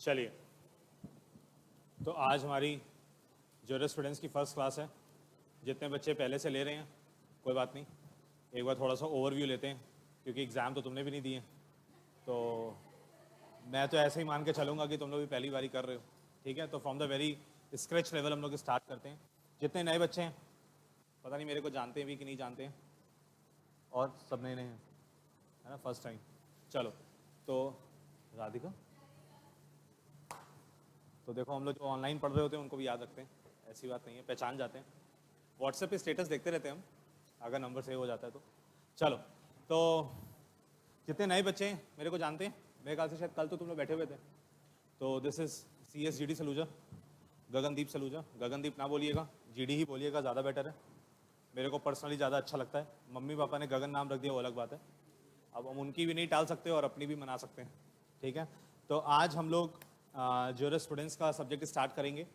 चलिए, तो आज हमारी जूरिस्प्रूडेंस की फर्स्ट क्लास है। जितने बच्चे पहले से ले रहे हैं कोई बात नहीं, एक बार थोड़ा सा ओवरव्यू लेते हैं, क्योंकि एग्ज़ाम तो तुमने भी नहीं दिए। तो मैं तो ऐसे ही मान के चलूँगा कि तुम लोग भी पहली बारी कर रहे हो, ठीक है। तो from the very scratch level हम लोग स्टार्ट करते हैं। जितने नए बच्चे हैं, पता नहीं मेरे को जानते हैं भी कि नहीं जानते हैं, और सब नए नए हैं, है ना, फर्स्ट टाइम। चलो, तो राधिका, तो देखो हम लोग जो ऑनलाइन पढ़ रहे होते हैं उनको भी याद रखते हैं, ऐसी बात नहीं है, पहचान जाते हैं। व्हाट्सएप पे स्टेटस देखते रहते हैं हम, अगर नंबर सेव हो जाता है तो। चलो, तो जितने नए बच्चे हैं मेरे को जानते हैं, मेरे ख्याल से शायद कल तो तुम लोग बैठे हुए थे। तो this is CSGD Saluja, Gagandeep Saluja. Gagandeep ना बोलिएगा, GD ही बोलिएगा, ज़्यादा बेटर है। मेरे को पर्सनली ज़्यादा अच्छा लगता है। मम्मी पापा ने गगन नाम रख दिया, वो अलग बात है। अब हम उनकी भी नहीं टाल सकते और अपनी भी मना सकते हैं, ठीक है। तो आज हम लोग जूरिस्प्रूडेंस का सब्जेक्ट स्टार्ट करेंगे,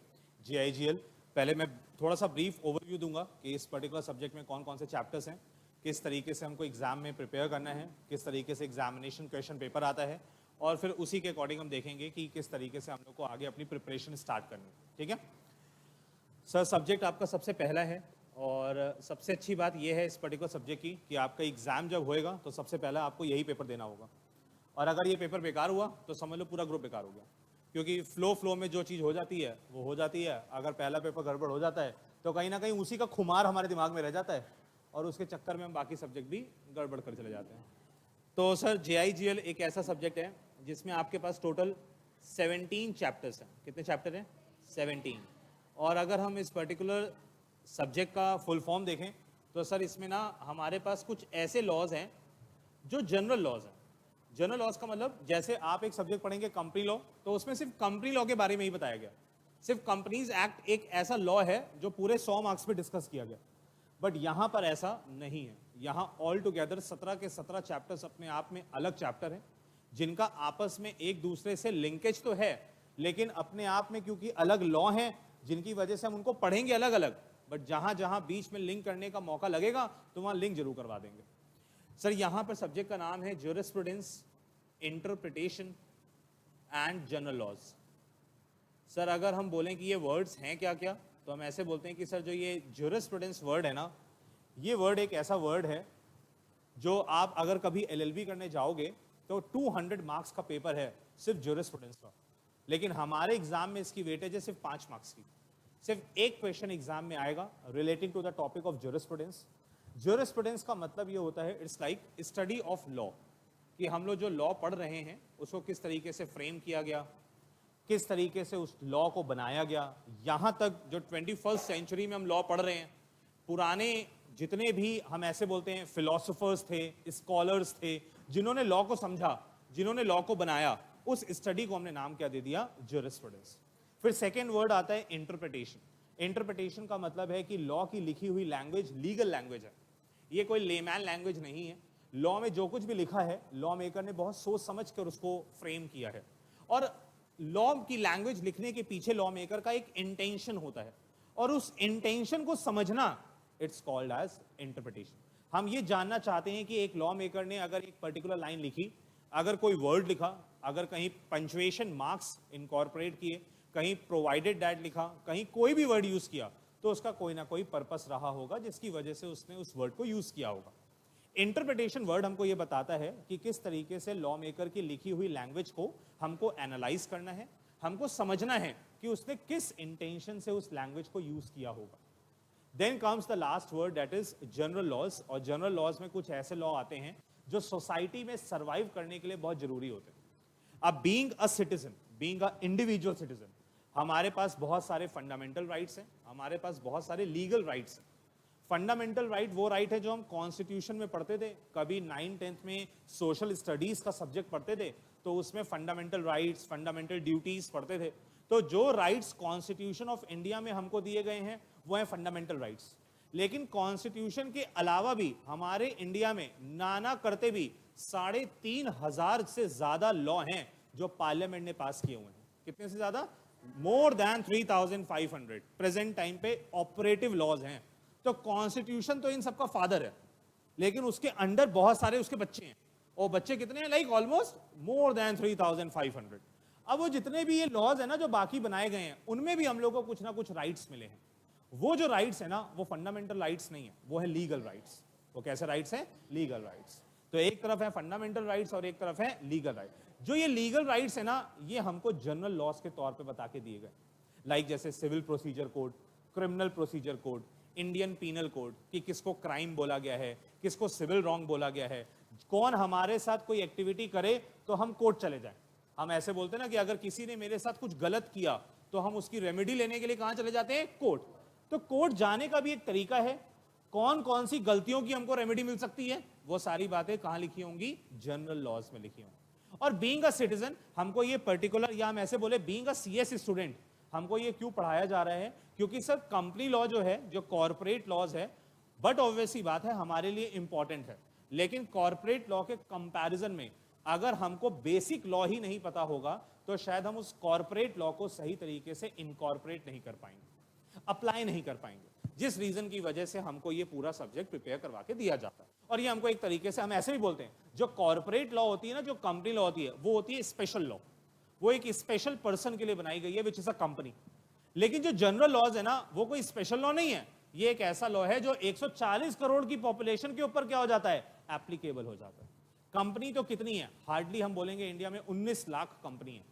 GIGL। पहले मैं थोड़ा सा ब्रीफ ओवरव्यू दूंगा कि इस पर्टिकुलर सब्जेक्ट में कौन कौन से चैप्टर्स हैं, किस तरीके से हमको एग्जाम में प्रिपेयर करना है, किस तरीके से एग्जामिनेशन क्वेश्चन पेपर आता है, और फिर उसी के अकॉर्डिंग हम देखेंगे कि किस तरीके से हम लोग को आगे अपनी प्रिपरेशन स्टार्ट करनी है, ठीक है। सर, सब्जेक्ट आपका सबसे पहला है, और सबसे अच्छी बात यह है इस पर्टिकुलर सब्जेक्ट की कि आपका एग्जाम जब होएगा तो सबसे पहला आपको यही पेपर देना होगा। और अगर ये पेपर बेकार हुआ तो समझ लो पूरा ग्रुप बेकार हो गया, क्योंकि फ्लो में जो चीज़ हो जाती है वो हो जाती है। अगर पहला पेपर गड़बड़ हो जाता है तो कहीं ना कहीं उसी का खुमार हमारे दिमाग में रह जाता है, और उसके चक्कर में हम बाकी सब्जेक्ट भी गड़बड़ कर चले जाते हैं। तो सर, GIGL एक ऐसा सब्जेक्ट है जिसमें आपके पास टोटल 17 चैप्टर्स हैं। कितने चैप्टर हैं? 17। और अगर हम इस पर्टिकुलर सब्जेक्ट का फुल फॉर्म देखें तो सर इसमें ना हमारे पास कुछ ऐसे लॉज हैं जो जनरल लॉज हैं। जनरल लॉज का मतलब, जैसे आप एक सब्जेक्ट पढ़ेंगे कंपनी लॉ, तो उसमें सिर्फ कंपनी लॉ के बारे में ही बताया गया। सिर्फ कंपनीज एक्ट एक ऐसा लॉ है जो पूरे 100 मार्क्स पे डिस्कस किया गया। बट यहां पर ऐसा नहीं है। यहां ऑल टुगेदर 17 के 17 चैप्टर्स अपने आप में अलग चैप्टर हैं, जिनका आपस में एक दूसरे से लिंकेज तो है, लेकिन अपने आप में क्योंकि अलग लॉ हैं, जिनकी वजह से हम उनको पढ़ेंगे अलग अलग, बट जहां जहां बीच में लिंक करने का मौका लगेगा तो वहां लिंक जरूर करवा देंगे। सर, यहां पर सब्जेक्ट का नाम है jurisprudence, interpretation and general laws. Sir, अगर हम बोलें कि ये वर्ड्स हैं क्या क्या, तो हम ऐसे बोलते हैं कि सर जो ये ज्यूरिस्प्रूडेंस वर्ड है ना, ये वर्ड एक ऐसा वर्ड है जो आप अगर कभी LLB करने जाओगे तो 200 मार्क्स का पेपर है सिर्फ ज्यूरिस्प्रूडेंस का, लेकिन हमारे एग्जाम में इसकी वेटेज है सिर्फ 5 मार्क्स की। सिर्फ एक क्वेश्चन एग्जाम में आएगा relating to the topic of jurisprudence. Jurisprudence का मतलब ये होता है, it's like study of law, कि हम लोग जो लॉ पढ़ रहे हैं उसको किस तरीके से फ्रेम किया गया, किस तरीके से उस लॉ को बनाया गया। यहाँ तक जो 21st सेंचुरी में हम लॉ पढ़ रहे हैं, पुराने जितने भी हम ऐसे बोलते हैं फिलोसोफर्स थे, स्कॉलर्स थे, जिन्होंने लॉ को समझा, जिन्होंने लॉ को बनाया, उस स्टडी को हमने नाम क्या दे दिया? ज्यूरिस्प्रूडेंस। फिर सेकेंड वर्ड आता है इंटरप्रिटेशन। इंटरप्रिटेशन का मतलब है कि लॉ की लिखी हुई लैंग्वेज लीगल लैंग्वेज है, ये कोई लेमैन लैंग्वेज नहीं है। लॉ में जो कुछ भी लिखा है, लॉ मेकर ने बहुत सोच समझ कर उसको फ्रेम किया है, और लॉ की लैंग्वेज लिखने के पीछे लॉ मेकर का एक इंटेंशन होता है, और उस इंटेंशन को समझना इट्स कॉल्ड एज इंटरप्रिटेशन। हम ये जानना चाहते हैं कि एक लॉ मेकर ने अगर एक पर्टिकुलर लाइन लिखी, अगर कोई वर्ड लिखा, अगर कहीं पंक्चुएशन मार्क्स इनकॉर्पोरेट किए, कहीं प्रोवाइडेड दैट लिखा, कहीं कोई भी वर्ड यूज किया, तो उसका कोई ना कोई पर्पस रहा होगा जिसकी वजह से उसने उस वर्ड को यूज किया होगा। इंटरप्रिटेशन वर्ड हमको ये बताता है कि किस तरीके से लॉ मेकर की लिखी हुई लैंग्वेज को हमको एनालाइज करना है, हमको समझना है कि उसने किस इंटेंशन से उस लैंग्वेज को यूज किया होगा। Then comes the last word, that is general laws. और जनरल लॉज में कुछ ऐसे लॉ आते हैं जो सोसाइटी में सर्वाइव करने के लिए बहुत जरूरी होते हैं। अब being a citizen, being a individual citizen, हमारे पास बहुत सारे फंडामेंटल राइट्स हैं, हमारे पास बहुत सारे लीगल राइट्स हैं। फंडामेंटल राइट वो राइट है जो हम कॉन्स्टिट्यूशन में पढ़ते थे, कभी 9th-10th में सोशल स्टडीज का सब्जेक्ट पढ़ते थे तो उसमें फंडामेंटल राइट्स, फंडामेंटल ड्यूटीज पढ़ते थे। तो जो राइट्स कॉन्स्टिट्यूशन ऑफ इंडिया में हमको दिए गए हैं वो है फंडामेंटल राइट्स। लेकिन कॉन्स्टिट्यूशन के अलावा भी हमारे इंडिया में नाना करते भी 3,500 से ज्यादा लॉ हैं जो पार्लियामेंट ने पास किए हुए हैं। कितने से ज्यादा? मोर देन 3,500 प्रेजेंट टाइम पे ऑपरेटिव लॉज हैं। तो कॉन्स्टिट्यूशन तो इन सबका फादर है, लेकिन उसके अंडर बहुत सारे उसके बच्चे हैं, और बच्चे कितने हैं? Like almost more than 3,500। अब वो जितने भी ये लॉज है ना जो बाकी बनाए गए हैं, उनमें भी हम लोग को कुछ ना कुछ राइट्स मिले हैं। वो जो राइट्स है ना, वो फंडामेंटल राइट्स नहीं है, वो है लीगल राइट्स। वो कैसे राइट्स हैं? Legal rights. तो एक तरफ है फंडामेंटल राइट्स और एक तरफ है लीगल राइट। जो ये लीगल राइट्स है ना, ये हमको जनरल लॉज के तौर पे बता के दिए गए, लाइक जैसे civil procedure code, criminal procedure code, Indian penal code, कि किसको क्राइम बोला गया है, किसको सिविल रॉन्ग बोला गया है, कौन हमारे साथ कोई एक्टिविटी करे तो हम कोर्ट चले जाएं। हम ऐसे बोलते हैं ना कि अगर किसी ने मेरे साथ कुछ गलत किया तो हम उसकी रेमेडी लेने के लिए कहां चले जाते हैं? कोर्ट। तो कोर्ट जाने का भी एक तरीका है। कौन कौन सी गलतियों की हमको रेमेडी मिल सकती है, वो सारी बातें कहां लिखी होंगी? जनरल लॉज में लिखी होंगी। और बीइंग अ सिटीजन हमको ये पर्टिकुलर, या हम ऐसे बोले बीइंग अ सीएस स्टूडेंट, हमको ये क्यों पढ़ाया जा रहा है? क्योंकि सर कंपनी लॉ जो है, जो कॉर्पोरेट लॉज है, बट ऑब्वियसली बात है हमारे लिए इंपॉर्टेंट है, लेकिन कॉर्पोरेट लॉ के कंपैरिजन में अगर हमको बेसिक लॉ ही नहीं पता होगा तो शायद हम उस कॉर्पोरेट लॉ को सही तरीके से इनकॉर्पोरेट नहीं कर पाएंगे, अप्लाई नहीं कर पाएंगे, जिस रीजन की वजह से हमको ये पूरा सब्जेक्ट प्रिपेयर करवा के दिया जाता है। और ये हमको एक तरीके से, हम ऐसे भी बोलते हैं, जो कॉर्पोरेट लॉ होती है ना, जो कंपनी लॉ होती है, वो होती है स्पेशल लॉ। वो एक स्पेशल पर्सन के लिए बनाई गई है, विच इज अ कंपनी। लेकिन जो जनरल लॉज है ना, वो कोई स्पेशल लॉ नहीं है, ये एक ऐसा लॉ है जो 140 करोड़ की पॉपुलेशन के ऊपर क्या हो जाता है? एप्लीकेबल हो जाता है। कंपनी तो कितनी है? हार्डली हम बोलेंगे इंडिया में 19 लाख कंपनी है,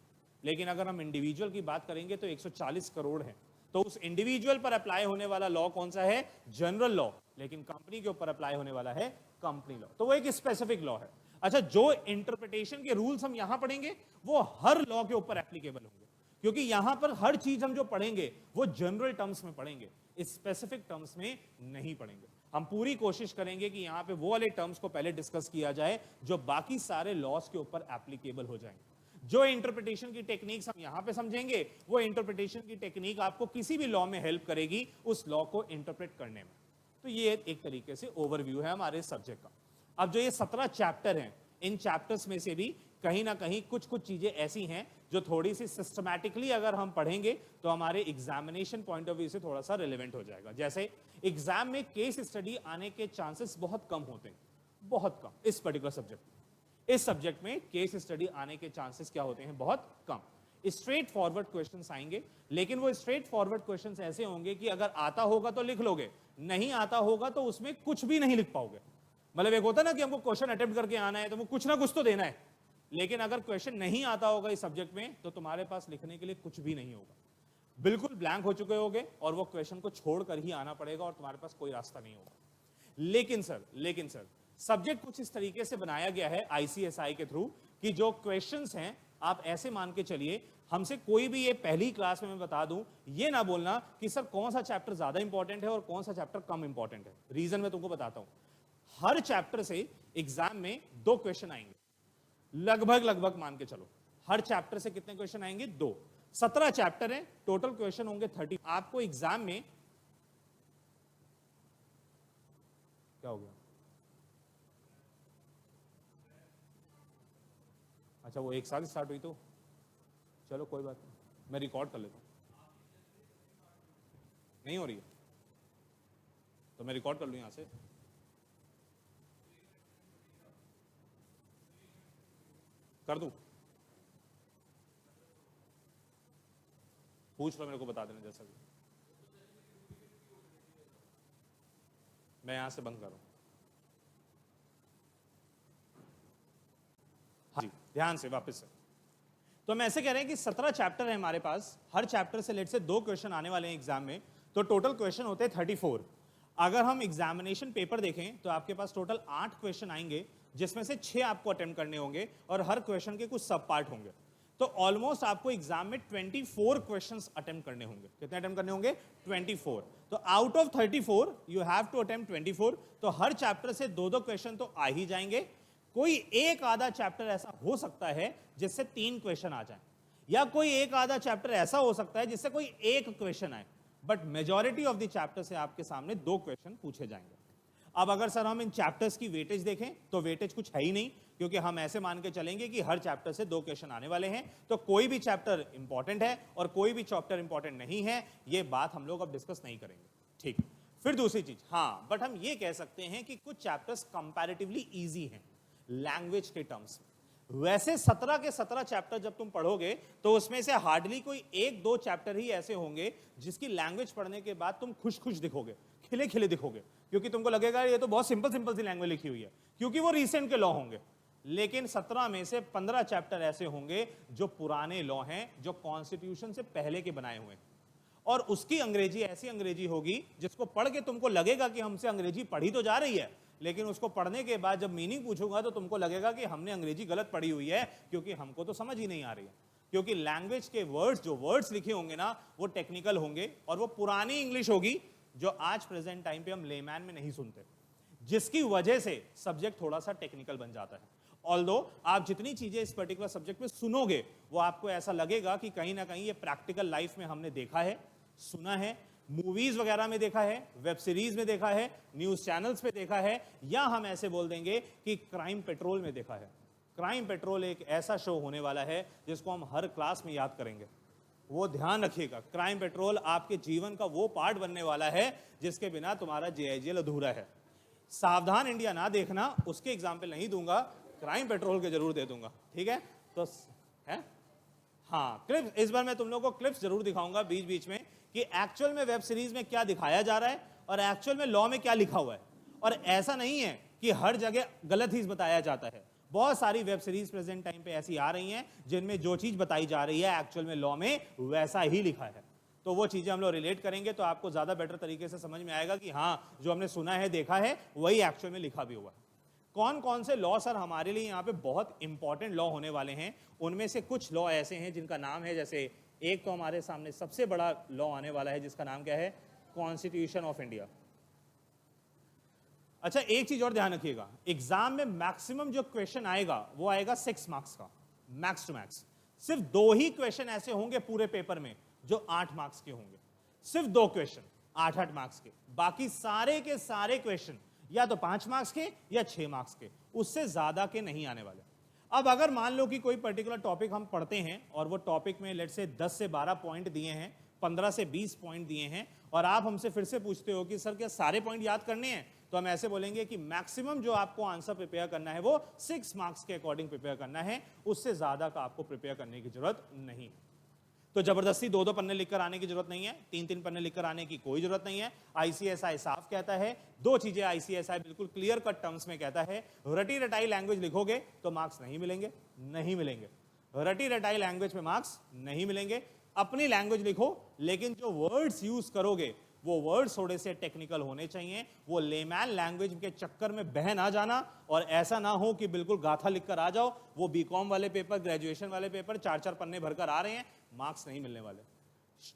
लेकिन अगर हम इंडिविजुअल की बात करेंगे तो 140 करोड़ है। तो उस इंडिविजुअल पर अप्लाई होने वाला लॉ कौन सा है? General law. लेकिन कंपनी के ऊपर अप्लाई होने वाला है कंपनी लॉ। तो वो एक स्पेसिफिक लॉ है। अच्छा, जो इंटरप्रिटेशन के रूल्स हम यहां पढ़ेंगे वो हर लॉ के ऊपर एप्लीकेबल होंगे, क्योंकि यहां पर हर चीज हम जो पढ़ेंगे वो जनरल टर्म्स में पढ़ेंगे, स्पेसिफिक टर्म्स में नहीं पढ़ेंगे। हम पूरी कोशिश करेंगे कि यहां पे वो वाले टर्म्स को पहले डिस्कस किया जाए जो बाकी सारे लॉज के ऊपर एप्लीकेबल हो जाएंगे। जो इंटरप्रिटेशन की टेक्निक्स हम यहां पे समझेंगे, वो इंटरप्रिटेशन की टेक्निक आपको किसी भी लॉ में हेल्प करेगी उस लॉ को इंटरप्रेट करने में। तो ये एक तरीके से ओवरव्यू है हमारे सब्जेक्ट का। अब जो ये 17 चैप्टर हैं, इन चैप्टर्स में से भी कहीं ना कहीं कुछ कुछ चीजें ऐसी हैं जो थोड़ी सी सिस्टमैटिकली अगर हम पढ़ेंगे तो हमारे एग्जामिनेशन पॉइंट ऑफ व्यू से थोड़ा सा रिलेवेंट हो जाएगा। जैसे एग्जाम में केस स्टडी आने के चांसेस बहुत कम होते हैं, बहुत कम। इस पर्टिकुलर सब्जेक्ट में केस स्टडी आने के चांसेस क्या होते हैं? बहुत कम। स्ट्रेट फॉरवर्ड क्वेश्चंस आएंगे, लेकिन वो स्ट्रेट फॉरवर्ड क्वेश्चंस ऐसे होंगे कि अगर आता होगा तो लिख लोगे, नहीं आता होगा तो उसमें कुछ भी नहीं लिख पाओगे। मतलब एक होता है ना कि हमको क्वेश्चन अटेम्प्ट करके आना है तो वो कुछ ना कुछ तो देना है, लेकिन अगर क्वेश्चन नहीं आता होगा इस सब्जेक्ट में तो तुम्हारे पास लिखने के लिए कुछ भी नहीं होगा, बिल्कुल ब्लैंक हो चुके होगे और वो क्वेश्चन को छोड़कर ही आना पड़ेगा और तुम्हारे पास कोई रास्ता नहीं होगा। लेकिन सर सब्जेक्ट कुछ इस तरीके से बनाया गया है आईसीएसआई के थ्रू कि जो क्वेश्चंस हैं आप ऐसे मान के चलिए, हमसे कोई भी ये पहली क्लास में मैं बता दूं, ये ना बोलना कि सर कौन सा चैप्टर ज्यादा इंपॉर्टेंट है और कौन सा चैप्टर कम इंपॉर्टेंट है। रीजन मैं तुमको बताता हूं। हर चैप्टर से एग्जाम में 2 क्वेश्चन आएंगे, लगभग मान के चलो। हर चैप्टर से कितने क्वेश्चन आएंगे? 2। 17 चैप्टर हैं, टोटल क्वेश्चन होंगे 30। आपको एग्जाम में क्या हो गया? अच्छा, वो एक साथ स्टार्ट हुई तो चलो कोई बात नहीं, मैं रिकॉर्ड कर लेता हूं। नहीं हो रही है तो मैं रिकॉर्ड कर लूं यहां से। कर दूं? पूछ लो, मेरे को बता देना जैसा भी। मैं यहां से बंद कर रहा हूं। हाँ जी, ध्यान से वापस से। तो हम ऐसे कह रहे हैं कि 17 चैप्टर है हमारे पास, हर चैप्टर से लेट से 2 क्वेश्चन आने वाले हैं एग्जाम में, तो टोटल क्वेश्चन होते हैं 34। अगर हम एग्जामिनेशन पेपर देखें तो आपके पास टोटल 8 क्वेश्चन आएंगे, जिसमें से 6 आपको अटेम्प्ट करने होंगे और हर क्वेश्चन के कुछ सब पार्ट होंगे। तो ऑलमोस्ट आपको एग्जाम में 24 क्वेश्चंस अटेम्प्ट करने होंगे। कितने अटेम्प्ट करने होंगे? 24। तो out of 34 you have to attempt 24। तो हर चैप्टर से 2-2 क्वेश्चन तो आ ही जाएंगे। कोई एक आधा चैप्टर ऐसा हो सकता है जिससे 3 क्वेश्चन आ जाए, या कोई एक आधा चैप्टर ऐसा हो सकता है जिससे कोई एक क्वेश्चन आए, but majority of the chapter से आपके सामने 2 क्वेश्चन पूछे जाएंगे। अब अगर सर हम इन चैप्टर्स की वेटेज देखें तो वेटेज कुछ है ही नहीं, क्योंकि हम ऐसे मान के चलेंगे कि हर चैप्टर से 2 क्वेश्चन आने वाले हैं, तो कोई भी चैप्टर इंपॉर्टेंट है और कोई भी चैप्टर इंपॉर्टेंट नहीं है, ये बात हम लोग अब डिस्कस नहीं करेंगे। ठीक। फिर दूसरी चीज, हाँ, बट हम ये कह सकते हैं कि कुछ चैप्टर्स कंपैरेटिवली इजी हैं लैंग्वेज के टर्म्स में। वैसे 17 के 17 चैप्टर जब तुम पढ़ोगे तो उसमें से हार्डली कोई एक दो चैप्टर ही ऐसे होंगे जिसकी लैंग्वेज पढ़ने के बाद तुम खुश खुश दिखोगे, खिले खिले दिखोगे, क्योंकि तुमको लगेगा ये तो बहुत सिंपल सिंपल सी लैंग्वेज लिखी हुई है, क्योंकि वो रीसेंट के लॉ होंगे। लेकिन 17 में से 15 चैप्टर ऐसे होंगे जो पुराने लॉ हैं, जो कॉन्स्टिट्यूशन से पहले के बनाए हुए हैं, और उसकी अंग्रेजी ऐसी अंग्रेजी होगी जिसको पढ़ के तुमको लगेगा कि हमसे अंग्रेजी पढ़ी तो जा रही है, लेकिन उसको पढ़ने के बाद जब मीनिंग पूछूंगा तो तुमको लगेगा कि हमने अंग्रेजी गलत पढ़ी हुई है, क्योंकि हमको तो समझ ही नहीं आ रही है। क्योंकि लैंग्वेज के वर्ड्स, जो वर्ड्स लिखे होंगे ना, वो टेक्निकल होंगे और वो पुरानी इंग्लिश होगी जो आज प्रेजेंट टाइम पे हम लेमैन में नहीं सुनते, जिसकी वजह से सब्जेक्ट थोड़ा सा टेक्निकल बन जाता है। ऑल्दो आप जितनी चीजें इस पर्टिकुलर सब्जेक्ट में सुनोगे वो आपको ऐसा लगेगा कि कहीं ना कहीं ये प्रैक्टिकल लाइफ में हमने देखा है, सुना है, मूवीज वगैरह में देखा है, वेब सीरीज में देखा है, न्यूज चैनल्स पे देखा है, या हम ऐसे बोल देंगे कि क्राइम पेट्रोल में देखा है। क्राइम पेट्रोल एक ऐसा शो होने वाला है जिसको हम हर क्लास में याद करेंगे, वो ध्यान रखिएगा। क्राइम पेट्रोल आपके जीवन का वो पार्ट बनने वाला है जिसके बिना तुम्हारा JIGL अधूरा है। सावधान इंडिया ना देखना, उसके एग्जाम्पल नहीं दूंगा, क्राइम पेट्रोल के जरूर दे दूंगा, ठीक है? तो है हाँ, क्लिप्स, इस बार मैं तुम लोगों को क्लिप्स जरूर दिखाऊंगा बीच बीच में कि एक्चुअल में वेब सीरीज में क्या दिखाया जा रहा है और एक्चुअल में लॉ में क्या लिखा हुआ है। और ऐसा नहीं है कि हर जगह गलत ही बताया जाता है, बहुत सारी वेब सीरीज प्रेजेंट टाइम पे ऐसी आ रही हैं जिनमें जो चीज बताई जा रही है एक्चुअल में लॉ में वैसा ही लिखा है। तो वो चीजें हम लोग रिलेट करेंगे तो आपको ज्यादा बेटर तरीके से समझ में आएगा कि हाँ, जो हमने सुना है, देखा है, वही एक्चुअल में लिखा भी हुआ है। कौन कौन से लॉ सर हमारे लिए यहाँ पे बहुत इंपॉर्टेंट लॉ होने वाले हैं, उनमें से कुछ लॉ ऐसे हैं जिनका नाम है, जैसे एक तो हमारे सामने सबसे बड़ा लॉ आने वाला है जिसका नाम क्या है, कॉन्स्टिट्यूशन ऑफ इंडिया। अच्छा, एक चीज और ध्यान रखिएगा, एग्जाम में मैक्सिमम जो क्वेश्चन आएगा वो आएगा 6 मार्क्स का, मैक्स टू मैक्स। सिर्फ 2 ही क्वेश्चन ऐसे होंगे पूरे पेपर में जो 8 मार्क्स के होंगे, सिर्फ 2 क्वेश्चन 8-8 मार्क्स के, बाकी सारे के सारे क्वेश्चन या तो 5 मार्क्स के या 6 मार्क्स के, उससे ज्यादा के नहीं आने वाले। अब अगर मान लो कि कोई पर्टिकुलर टॉपिक हम पढ़ते हैं और वो टॉपिक में लेट से 10 से 12 पॉइंट दिए हैं, 15 से 20 पॉइंट दिए हैं, और आप हमसे फिर से पूछते हो कि सर क्या सारे पॉइंट याद करने हैं, तो हम ऐसे बोलेंगे कि मैक्सिमम जो आपको आंसर प्रिपेयर करना है वो 6 मार्क्स के अकॉर्डिंग प्रिपेयर करना है, उससे ज्यादा का आपको प्रिपेयर करने की जरूरत नहीं। तो जबरदस्ती 2-2 पन्ने लिखकर आने की जरूरत नहीं है, 3-3 पन्ने लिखकर आने की कोई जरूरत नहीं है। ICSI साफ कहता है, 2 चीजें ICSI बिल्कुल क्लियर कट टर्म्स में कहता है, रटी रटाई लैंग्वेज लिखोगे तो मार्क्स नहीं मिलेंगे, नहीं मिलेंगे। रटी रटाई लैंग्वेज में मार्क्स नहीं मिलेंगे। अपनी लैंग्वेज लिखो, लेकिन जो वर्ड्स यूज करोगे वो वर्ड्स थोड़े से टेक्निकल होने चाहिए, वो लेमैन लैंग्वेज के चक्कर में बह ना जाना, और ऐसा ना हो कि बिल्कुल गाथा लिखकर आ जाओ, वो बीकॉम वाले पेपर, ग्रेजुएशन वाले पेपर 4-4 पन्ने भरकर आ रहे हैं, मार्क्स नहीं मिलने वाले।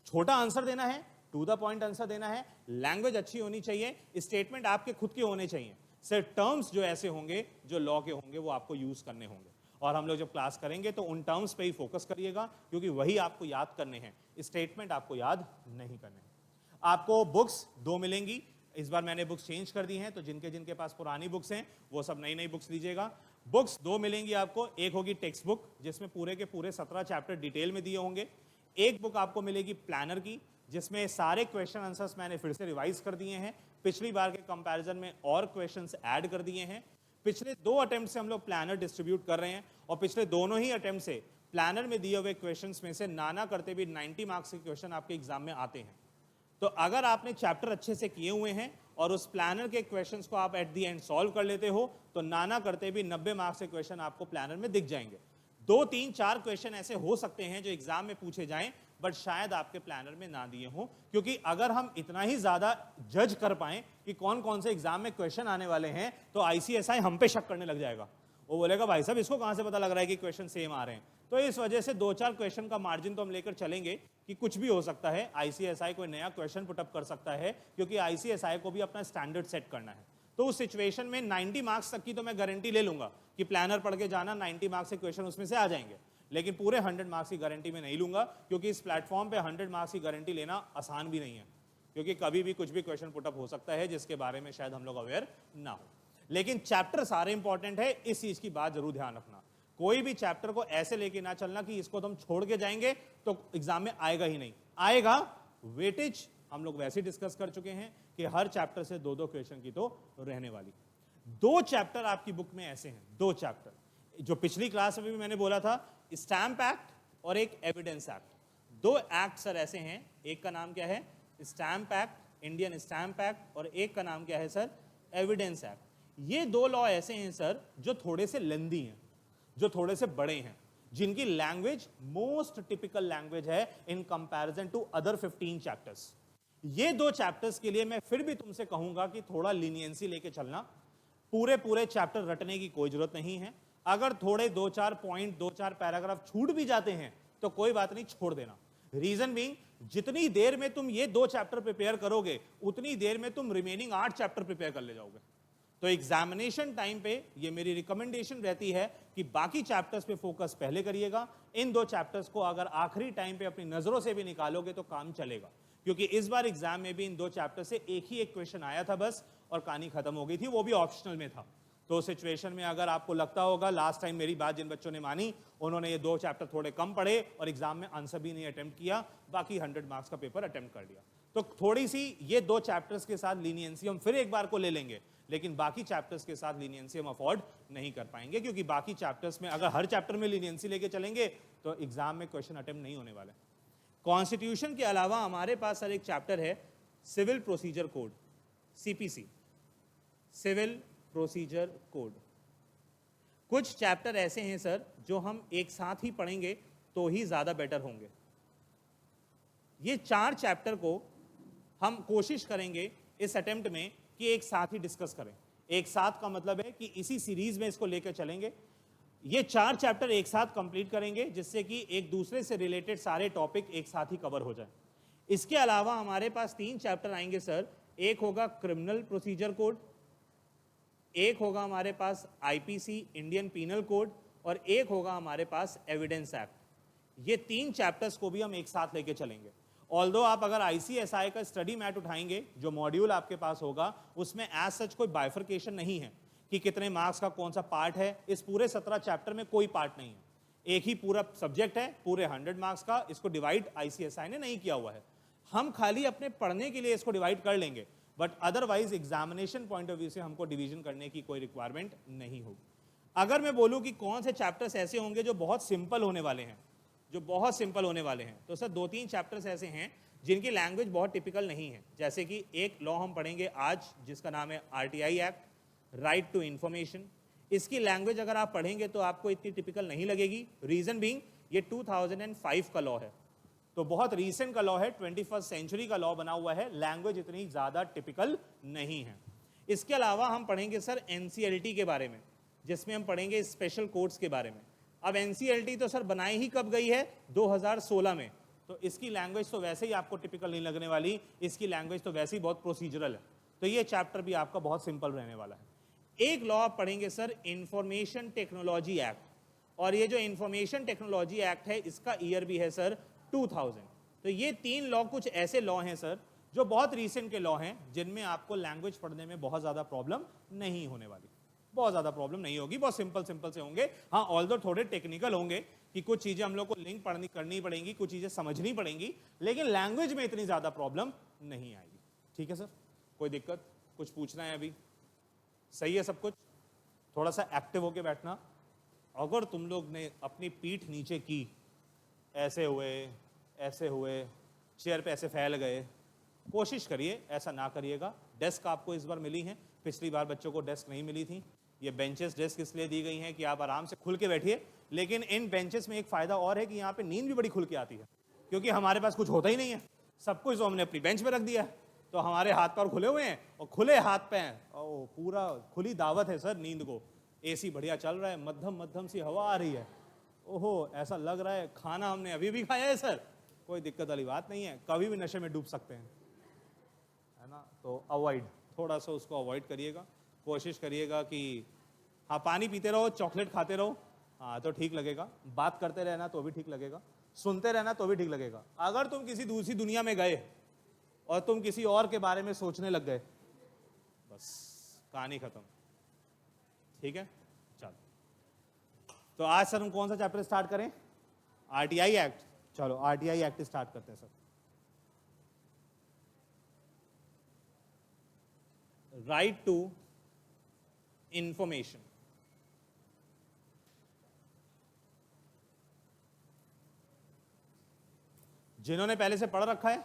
छोटा आंसर देना है, टू द पॉइंट आंसर देना है, लैंग्वेज अच्छी होनी चाहिए, स्टेटमेंट आपके खुद के होने चाहिए, सिर्फ टर्म्स जो ऐसे होंगे जो लॉ के होंगे वो आपको यूज करने होंगे। और हम लोग जब क्लास करेंगे तो उन टर्म्स पे ही फोकस करिएगा, क्योंकि वही आपको याद करने हैं, स्टेटमेंट आपको याद नहीं करने हैं। आपको बुक्स 2 मिलेंगी, इस बार मैंने बुक्स चेंज कर दी हैं, तो जिनके जिनके पास पुरानी बुक्स हैं वो सब नई नई बुक्स लीजिएगा। बुक्स 2 मिलेंगी आपको, एक होगी टेक्स्ट बुक जिसमें पूरे के पूरे 17 चैप्टर डिटेल में दिए होंगे, एक बुक आपको मिलेगी प्लानर की जिसमें सारे क्वेश्चन आंसर्स मैंने फिर से रिवाइज कर दिए हैं, पिछली बार के कंपैरिजन में और क्वेश्चंस ऐड कर दिए हैं। पिछले 2 अटेम्प्ट से हम लोग प्लानर डिस्ट्रीब्यूट कर रहे हैं, और पिछले दोनों ही अटेम्प्ट से प्लानर में दिए हुए क्वेश्चंस में से नाना करते भी 90 मार्क्स के क्वेश्चन आपके एग्जाम में आते हैं। तो अगर आपने चैप्टर अच्छे से किए हुए हैं और उस प्लानर के क्वेश्चंस को आप एट दी एंड सॉल्व कर लेते हो, तो नाना करते भी 90 मार्क्स के क्वेश्चन आपको प्लानर में दिख जाएंगे। 2, 3, 4 क्वेश्चन ऐसे हो सकते हैं जो एग्जाम में पूछे जाएं, बट शायद आपके प्लानर में ना दिए हों, क्योंकि अगर हम इतना ही ज्यादा जज कर पाएं कि कौन कौन से एग्जाम में क्वेश्चन आने वाले हैं, तो ICSI हम पे शक करने लग जाएगा, वो बोलेगा भाई साहब इसको कहां से पता लग रहा है कि क्वेश्चन सेम आ रहे हैं। तो इस वजह से 2-4 क्वेश्चन का मार्जिन तो हम लेकर चलेंगे कि कुछ भी हो सकता है, ICSI कोई नया क्वेश्चन पुटअप कर सकता है, क्योंकि ICSI को भी अपना स्टैंडर्ड सेट करना है। तो उस सिचुएशन में 90 मार्क्स तक की तो मैं गारंटी ले लूंगा कि प्लानर पढ़ के जाना, 90 मार्क्स के क्वेश्चन उसमें से आ जाएंगे, लेकिन पूरे 100 मार्क्स की गारंटी में नहीं लूंगा, क्योंकि इस प्लेटफॉर्म पे 100 मार्क्स की गारंटी लेना आसान भी नहीं है, क्योंकि कभी भी कुछ भी क्वेश्चन पुटअप हो सकता है जिसके बारे में शायद हम लोग अवेयर ना हो। लेकिन चैप्टर सारे इंपॉर्टेंट है, इस चीज की बात जरूर ध्यान रखना, कोई भी चैप्टर को ऐसे लेके ना चलना कि इसको तुम छोड़ के जाएंगे तो एग्जाम में आएगा ही नहीं। आएगा, वेटेज हम लोग वैसे डिस्कस कर चुके हैं कि हर चैप्टर से 2-2 क्वेश्चन की तो रहने वाली। 2 चैप्टर आपकी बुक में ऐसे हैं, 2 चैप्टर, जो पिछली क्लास में भी मैंने बोला था, स्टैंप एक्ट और एक एविडेंस एक्ट, दो एक्ट सर ऐसे हैं, एक का नाम क्या है stamp act, Indian stamp act, और एक का नाम क्या है सर एविडेंस एक्ट। ये दो लॉ ऐसे हैं सर जो थोड़े से लेंदी हैं, जो थोड़े से बड़े हैं, जिनकी लैंग्वेज मोस्ट टिपिकल लैंग्वेज है in comparison to other 15 chapters. ये दो चैप्टर्स के लिए मैं फिर भी तुमसे कहूंगा कि थोड़ा लीनियंसी लेके चलना, पूरे चैप्टर रटने की कोई जरूरत नहीं है। अगर थोड़े 2-4 पॉइंट 2-4 पैराग्राफ छूट भी जाते हैं तो कोई बात नहीं, छोड़ देना। रीजन बीइंग, जितनी देर में तुम ये 2 चैप्टर प्रिपेयर करोगे उतनी देर में तुम रिमेनिंग 8 चैप्टर प्रिपेयर कर ले जाओगे। तो एग्जामिनेशन टाइम पे ये मेरी रिकमेंडेशन रहती है कि बाकी चैप्टर्स पे फोकस पहले करिएगा, इन 2 चैप्टर्स को अगर आखिरी टाइम पे अपनी नजरों से भी निकालोगे तो काम चलेगा। क्योंकि इस बार एग्जाम में भी इन 2 चैप्टर से एक ही एक क्वेश्चन आया था बस, और कहानी खत्म हो गई थी, वो भी ऑप्शनल में था। तो सिचुएशन में अगर आपको लगता होगा, लास्ट टाइम मेरी बात जिन बच्चों ने मानी उन्होंने ये 2 चैप्टर थोड़े कम पढ़े और एग्जाम में आंसर भी नहीं अटेम्प्ट किया, बाकी 100 मार्क्स का पेपर अटेम्प्ट कर लिया। तो थोड़ी सी ये 2 चैप्टर्स के साथ लीनियंसी हम फिर एक बार को ले लेंगे, लेकिन बाकी चैप्टर्स के साथ लीनियंसी हम अफोर्ड नहीं कर पाएंगे, क्योंकि बाकी चैप्टर्स में अगर हर चैप्टर में लीनियंसी लेके चलेंगे तो एग्जाम में क्वेश्चन अटेम्प्ट नहीं होने वाले। कॉन्स्टिट्यूशन के अलावा हमारे पास सर एक चैप्टर है civil procedure code, CPC, civil procedure code. कुछ चैप्टर ऐसे हैं सर जो हम एक साथ ही पढ़ेंगे तो ही ज्यादा बेटर होंगे। ये 4 चैप्टर को हम कोशिश करेंगे इस अटेम्प्ट में कि एक साथ ही डिस्कस करें। एक साथ का मतलब है कि इसी सीरीज में इसको लेकर चलेंगे, ये 4 चैप्टर एक साथ कंप्लीट करेंगे, जिससे कि एक दूसरे से रिलेटेड सारे टॉपिक एक साथ ही कवर हो जाए। इसके अलावा हमारे पास 3 चैप्टर आएंगे सर, एक होगा क्रिमिनल प्रोसीजर कोड, एक होगा हमारे पास आईपीसी इंडियन पीनल कोड, और एक होगा हमारे पास एविडेंस एक्ट। ये 3 चैप्टर्स को भी हम एक साथ लेके चलेंगे। ऑल्दो आप अगर आईसीएसआई का स्टडी मैट उठाएंगे, जो मॉड्यूल आपके पास होगा, उसमें एज सच कोई बाइफर्केशन नहीं है कि कितने मार्क्स का कौन सा पार्ट है। इस पूरे 17 चैप्टर में कोई पार्ट नहीं है, एक ही पूरा सब्जेक्ट है पूरे 100 मार्क्स का। इसको डिवाइड आईसीएसआई ने नहीं किया हुआ है, हम खाली अपने पढ़ने के लिए इसको डिवाइड कर लेंगे, but otherwise examination point of view से हमको डिवीजन करने की कोई रिक्वायरमेंट नहीं होगी। अगर मैं बोलूं कि कौन से चैप्टर्स ऐसे होंगे जो बहुत सिंपल होने वाले हैं, जो बहुत सिंपल होने वाले हैं, तो सर 2-3 चैप्टर्स ऐसे हैं जिनकी लैंग्वेज बहुत टिपिकल नहीं है। जैसे कि एक लॉ हम पढ़ेंगे आज जिसका नाम है RTI act, right to information. इसकी लैंग्वेज अगर आप पढ़ेंगे तो आपको इतनी टिपिकल नहीं लगेगी। रीजन बीइंग ये 2005 का लॉ है, तो बहुत रीसेंट का लॉ है, 21st सेंचुरी का लॉ बना हुआ है, लैंग्वेज इतनी ज्यादा टिपिकल नहीं है। इसके अलावा हम पढ़ेंगे सर एनसीएलटी के बारे में, जिसमें हम पढ़ेंगे स्पेशल कोर्ट्स के बारे में। अब एनसीएलटी तो सर बनाई ही कब गई है, 2016 में, तो इसकी लैंग्वेज तो वैसे ही आपको टिपिकल नहीं लगने वाली, इसकी लैंग्वेज तो वैसे ही बहुत प्रोसीजरल है, तो ये चैप्टर भी आपका बहुत सिंपल रहने वाला है। एक लॉ आप पढ़ेंगे सर इंफॉर्मेशन टेक्नोलॉजी एक्ट, और ये जो इंफॉर्मेशन टेक्नोलॉजी एक्ट है इसका ईयर भी है सर 2000। तो ये 3 लॉ कुछ ऐसे लॉ हैं सर जो बहुत रीसेंट के लॉ हैं, जिनमें आपको लैंग्वेज पढ़ने में बहुत ज्यादा प्रॉब्लम नहीं होने वाली, बहुत ज्यादा प्रॉब्लम नहीं होगी, बहुत सिंपल से होंगे। हाँ, ऑल्दो थोड़े टेक्निकल होंगे कि कुछ चीजें हम लोग को लिंक करनी पड़ेंगी, कुछ चीजें समझनी पड़ेंगी, लेकिन लैंग्वेज में इतनी ज्यादा प्रॉब्लम नहीं आएगी। ठीक है सर, कोई दिक्कत, कुछ पूछना है अभी? सही है सब कुछ? थोड़ा सा एक्टिव होके बैठना। अगर तुम लोग ने अपनी पीठ नीचे की, ऐसे हुए, चेयर पे ऐसे फैल गए, कोशिश करिए ऐसा ना करिएगा। डेस्क आपको इस बार मिली हैं, पिछली बार बच्चों को डेस्क नहीं मिली थी। ये बेंचेस डेस्क इसलिए दी गई हैं कि आप आराम से खुल के बैठिए, लेकिन इन बेंचेस में एक फायदा और है कि यहाँ पे नींद भी बड़ी खुल के आती है, क्योंकि हमारे पास कुछ होता ही नहीं है, सब कुछ तो हमने अपनी बेंच पे रख दिया है, तो हमारे हाथ पैर खुले हुए हैं, और खुले हाथ पैर और पूरा खुली दावत है सर नींद को। एसी बढ़िया चल रहा है, मध्यम सी हवा आ रही है, ओहो ऐसा लग रहा है खाना हमने अभी भी खाया है सर, कोई दिक्कत वाली बात नहीं है, कभी भी नशे में डूब सकते हैं, है ना। तो अवॉइड, थोड़ा सा उसको अवॉइड करिएगा। कोशिश करिएगा कि हाँ, पानी पीते रहो, चॉकलेट खाते रहो, हाँ तो ठीक लगेगा। बात करते रहना तो भी ठीक लगेगा, सुनते रहना तो भी ठीक लगेगा। अगर तुम किसी दूसरी दुनिया में गए और तुम किसी और के बारे में सोचने लग गए, बस कहानी खत्म। ठीक है, चलो तो आज सर हम कौन सा चैप्टर स्टार्ट करें? RTI act. चलो आरटीआई एक्ट स्टार्ट करते हैं सर। Right to information. जिन्होंने पहले से पढ़ रखा है,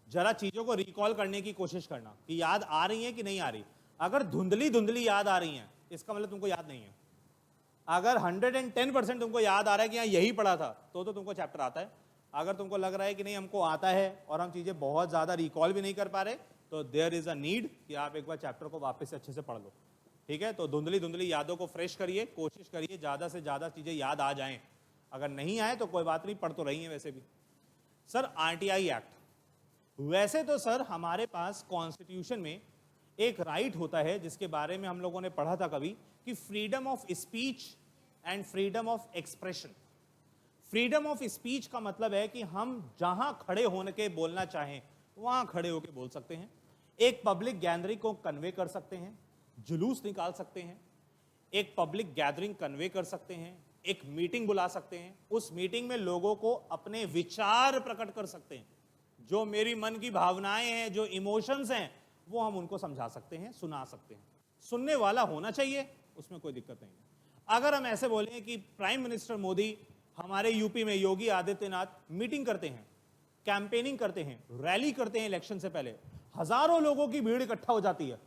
जरा चीजों को रिकॉल करने की कोशिश करना कि याद आ रही है कि नहीं आ रही। अगर धुंधली धुंधली याद आ रही है, इसका मतलब तुमको याद नहीं है। अगर 110% तुमको याद आ रहा है कि हाँ यही पढ़ा था, तो तुमको चैप्टर आता है। अगर तुमको लग रहा है कि नहीं हमको आता है और हम चीजें बहुत ज्यादा रिकॉल भी नहीं कर पा रहे, तो देयर इज अ नीड कि आप एक बार चैप्टर को वापस से अच्छे से पढ़ लो। ठीक है, तो धुंधली धुंधली यादों को फ्रेश करिए, कोशिश करिए ज्यादा से ज्यादा चीजें याद आ जाएं। अगर नहीं आए तो कोई बात नहीं, पढ़ तो रही है वैसे भी। सर आरटीआई एक्ट, वैसे तो सर हमारे पास कॉन्स्टिट्यूशन में एक राइट होता है जिसके बारे में हम लोगों ने पढ़ा था कभी, कि freedom of speech and freedom of expression. Freedom of speech का मतलब है कि हम जहां खड़े होने के बोलना चाहें वहां खड़े होकर बोल सकते हैं, एक पब्लिक गैदरिंग को कन्वे कर सकते हैं, जुलूस निकाल सकते हैं, एक पब्लिक गैदरिंग कन्वे कर सकते हैं, एक मीटिंग बुला सकते हैं, उस मीटिंग में लोगों को अपने विचार प्रकट कर सकते हैं, जो मेरी मन की भावनाएं हैं, जो इमोशंस हैं, वो हम उनको समझा सकते हैं, सुना सकते हैं। सुनने वाला होना चाहिए, उसमें कोई दिक्कत नहीं है। अगर हम ऐसे बोलें कि प्राइम मिनिस्टर मोदी हमारे यूपी में योगी आदित्यनाथ मीटिंग करते हैं, कैंपेनिंग करते हैं, रैली करते हैं इलेक्शन से पहले, हजारों लोगों की भीड़ इकट्ठा हो जाती है।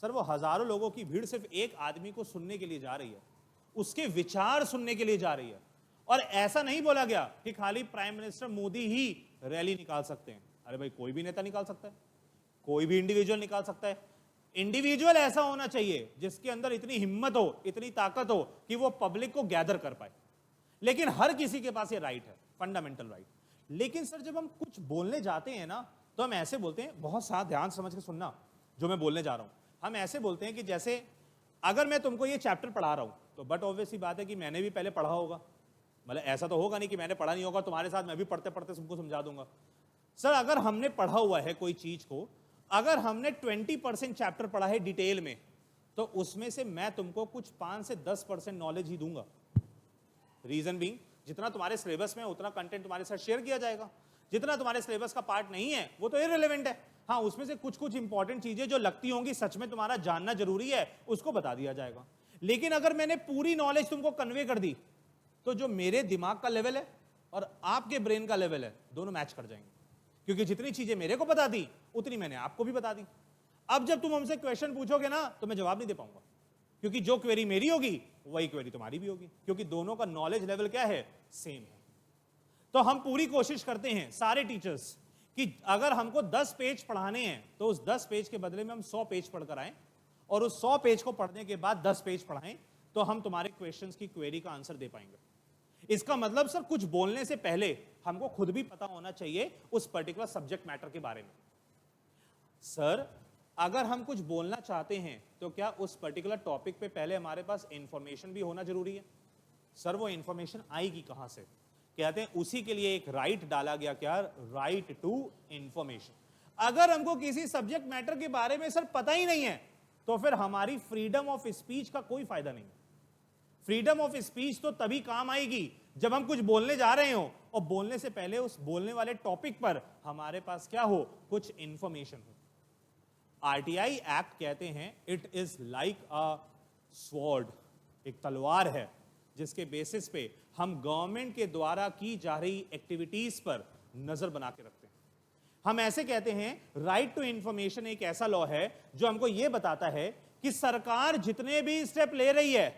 सर वो हजारों लोगों की भीड़ सिर्फ एक आदमी को सुनने के लिए जा रही है, उसके विचार सुनने के लिए जा रही है। और ऐसा नहीं बोला गया कि खाली प्राइम मिनिस्टर मोदी ही रैली निकाल सकते हैं। अरे भाई कोई भी नेता निकाल सकता है, कोई भी इंडिविजुअल निकाल सकता है। इंडिविजुअल ऐसा होना चाहिए जिसके अंदर इतनी हिम्मत हो, इतनी ताकत हो कि वो पब्लिक को गैदर कर पाए। लेकिन हर किसी के पास ये राइट है, फंडामेंटल राइट। लेकिन सर जब हम कुछ बोलने जाते हैं ना, तो हम ऐसे बोलते हैं, बहुत सारा ध्यान समझ के सुनना जो मैं बोलने जा रहा हूं। हम ऐसे बोलते हैं कि जैसे अगर मैं तुमको ये चैप्टर पढ़ा रहा हूं, तो बट ऑब्वियस सी बात है कि मैंने भी पहले पढ़ा होगा। मतलब ऐसा तो होगा नहीं कि मैंने पढ़ा नहीं होगा, तुम्हारे साथ मैं भी पढ़ते पढ़ते तुमको समझा दूंगा। सर अगर हमने पढ़ा हुआ है कोई चीज को, अगर हमने 20% चैप्टर पढ़ा है डिटेल में, तो उसमें से मैं तुमको कुछ 5 से 10% नॉलेज ही दूंगा। रीजन बीइंग, जितना तुम्हारे सिलेबस में उतना कंटेंट तुम्हारे साथ शेयर किया जाएगा, जितना तुम्हारे सिलेबस का पार्ट नहीं है वो तो इररिलेवेंट है। हाँ, उसमें से कुछ कुछ इंपॉर्टेंट चीजें जो लगती होंगी सच में तुम्हारा जानना जरूरी है, उसको बता दिया जाएगा। लेकिन अगर मैंने पूरी नॉलेज तुमको कन्वे कर दी, तो जो मेरे दिमाग का लेवल है और आपके ब्रेन का लेवल है, दोनों मैच कर जाएंगे। क्योंकि जितनी चीजें मेरे को बता दी, उतनी मैंने आपको भी बता दी। अब जब तुम हमसे क्वेश्चन पूछोगे ना, तो मैं जवाब नहीं दे पाऊंगा, क्योंकि जो क्वेरी मेरी होगी वही क्वेरी तुम्हारी भी होगी, क्योंकि दोनों का नॉलेज लेवल क्या है, सेम है। तो हम पूरी कोशिश करते हैं सारे टीचर्स कि अगर हमको 10 पेज पढ़ाने हैं, तो उस 10 पेज के बदले में हम 100 पेज पढ़कर आए, और उस 100 पेज को पढ़ने के बाद 10 पेज पढ़ाएं, तो हम तुम्हारे क्वेश्चंस की क्वेरी का आंसर दे पाएंगे। इसका मतलब सर कुछ बोलने से पहले हमको खुद भी पता होना चाहिए उस पर्टिकुलर सब्जेक्ट मैटर के बारे में। सर अगर हम कुछ बोलना चाहते हैं, तो क्या उस पर्टिकुलर टॉपिक पे पहले हमारे पास इंफॉर्मेशन भी होना जरूरी है? सर वो इंफॉर्मेशन आएगी कहां से? कहते हैं उसी के लिए एक राइट डाला गया, क्या? Right to information. अगर हमको किसी सब्जेक्ट मैटर के बारे में सर पता ही नहीं है, तो फिर हमारी फ्रीडम ऑफ स्पीच का कोई फायदा नहीं। फ्रीडम ऑफ स्पीच तो तभी काम आएगी जब हम कुछ बोलने जा रहे हो, और बोलने से पहले उस बोलने वाले टॉपिक पर हमारे पास क्या हो, कुछ इंफॉर्मेशन हो। आरटीआई एक्ट कहते हैं it is like a sword, एक तलवार है जिसके बेसिस पे हम गवर्नमेंट के द्वारा की जा रही एक्टिविटीज पर नजर बना के रखते हैं। हम ऐसे कहते हैं राइट टू इंफॉर्मेशन एक ऐसा लॉ है जो हमको यह बताता है कि सरकार जितने भी स्टेप ले रही है,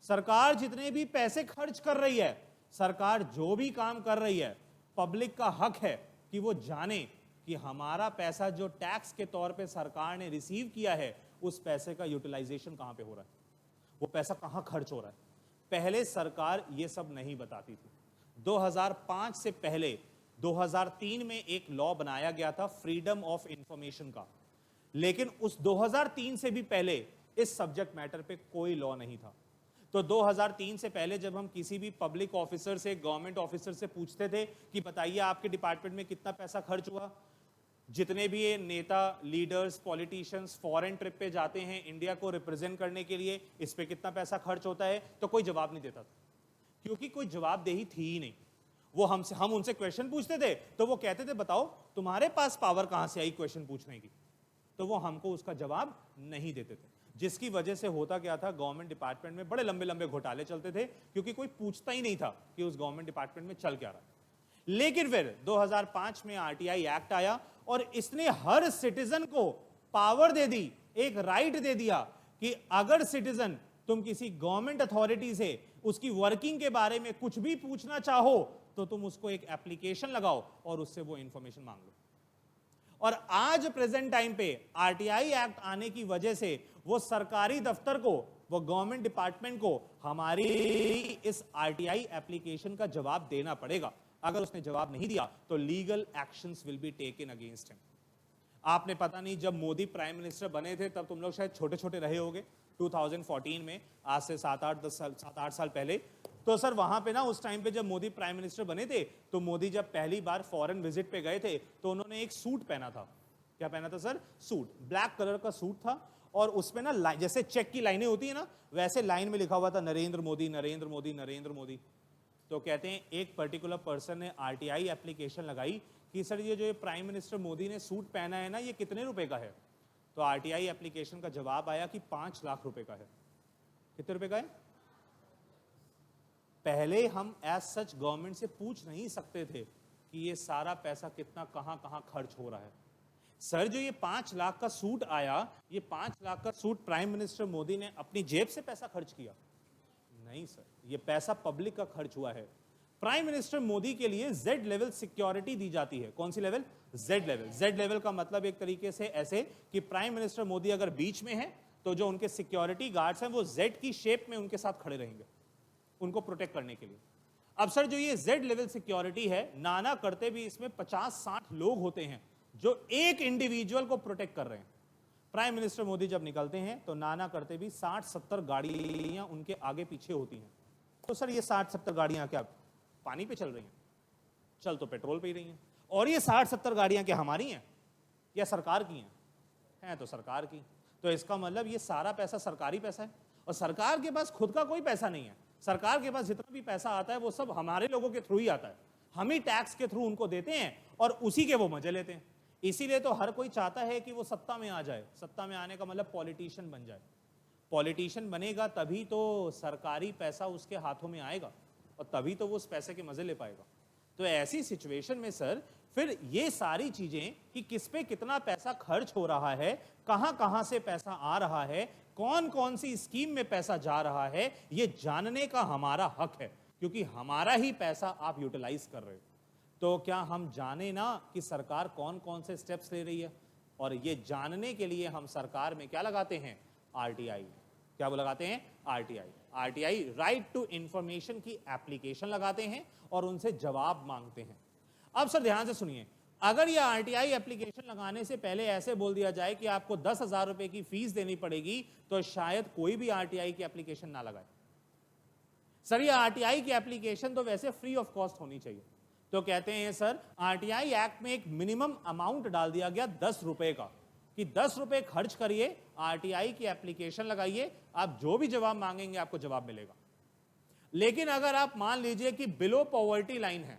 सरकार जितने भी पैसे खर्च कर रही है, सरकार जो भी काम कर रही है, पब्लिक का हक है कि वो जाने कि हमारा पैसा जो टैक्स के तौर पे सरकार ने रिसीव किया है, उस पैसे का यूटिलाइजेशन कहां पे हो रहा है, वो पैसा कहां खर्च हो रहा है। पहले सरकार ये सब नहीं बताती थी। 2005 से पहले 2003 में एक लॉ बनाया गया था फ्रीडम ऑफ इंफॉर्मेशन का, लेकिन उस 2003 से भी पहले इस सब्जेक्ट मैटर पे कोई लॉ नहीं था। तो 2003 से पहले जब हम किसी भी पब्लिक ऑफिसर से, गवर्नमेंट ऑफिसर से पूछते थे कि बताइए आपके डिपार्टमेंट में कितना पैसा खर्च हुआ, जितने भी ये नेता, लीडर्स, पॉलिटिशियंस फॉरेन ट्रिप पे जाते हैं इंडिया को रिप्रेजेंट करने के लिए, इस पे कितना पैसा खर्च होता है, तो कोई जवाब नहीं देता था, क्योंकि कोई जवाबदेही थी ही नहीं। वो हम उनसे क्वेश्चन पूछते थे तो वो कहते थे बताओ तुम्हारे पास पावर कहां से आई क्वेश्चन पूछने की, तो वो हमको उसका जवाब नहीं देते थे। जिसकी वजह से होता क्या था, गवर्नमेंट डिपार्टमेंट में बड़े लंबे लंबे घोटाले चलते थे, क्योंकि कोई पूछता ही नहीं था कि उस गवर्नमेंट डिपार्टमेंट में चल क्या रहा है। लेकिन फिर 2005 में आरटीआई एक्ट आया और इसने हर सिटीजन को पावर दे दी, एक राइट दे दिया कि अगर सिटीजन तुम किसी गवर्नमेंट अथॉरिटी से उसकी वर्किंग के बारे में कुछ भी पूछना चाहो तो तुम उसको एक एप्लीकेशन लगाओ और उससे वो इंफॉर्मेशन मांग लो। और आज प्रेजेंट टाइम पे आरटीआई एक्ट आने की वजह से वो सरकारी दफ्तर को, वो गवर्नमेंट डिपार्टमेंट को हमारी इस आरटीआई एप्लीकेशन का जवाब देना पड़ेगा। अगर उसने जवाब नहीं दिया तो legal actions will be taken against him. आपने पता नहीं जब मोदी प्राइम मिनिस्टर बने थे तब तुम लोग शायद छोटे छोटे रहे होगे, 2014 में, आज से 7-8 साल पहले। तो सर वहां पे ना उस टाइम पे जब मोदी प्राइम मिनिस्टर बने थे तो मोदी जब पहली बार फॉरेन विजिट पे गए थे तो उन्होंने एक सूट पहना था। क्या पहना था सर? सूट, ब्लैक कलर का सूट था और उसमें ना जैसे चेक की लाइनें होती है ना, वैसे लाइन में लिखा हुआ था नरेंद्र मोदी नरेंद्र मोदी नरेंद्र मोदी। तो कहते हैं एक पर्टिकुलर पर्सन ने आरटीआई एप्लीकेशन लगाई कि सर ये जो प्राइम मिनिस्टर मोदी ने सूट पहना है ना, ये कितने रुपए का है? तो आरटीआई एप्लीकेशन का जवाब आया कि 5 लाख रुपए का है। कितने रुपए का है? पहले हम एज सच गवर्नमेंट से पूछ नहीं सकते थे कि ये सारा पैसा कितना कहां कहां खर्च हो रहा है। सर जो ये 5 लाख का सूट आया, ये 5 लाख का सूट प्राइम मिनिस्टर मोदी ने अपनी जेब से पैसा खर्च किया? नहीं सर, ये पैसा पब्लिक का खर्च हुआ है। प्राइम मिनिस्टर मोदी के लिए जेड लेवल सिक्योरिटी दी जाती है। कौन सी level? Z level. Z level का मतलब एक तरीके से ऐसे कि प्राइम मिनिस्टर मोदी अगर बीच में है तो जो उनके सिक्योरिटी गार्ड्स हैं वो जेड की शेप में उनके साथ खड़े रहेंगे उनको प्रोटेक्ट करने के लिए। अब सर जो ये जेड लेवल सिक्योरिटी है, नाना करते भी इसमें 50-60 लोग होते हैं जो एक इंडिविजुअल को प्रोटेक्ट कर रहे हैं। प्राइम मिनिस्टर मोदी जब निकलते हैं तो नाना करते भी 60-70 गाड़ियां उनके आगे पीछे होती हैं। तो सर ये 60-70 गाड़ियां क्या पानी पे चल रही हैं? चल तो पेट्रोल पे ही रही हैं। और ये 60-70 गाड़ियां क्या हमारी हैं या सरकार की हैं? हैं तो सरकार की। तो इसका मतलब ये सारा पैसा सरकारी पैसा है और सरकार के पास खुद का कोई पैसा नहीं है। सरकार के पास जितना भी पैसा आता है वो सब हमारे लोगों के थ्रू ही आता है। हम ही टैक्स के थ्रू उनको देते हैं और उसी के वो मजे लेते हैं। इसीलिए तो हर कोई चाहता है कि वो सत्ता में आ जाए। सत्ता में आने का मतलब पॉलिटिशियन बन जाए। पॉलिटिशियन बनेगा तभी तो सरकारी पैसा उसके हाथों में आएगा और तभी तो वो उस पैसे के मजे ले पाएगा। तो ऐसी सिचुएशन में सर फिर ये सारी चीजें कि किस पे कितना पैसा खर्च हो रहा है, कहां से पैसा आ रहा है, कौन कौन सी स्कीम में पैसा जा रहा है, ये जानने का हमारा हक है क्योंकि हमारा ही पैसा आप यूटिलाइज कर रहे हो। तो क्या हम जाने ना कि सरकार कौन कौन से स्टेप्स ले रही है? और ये जानने के लिए हम सरकार में क्या लगाते हैं? आरटीआई। क्या वो लगाते हैं? RTI. RTI right to information की एप्लीकेशन लगाते हैं और उनसे जवाब मांगते हैं। अब सर ध्यान से सुनिए, अगर ये आरटीआई एप्लीकेशन लगाने से पहले ऐसे बोल दिया जाए कि आपको 10,000 रुपए की फीस देनी पड़ेगी तो शायद कोई भी आरटीआई की एप्लीकेशन ना लगाए। सर ये आरटीआई की एप्लीकेशन तो वैसे फ्री ऑफ कॉस्ट होनी चाहिए। तो कहते हैं सर आरटीआई एक्ट में एक मिनिमम अमाउंट डाल दिया गया 10 रुपए का कि 10 रुपए खर्च करिए, आरटीआई की एप्लीकेशन लगाइए, आप जो भी जवाब मांगेंगे आपको जवाब मिलेगा। लेकिन अगर आप मान लीजिए कि बिलो पॉवर्टी लाइन है,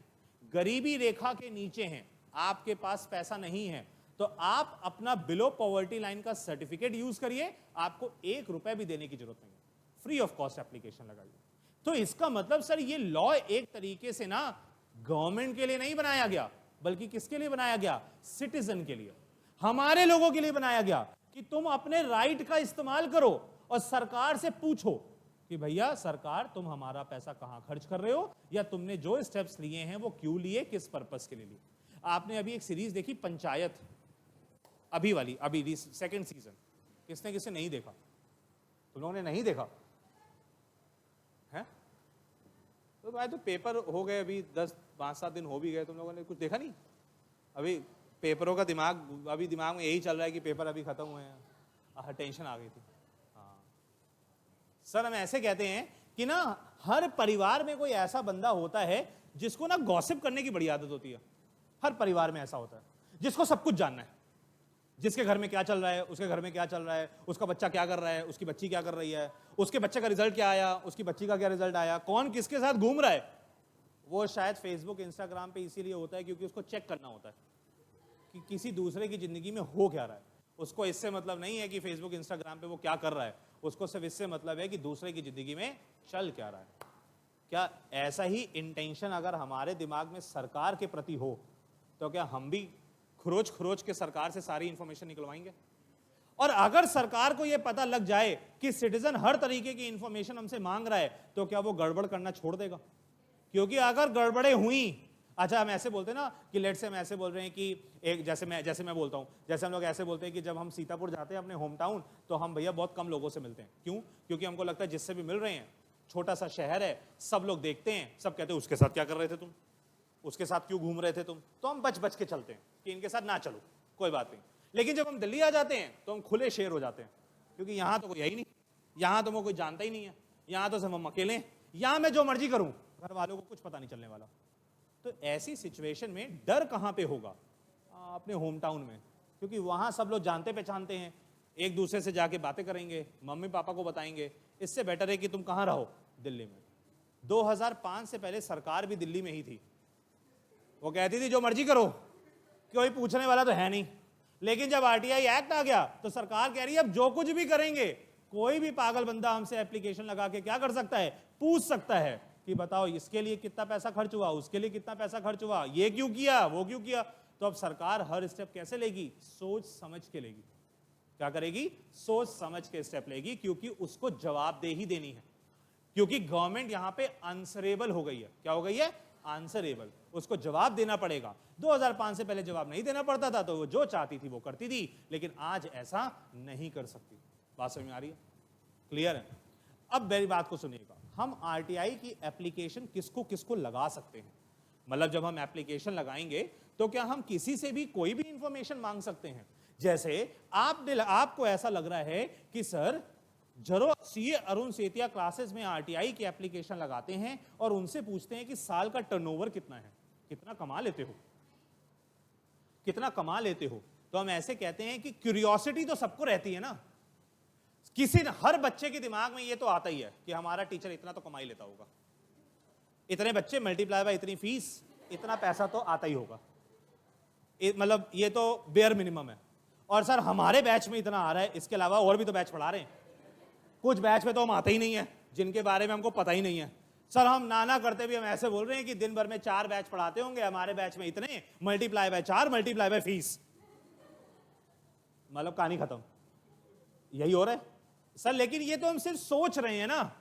गरीबी रेखा के नीचे हैं, आपके पास पैसा नहीं है, तो आप अपना बिलो पॉवर्टी लाइन का सर्टिफिकेट यूज करिए, आपको 1 रुपए भी देने की जरूरत नहीं है, फ्री ऑफ कॉस्ट एप्लीकेशन लगाइए। तो इसका मतलब सर ये लॉ एक तरीके से ना गवर्नमेंट के लिए नहीं बनाया गया बल्कि किसके लिए बनाया गया? सिटीजन के लिए, हमारे लोगों के लिए बनाया गया कि तुम अपने राइट का इस्तेमाल करो और सरकार से पूछो कि भैया सरकार तुम हमारा पैसा कहां खर्च कर रहे हो या तुमने जो स्टेप्स लिए हैं वो क्यों लिए, किस पर्पस के लिए लिए। आपने अभी एक सीरीज देखी पंचायत, अभी वाली, अभी सेकंड सीजन, किसने किसने नहीं देखा? तुम लोगों ने नहीं देखा है? तो भाई तो पेपर हो गए अभी 10-5-7 दिन हो भी गए, तुम लोगों ने कुछ देखा नहीं? अभी पेपरों का दिमाग, अभी दिमाग में यही चल रहा है कि पेपर अभी खत्म हुए हैं, टेंशन आ गई थी। हाँ सर, हम ऐसे कहते हैं कि ना हर परिवार में कोई ऐसा बंदा होता है जिसको ना गॉसिप करने की बड़ी आदत होती है। हर परिवार में ऐसा होता है जिसको सब कुछ जानना है, जिसके घर में क्या चल रहा है, उसके घर में क्या चल रहा है, उसका बच्चा क्या कर रहा है, उसकी बच्ची क्या कर रही है, उसके बच्चे का रिजल्ट क्या आया, उसकी बच्ची का क्या रिजल्ट आया, कौन किसके साथ घूम रहा है। वो शायद फेसबुक इंस्टाग्राम पे इसीलिए होता है क्योंकि उसको चेक करना होता है कि किसी दूसरे की जिंदगी में हो क्या रहा है। उसको इससे मतलब नहीं है कि फेसबुक इंस्टाग्राम पे वो क्या कर रहा है, उसको सिर्फ इससे मतलब है कि दूसरे की जिंदगी में चल क्या रहा है। क्या ऐसा ही इंटेंशन अगर हमारे दिमाग में सरकार के प्रति हो तो क्या हम भी खरोच खरोच के सरकार से सारी इंफॉर्मेशन निकलवाएंगे? और अगर सरकार को यह पता लग जाए कि सिटीजन हर तरीके की इंफॉर्मेशन हमसे मांग रहा है तो क्या वो गड़बड़ करना छोड़ देगा? क्योंकि अगर गड़बड़े हुई, अच्छा हम ऐसे बोलते हैं ना कि लेट से हम ऐसे बोल रहे हैं कि एक जैसे मैं बोलता हूं, जैसे हम लोग ऐसे बोलते हैं कि जब हम सीतापुर जाते हैं अपने होम टाउन तो हम भैया बहुत कम लोगों से मिलते हैं। क्यों? क्योंकि हमको लगता है जिससे भी मिल रहे हैं, छोटा सा शहर है, सब लोग देखते हैं, सब कहते हैं उसके साथ क्या कर रहे थे तुम, उसके साथ क्यों घूम रहे थे तुम, तो हम बच बच के चलते हैं कि इनके साथ ना चलो, कोई बात नहीं। लेकिन जब हम दिल्ली आ जाते हैं तो हम खुले शेर हो जाते हैं, क्योंकि यहाँ तो कोई है ही नहीं, यहाँ तो मैं कोई जानता ही नहीं है, यहाँ तो सब हम अकेले हैं, यहाँ मैं जो मर्जी करूँ, घर वालों को कुछ पता नहीं चलने वाला। तो ऐसी सिचुएशन में डर कहाँ पे होगा? अपने होम टाउन में, क्योंकि वहाँ सब लोग जानते पहचानते हैं, एक दूसरे से जाके बातें करेंगे, मम्मी पापा को बताएंगे। इससे बेटर है कि तुम कहाँ रहो, दिल्ली में। 2005 से पहले सरकार भी दिल्ली में ही थी, वो कहती थी जो मर्जी करो, कोई पूछने वाला तो है नहीं। लेकिन जब आरटीआई एक्ट आ गया तो सरकार कह रही है अब जो कुछ भी करेंगे, कोई भी पागल बंदा हमसे एप्लीकेशन लगा के क्या कर सकता है, पूछ सकता है कि बताओ इसके लिए कितना पैसा खर्च हुआ, उसके लिए कितना पैसा खर्च हुआ, ये क्यों किया, वो क्यों किया। तो अब सरकार हर स्टेप कैसे लेगी? सोच समझ के लेगी। क्या करेगी? सोच समझ के स्टेप लेगी, क्योंकि उसको जवाबदेही देनी है, क्योंकि गवर्नमेंट यहां पे आंसरेबल हो गई है। क्या हो गई है? आंसरेबल। उसको जवाब देना पड़ेगा। 2005 से पहले जवाब नहीं देना पड़ता था, तो वो जो चाहती थी वो करती थी, लेकिन आज ऐसा नहीं कर सकती। बात समझ में आ रही है? क्लियर है? अब मेरी बात को सुनिएगा, हम आरटीआई की एप्लीकेशन किसको किसको लगा सकते हैं? मतलब जब हम एप्लीकेशन लगाएंगे तो क्या हम किसी से भी कोई भी इंफॉर्मेशन मांग सकते हैं? जैसे आपको ऐसा लग रहा है कि सर जरो सीए अरुण सेतिया क्लासेस में आरटीआई की एप्लीकेशन लगाते हैं और उनसे पूछते हैं कि साल का टर्नओवर कितना है, कितना कमा लेते हो, कितना कमा लेते हो। तो हम ऐसे कहते हैं कि क्यूरियोसिटी तो सबको रहती है ना, हर बच्चे के दिमाग में ये तो आता ही है कि हमारा टीचर इतना तो कमाई लेता होगा, इतने बच्चे मल्टीप्लाई बाय इतनी फीस, इतना पैसा तो आता ही होगा, मतलब ये तो बेयर मिनिमम है। और सर हमारे बैच में इतना आ रहा है, इसके अलावा और भी तो बैच पढ़ा रहे हैं, कुछ बैच में तो हम आते ही नहीं है, जिनके बारे में हमको पता ही नहीं है। सर हम नाना करते भी हम ऐसे बोल रहे हैं कि दिन भर में 4 बैच पढ़ाते होंगे, हमारे बैच में इतने, multiply by 4 multiply by fees, मतलब कहानी खत्म। यही हो रहा है सर। लेकिन ये तो हम सिर्फ सोच रहे हैं ना,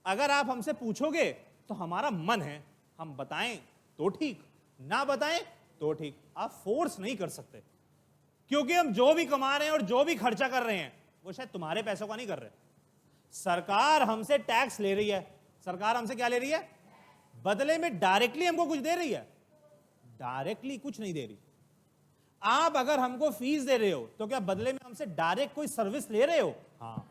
अगर आप हमसे पूछोगे तो हमारा मन है, हम बताएं तो ठीक, ना बताएं तो ठीक, आप फोर्स नहीं कर सकते, क्योंकि हम जो भी कमा रहे हैं और जो भी खर्चा कर रहे हैं वो शायद तुम्हारे पैसों का नहीं कर रहे। सरकार हमसे टैक्स ले रही है, सरकार हमसे क्या ले रही है? बदले में डायरेक्टली हमको कुछ दे रही है? डायरेक्टली कुछ नहीं दे रही। आप अगर हमको फीस दे रहे हो तो क्या बदले में हमसे डायरेक्ट कोई सर्विस ले रहे हो? हाँ,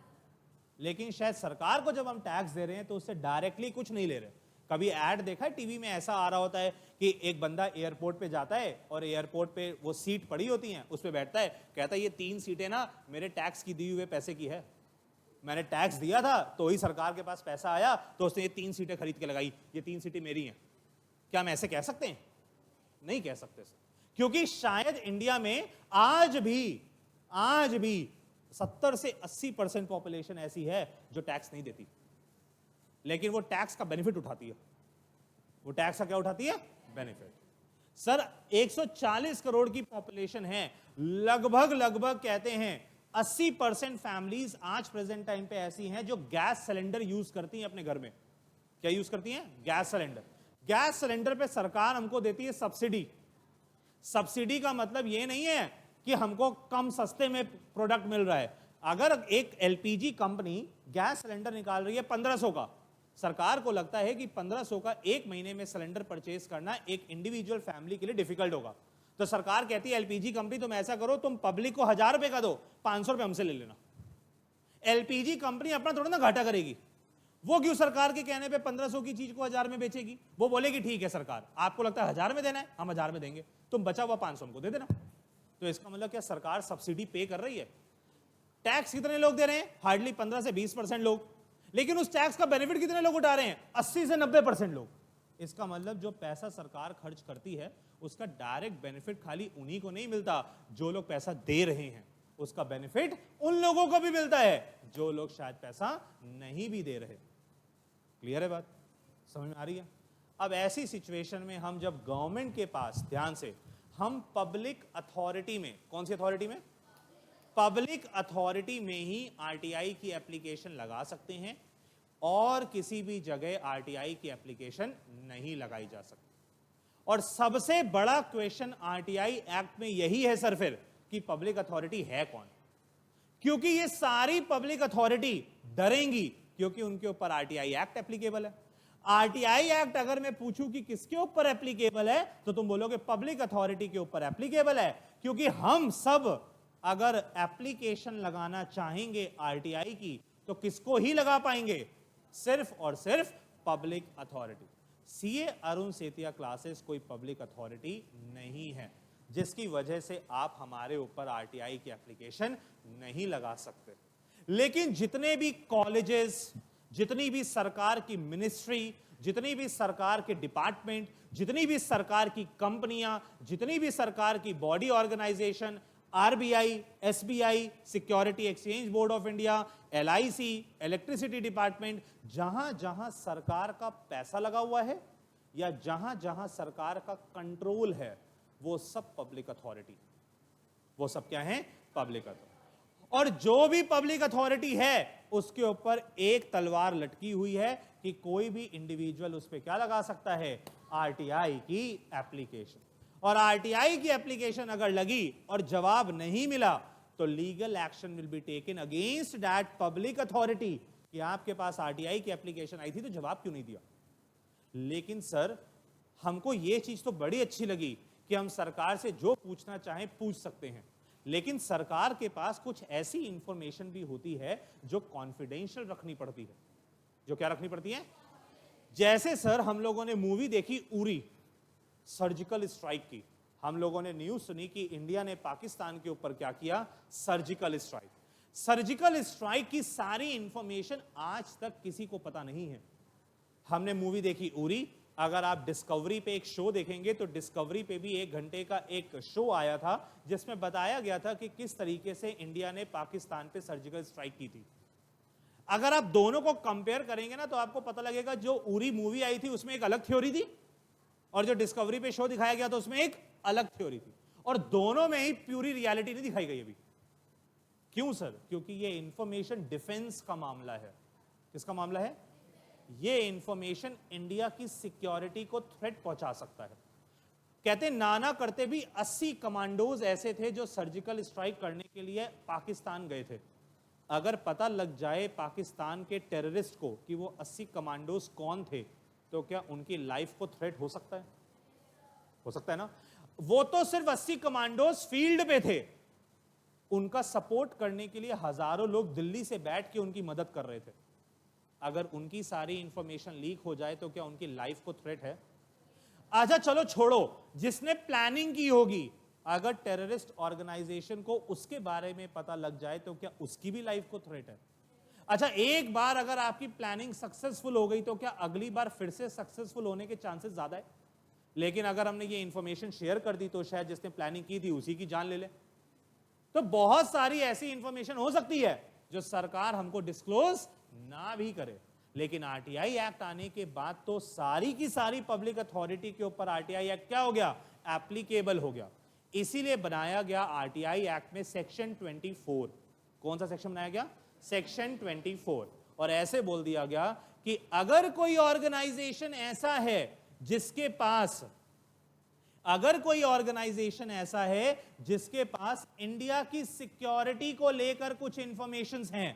लेकिन शायद सरकार को जब हम टैक्स दे रहे हैं तो उससे डायरेक्टली कुछ नहीं ले रहे। कभी ऐड देखा है टीवी में, ऐसा आ रहा होता है कि एक बंदा एयरपोर्ट पे जाता है और एयरपोर्ट पे वो सीट पड़ी होती हैं, उस पे बैठता है, कहता है ये 3 सीटें ना मेरे टैक्स की दिए हुए पैसे की है, मैंने टैक्स दिया था तो ही सरकार के पास पैसा आया तो उसने ये 3 सीटें खरीद के लगाई, ये 3 सीटें मेरी हैं। क्या हम ऐसे कह सकते हैं? नहीं कह सकते सर, क्योंकि शायद इंडिया में आज भी 70 से 80% पॉपुलेशन ऐसी है जो टैक्स नहीं देती, लेकिन वो टैक्स का बेनिफिट उठाती है। वो टैक्स का क्या उठाती है? बेनिफिट। सर 140 करोड़ की पॉपुलेशन है, लगभग कहते हैं 80% फैमिलीज आज प्रेजेंट टाइम पे ऐसी हैं जो गैस सिलेंडर यूज करती हैं अपने घर में। क्या यूज करती हैं? Gas cylinder. गैस सिलेंडर पे सरकार हमको देती है सब्सिडी। सब्सिडी का मतलब ये नहीं है कि हमको कम सस्ते में प्रोडक्ट मिल रहा है। अगर एक एलपीजी कंपनी गैस सिलेंडर निकाल रही है 1500 का, सरकार को लगता है कि 1500 का एक महीने में सिलेंडर परचेज करना एक इंडिविजुअल फैमिली के लिए डिफिकल्ट होगा, तो सरकार कहती है एलपीजी कंपनी तुम ऐसा करो, तुम पब्लिक को 1000 रुपए का दो, 500 रुपए हमसे ले लेना। एलपीजी कंपनी अपना थोड़ा ना घाटा करेगी, वो क्यों सरकार के कहने पे 1500 की चीज को 1000 में बेचेगी? वो बोलेगी ठीक है सरकार, आपको लगता है 1000 में देना है, हम 1000 में देंगे, तुम बचा हुआ 500 हमको दे देना। तो इसका मतलब क्या सरकार सब्सिडी पे कर रही है? टैक्स कितने लोग दे रहे हैं? हार्डली 15 से 20% लोग, लेकिन उस टैक्स का बेनिफिट कितने लोग उठा रहे हैं? 80 से 90% लोग। इसका मतलब जो पैसा सरकार खर्च करती है उसका डायरेक्ट बेनिफिट खाली उन्हीं को नहीं मिलता जो लोग पैसा दे रहे हैं, उसका बेनिफिट उन लोगों को भी मिलता है जो लोग शायद पैसा नहीं भी दे रहे। क्लियर है बात? समझ में आ रही है? अब ऐसी सिचुएशन में हम जब गवर्नमेंट के पास, ध्यान से, हम पब्लिक अथॉरिटी में, कौन सी अथॉरिटी में? पब्लिक अथॉरिटी में ही आरटीआई की एप्लीकेशन लगा सकते हैं और किसी भी जगह आरटीआई की एप्लीकेशन नहीं लगाई जा सकती। और सबसे बड़ा क्वेश्चन आरटीआई एक्ट में यही है सर फिर, कि पब्लिक अथॉरिटी है कौन? क्योंकि ये सारी पब्लिक अथॉरिटी डरेंगी, क्योंकि उनके ऊपर आरटीआई एक्ट एप्लीकेबल है। आरटीआई एक्ट अगर मैं पूछूं कि किसके ऊपर एप्लीकेबल है, तो तुम बोलोगे पब्लिक अथॉरिटी के ऊपर एप्लीकेबल है, क्योंकि हम सब अगर एप्लीकेशन लगाना चाहेंगे आरटीआई की, तो किसको ही लगा पाएंगे? सिर्फ और सिर्फ public authority. CA Arun Setia classes कोई पब्लिक अथॉरिटी नहीं है, जिसकी वजह से आप हमारे ऊपर आरटीआई की एप्लीकेशन नहीं लगा सकते। लेकिन जितने भी कॉलेजेस, जितनी भी सरकार की मिनिस्ट्री, जितनी भी सरकार के डिपार्टमेंट, जितनी भी सरकार की कंपनियां, जितनी भी सरकार की body organization, RBI, SBI, security exchange board of India, LIC, electricity department, जहां जहां सरकार का पैसा लगा हुआ है या जहां जहां सरकार का कंट्रोल है, वो सब पब्लिक अथॉरिटी, वो सब क्या है? Public authority. और जो भी पब्लिक अथॉरिटी है उसके ऊपर एक तलवार लटकी हुई है कि कोई भी इंडिविजुअल उस पर क्या लगा सकता है? आरटीआई की एप्लीकेशन। और आरटीआई की एप्लीकेशन अगर लगी और जवाब नहीं मिला, तो legal action will be taken against that public authority कि आपके पास आरटीआई की एप्लीकेशन आई थी तो जवाब क्यों नहीं दिया? लेकिन सर, हमको यह चीज तो बड़ी अच्छी लगी कि हम सरकार से जो पूछना चाहें पूछ सकते हैं, लेकिन सरकार के पास कुछ ऐसी इंफॉर्मेशन भी होती है जो कॉन्फिडेंशियल रखनी पड़ती है। जो क्या रखनी पड़ती है? जैसे सर, हम लोगों ने मूवी देखी उरी, सर्जिकल स्ट्राइक की। हम लोगों ने न्यूज सुनी कि इंडिया ने पाकिस्तान के ऊपर क्या किया? Surgical strike. सर्जिकल स्ट्राइक की सारी इंफॉर्मेशन आज तक किसी को पता नहीं है। हमने मूवी देखी उरी। अगर आप डिस्कवरी पे एक शो देखेंगे तो डिस्कवरी पे भी 1 घंटे का एक शो आया था जिसमें बताया गया था कि किस तरीके से इंडिया ने पाकिस्तान पे सर्जिकल स्ट्राइक की थी। अगर आप दोनों को कंपेयर करेंगे ना, तो आपको पता लगेगा जो उरी मूवी आई थी उसमें एक अलग थ्योरी थी और जो डिस्कवरी पे शो दिखाया गया था उसमें एक अलग थ्योरी थी, और दोनों में ही प्यूरी रियलिटी नहीं दिखाई गई अभी। क्यों सर? क्योंकि ये इंफॉर्मेशन डिफेंस का मामला है। किसका मामला है? ये इंफॉर्मेशन इंडिया की सिक्योरिटी को थ्रेट पहुंचा सकता है। कहते नाना करते भी 80 कमांडोज ऐसे थे जो सर्जिकल स्ट्राइक करने के लिए पाकिस्तान गए थे। अगर पता लग जाए पाकिस्तान के टेररिस्ट को कि वो 80 कमांडोज कौन थे, तो क्या उनकी लाइफ को थ्रेट हो सकता है? हो सकता है ना। वो तो सिर्फ 80 कमांडोज फील्ड पे थे, उनका सपोर्ट करने के लिए हजारों लोग दिल्ली से बैठ के उनकी मदद कर रहे थे। अगर उनकी सारी इंफॉर्मेशन लीक हो जाए तो क्या उनकी लाइफ को थ्रेट है? अच्छा चलो छोड़ो, जिसने प्लानिंग की होगी, अगर टेररिस्ट ऑर्गेनाइजेशन को उसके बारे में पता लग जाए तो क्या उसकी भी लाइफ को थ्रेट है? अच्छा, एक बार अगर आपकी प्लानिंग सक्सेसफुल हो गई तो क्या अगली बार फिर से सक्सेसफुल होने के चांसेस ज्यादा है? लेकिन अगर हमने ये इंफॉर्मेशन शेयर कर दी तो शायद जिसने प्लानिंग की थी उसी की जान ले ले। तो बहुत सारी ऐसी इंफॉर्मेशन हो सकती है जो सरकार हमको डिस्क्लोज ना भी करे, लेकिन आरटीआई एक्ट आने के बाद तो सारी की सारी पब्लिक अथॉरिटी के ऊपर आरटीआई एक्ट क्या हो गया? एप्लीकेबल हो गया। इसीलिए बनाया गया आरटीआई एक्ट में सेक्शन 24। कौन सा सेक्शन बनाया गया? सेक्शन 24। और ऐसे बोल दिया गया कि अगर कोई ऑर्गेनाइजेशन ऐसा है जिसके पास, अगर कोई ऑर्गेनाइजेशन ऐसा है जिसके पास इंडिया की सिक्योरिटी को लेकर कुछ इंफॉर्मेशंस हैं,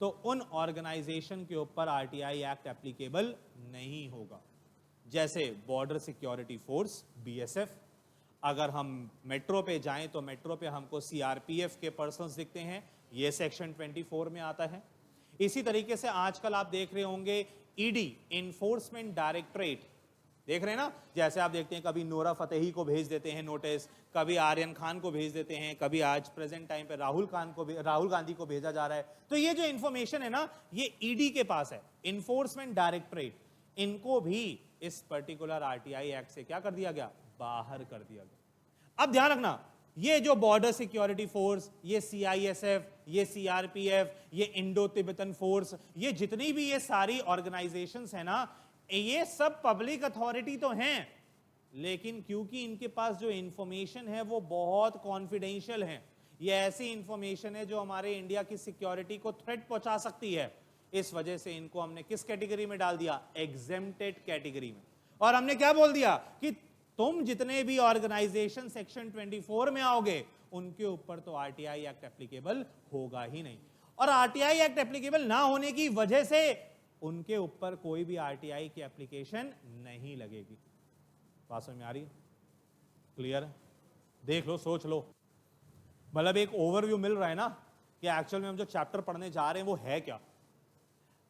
तो उन ऑर्गेनाइजेशन के ऊपर आरटीआई एक्ट एप्लीकेबल नहीं होगा। जैसे बॉर्डर सिक्योरिटी फोर्स, बीएसएफ। अगर हम मेट्रो पे जाएं तो मेट्रो पे हमको सीआरपीएफ के पर्सन्स दिखते हैं, ये सेक्शन 24 में आता है। इसी तरीके से आजकल आप देख रहे होंगे ईडी, इन्फोर्समेंट डायरेक्टरेट, देख रहे हैं ना। जैसे आप देखते हैं कभी नोरा फतेही को भेज देते हैं नोटिस, कभी आर्यन खान को भेज देते हैं, कभी आज प्रेजेंट टाइम पे राहुल गांधी को भेजा जा रहा है। तो ये जो इंफॉर्मेशन है ना, ये ईडी के पास है, इन्फोर्समेंट डायरेक्टरेट। इनको भी इस पर्टिकुलर आरटीआई एक्ट से क्या कर दिया गया? बाहर कर दिया गया। अब ध्यान रखना, ये जो बॉर्डर सिक्योरिटी फोर्स, ये सीआईएसएफ, ये सीआरपीएफ, ये इंडो तिब्बतन फोर्स, ये जितनी भी ये सारी ऑर्गेनाइजेशंस है ना, ये सब पब्लिक अथॉरिटी तो हैं, लेकिन क्योंकि इनके पास जो इंफॉर्मेशन है वो बहुत कॉन्फिडेंशियल है, ये ऐसी इंफॉर्मेशन है जो हमारे इंडिया की सिक्योरिटी को थ्रेट पहुंचा सकती है, इस वजह से इनको हमने किस कैटेगरी में डाल दिया? एग्जेम्प्टेड कैटेगरी में। और हमने क्या बोल दिया कि तुम जितने भी ऑर्गेनाइजेशन सेक्शन 24 में आओगे उनके ऊपर तो आरटीआई एक्ट एप्लीकेबल होगा ही नहीं, और आरटीआई एक्ट एप्लीकेबल ना होने की वजह से उनके ऊपर कोई भी आरटीआई की एप्लीकेशन नहीं लगेगी। बात समझ में आ रही है? क्लियर है? देख लो, सोच लो, मतलब एक ओवरव्यू मिल रहा है ना कि एक्चुअल में हम जो चैप्टर पढ़ने जा रहे हैं वो है क्या।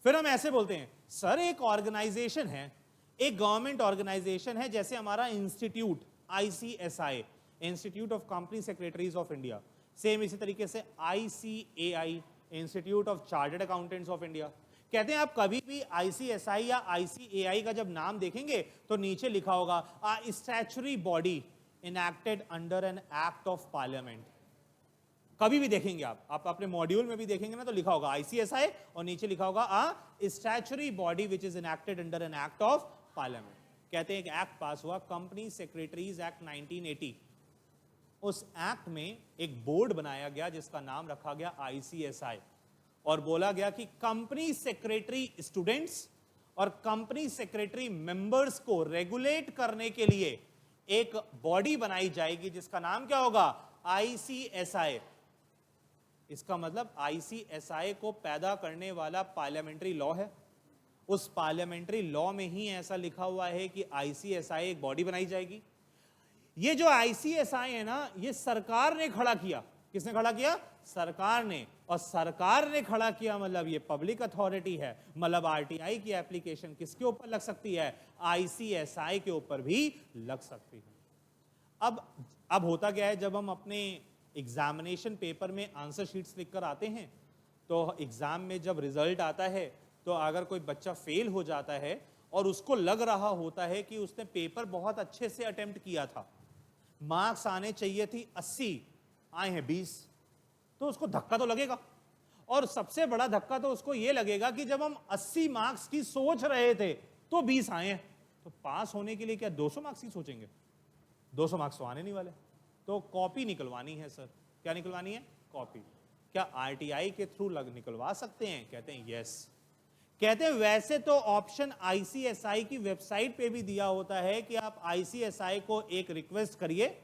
फिर हम ऐसे बोलते हैं, सर एक ऑर्गेनाइजेशन है, एक गवर्नमेंट ऑर्गेनाइजेशन है, जैसे हमारा institute ICSI, institute of company secretaries of India, same इसी तरीके से ICAI, institute of chartered accountants of India. कहते हैं आप कभी भी आईसीएसआई या आईसीएआई का जब नाम देखेंगे तो नीचे लिखा होगा statutory body enacted under an act of parliament. कभी भी देखेंगे आप अपने मॉड्यूल में भी देखेंगे ना तो लिखा होगा आईसीएसआई और नीचे लिखा होगा statutory body which is enacted under an act of parliament. कहते हैं एक एक्ट पास हुआ, कंपनी सेक्रेटरीज एक्ट 1980। उस एक्ट में एक बोर्ड बनाया गया जिसका नाम रखा गया आईसीएसआई, और बोला गया कि कंपनी सेक्रेटरी स्टूडेंट्स और कंपनी सेक्रेटरी मेंबर्स को रेगुलेट करने के लिए एक बॉडी बनाई जाएगी जिसका नाम क्या होगा? आईसीएसआई। इसका मतलब आईसीएसआई को पैदा करने वाला पार्लियामेंट्री लॉ है, उस पार्लियामेंट्री लॉ में ही ऐसा लिखा हुआ है कि आईसीएसआई एक बॉडी बनाई जाएगी। ये जो आईसीएसआई है ना, ये सरकार ने खड़ा किया। किसने खड़ा किया? सरकार ने। और सरकार ने खड़ा किया मतलब ये पब्लिक अथॉरिटी है, मतलब आरटीआई की एप्लीकेशन किसके ऊपर लग सकती है? आईसीएसआई के ऊपर भी लग सकती है। अब होता क्या है, जब हम अपने एग्जामिनेशन पेपर में आंसर शीट्स लिखकर आते हैं तो एग्जाम में जब रिजल्ट आता है तो अगर कोई बच्चा फेल हो जाता है और उसको लग रहा होता है कि उसने पेपर बहुत अच्छे से अटेम्प्ट किया था, मार्क्स आने चाहिए थी 80, आए हैं 20, तो उसको धक्का तो लगेगा। और सबसे बड़ा धक्का तो उसको यह लगेगा कि जब हम 80 मार्क्स की सोच रहे थे तो 20 आए हैं, तो पास होने के लिए क्या 200 मार्क्स की सोचेंगे? 200 मार्क्स तो आने नहीं वाले, तो कॉपी निकलवानी है। सर क्या निकलवानी है? कॉपी। क्या आरटीआई के थ्रू निकलवा सकते हैं? कहते हैं यस। कहते हैं वैसे तो ऑप्शन आईसीएसआई की वेबसाइट पे भी दिया होता है कि आप आईसीएसआई को एक रिक्वेस्ट करिए,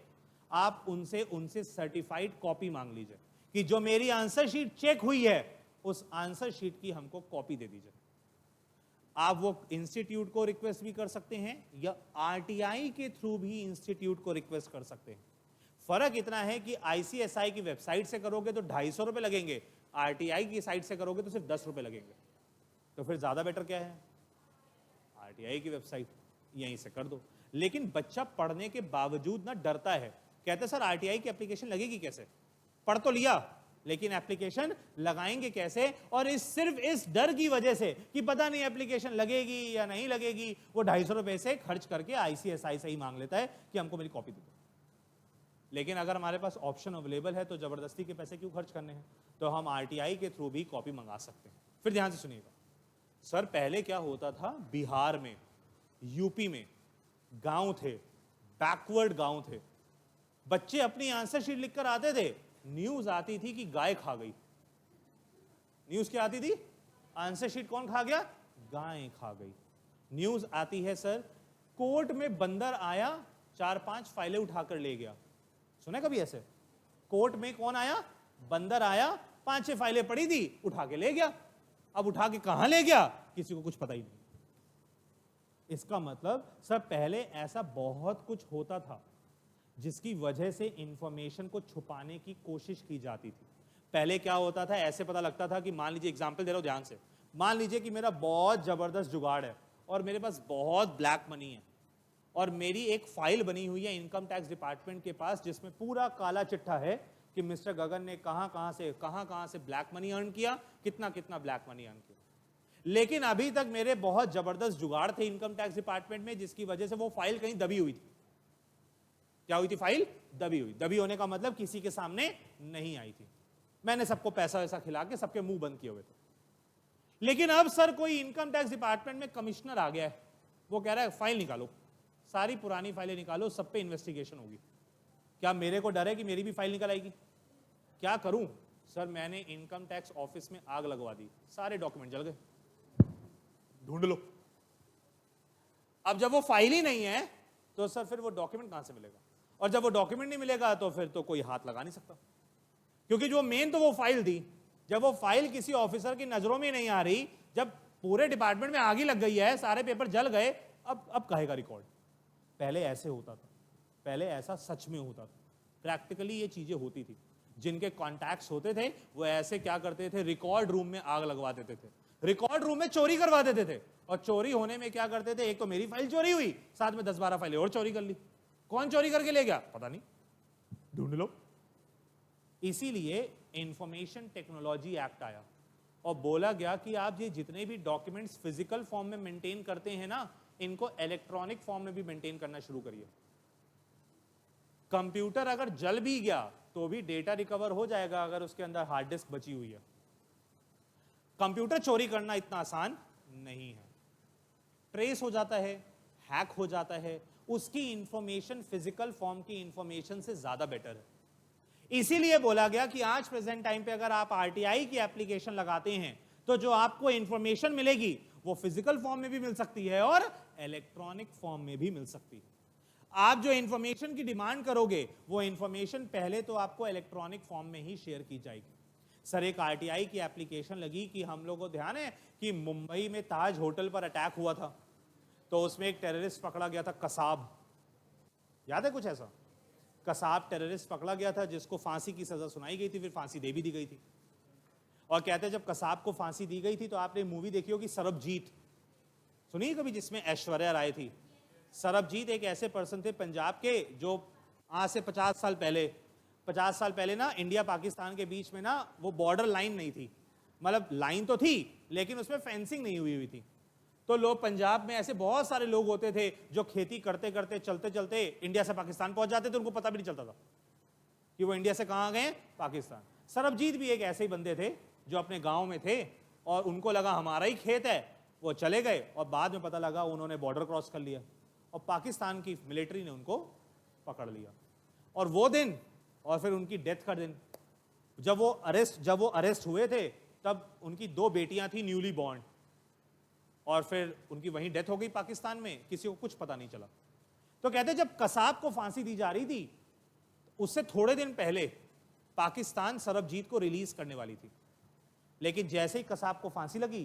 आप उनसे सर्टिफाइड कॉपी मांग लीजिए कि जो मेरी आंसर शीट चेक हुई है उस आंसर शीट की हमको कॉपी दे दीजिए। आप वो इंस्टीट्यूट को रिक्वेस्ट भी कर सकते हैं या आरटीआई के थ्रू भी इंस्टीट्यूट को रिक्वेस्ट कर सकते हैं। फर्क इतना है कि आईसीएसआई की वेबसाइट से करोगे तो 250 रुपए लगेंगे, आरटीआई की साइट से करोगे तो सिर्फ 10 रुपए लगेंगे। तो फिर ज्यादा बेटर क्या है? आरटीआई की वेबसाइट, यहीं से कर दो। लेकिन बच्चा पढ़ने के बावजूद ना डरता है, कहते सर आरटीआई की एप्लीकेशन लगेगी कैसे? पढ़ तो लिया लेकिन एप्लीकेशन लगाएंगे कैसे? और सिर्फ इस डर की वजह से कि पता नहीं एप्लीकेशन लगेगी या नहीं लगेगी, वो 250 रुपए से खर्च करके आईसीएसआई से ही मांग लेता है कि हमको मेरी कॉपी दे दो। लेकिन अगर हमारे पास ऑप्शन अवेलेबल है तो जबरदस्ती के पैसे क्यों खर्च करने हैं? तो हम आरटीआई के थ्रू भी कॉपी मंगा सकते हैं। फिर ध्यान से सुनिएगा, सर पहले क्या होता था, बिहार में, यूपी में गांव थे, बैकवर्ड गांव थे, बच्चे अपनी आंसर शीट लिखकर आते थे, न्यूज आती थी कि गाय खा गई। न्यूज क्या आती थी? आंसर शीट कौन खा गया? गाय खा गई। न्यूज आती है सर कोर्ट में बंदर आया, 4-5 फाइलें उठाकर ले गया। सुना कभी ऐसे? कोर्ट में कौन आया? बंदर आया, 5-6 फाइलें पड़ी थी, उठा के ले गया। अब उठा के कहां ले गया किसी को कुछ पता ही नहीं। इसका मतलब सर पहले ऐसा बहुत कुछ होता था जिसकी वजह से इंफॉर्मेशन को छुपाने की कोशिश की जाती थी। पहले क्या होता था, ऐसे पता लगता था कि मान लीजिए, एग्जांपल दे रहा हूं ध्यान से, मान लीजिए कि मेरा बहुत जबरदस्त जुगाड़ है और मेरे पास बहुत ब्लैक मनी है और मेरी एक फाइल बनी हुई है इनकम टैक्स डिपार्टमेंट के पास जिसमें पूरा काला चिट्ठा है कि मिस्टर गगन ने कहां से ब्लैक मनी अर्न किया, कितना कितना ब्लैक मनी अर्न किया। लेकिन अभी तक मेरे बहुत जबरदस्त जुगाड़ थे इनकम टैक्स डिपार्टमेंट में जिसकी वजह से वो फाइल कहीं दबी हुई थी। क्या हुई थी? फाइल दबी हुई। दबी होने का मतलब किसी के सामने नहीं आई थी, मैंने सबको पैसा वैसा खिला के सबके मुंह बंद किए हुए थे। लेकिन अब सर कोई इनकम टैक्स डिपार्टमेंट में कमिश्नर आ गया है वो कह रहा है फाइल निकालो, सारी पुरानी फाइलें निकालो, सब पे इन्वेस्टिगेशन होगी। क्या मेरे को डर है कि मेरी भी फाइल निकल आएगी? क्या करूं? सर मैंने इनकम टैक्स ऑफिस में आग लगवा दी, सारे डॉक्यूमेंट जल गए, ढूंढ लो। अब जब वो फाइल ही नहीं है तो सर फिर वो डॉक्यूमेंट कहां से मिलेगा? और जब वो डॉक्यूमेंट नहीं मिलेगा तो फिर तो कोई हाथ लगा नहीं सकता, क्योंकि जो मेन तो वो फाइल थी। जब वो फाइल किसी ऑफिसर की नजरों में नहीं आ रही, जब पूरे डिपार्टमेंट में आग ही लग गई है, सारे पेपर जल गए, अब कहेगा रिकॉर्ड? पहले ऐसे होता था, पहले ऐसा सच में होता था, प्रैक्टिकली ये चीजें होती थी। जिनके कॉन्टैक्ट्स होते थे वो ऐसे क्या करते थे, रिकॉर्ड रूम में आग लगवा देते थे, रिकॉर्ड रूम में चोरी करवा देते थे। और चोरी होने में क्या करते थे, एक तो मेरी फाइल चोरी हुई, साथ में 10-12 फाइलें और चोरी कर ली। कौन चोरी करके ले गया पता नहीं, ढूंढ लो। इसीलिए इंफॉर्मेशन टेक्नोलॉजी एक्ट आया और बोला गया कि आप ये जितने भी डॉक्यूमेंट्स फिजिकल फॉर्म में मेंटेन करते हैं ना, इनको इलेक्ट्रॉनिक फॉर्म में भी मेंटेन करना शुरू करिए। कंप्यूटर अगर जल भी गया तो भी डेटा रिकवर हो जाएगा अगर उसके अंदर हार्ड डिस्क बची हुई है। कंप्यूटर चोरी करना इतना आसान नहीं है, ट्रेस हो जाता है, हैक हो जाता है, उसकी इंफॉर्मेशन फिजिकल फॉर्म की इंफॉर्मेशन से ज्यादा बेटर है। इसीलिए बोला गया कि आज प्रेजेंट टाइम पे अगर आप आरटीआई की एप्लीकेशन लगाते हैं तो जो आपको इंफॉर्मेशन मिलेगी वो फिजिकल फॉर्म में भी मिल सकती है और इलेक्ट्रॉनिक फॉर्म में भी मिल सकती है। आप जो इंफॉर्मेशन की डिमांड करोगे वो इंफॉर्मेशन पहले तो आपको इलेक्ट्रॉनिक फॉर्म में ही शेयर की जाएगी। सर एक आरटीआई की एप्लीकेशन लगी कि हम लोगों को ध्यान है कि मुंबई में ताज होटल पर अटैक हुआ था, तो उसमें एक टेररिस्ट पकड़ा गया था, कसाब, याद है कुछ ऐसा? कसाब टेररिस्ट पकड़ा गया था जिसको फांसी की सजा सुनाई गई थी, फिर फांसी दे भी दी गई थी। और कहते हैं जब कसाब को फांसी दी गई थी तो आपने मूवी देखी होगी सरबजीत, सुनिए कभी, जिसमें ऐश्वर्या राय थी। सरबजीत एक ऐसे पर्सन थे पंजाब के जो आज से 50 साल पहले ना इंडिया पाकिस्तान के बीच में ना वो बॉर्डर लाइन नहीं थी, मतलब लाइन तो थी लेकिन उसमें फेंसिंग नहीं हुई थी। तो लोग पंजाब में ऐसे बहुत सारे लोग होते थे जो खेती करते करते चलते चलते इंडिया से पाकिस्तान पहुंच जाते थे, उनको पता भी नहीं चलता था कि वो इंडिया से कहां गए, पाकिस्तान। सरबजीत भी एक ऐसे ही बंदे थे जो अपने गांव में थे और उनको लगा हमारा ही खेत है, वो चले गए और बाद में पता लगा उन्होंने बॉर्डर क्रॉस कर लिया और पाकिस्तान की मिलिट्री ने उनको पकड़ लिया। और वो दिन और फिर उनकी डेथ का दिन, जब वो अरेस्ट हुए थे तब उनकी 2 बेटियां थी न्यूली बॉर्न, और फिर उनकी वहीं डेथ हो गई पाकिस्तान में, किसी को कुछ पता नहीं चला। तो कहते जब कसाब को फांसी दी जा रही थी उससे थोड़े दिन पहले पाकिस्तान सरबजीत को रिलीज करने वाली थी, लेकिन जैसे ही कसाब को फांसी लगी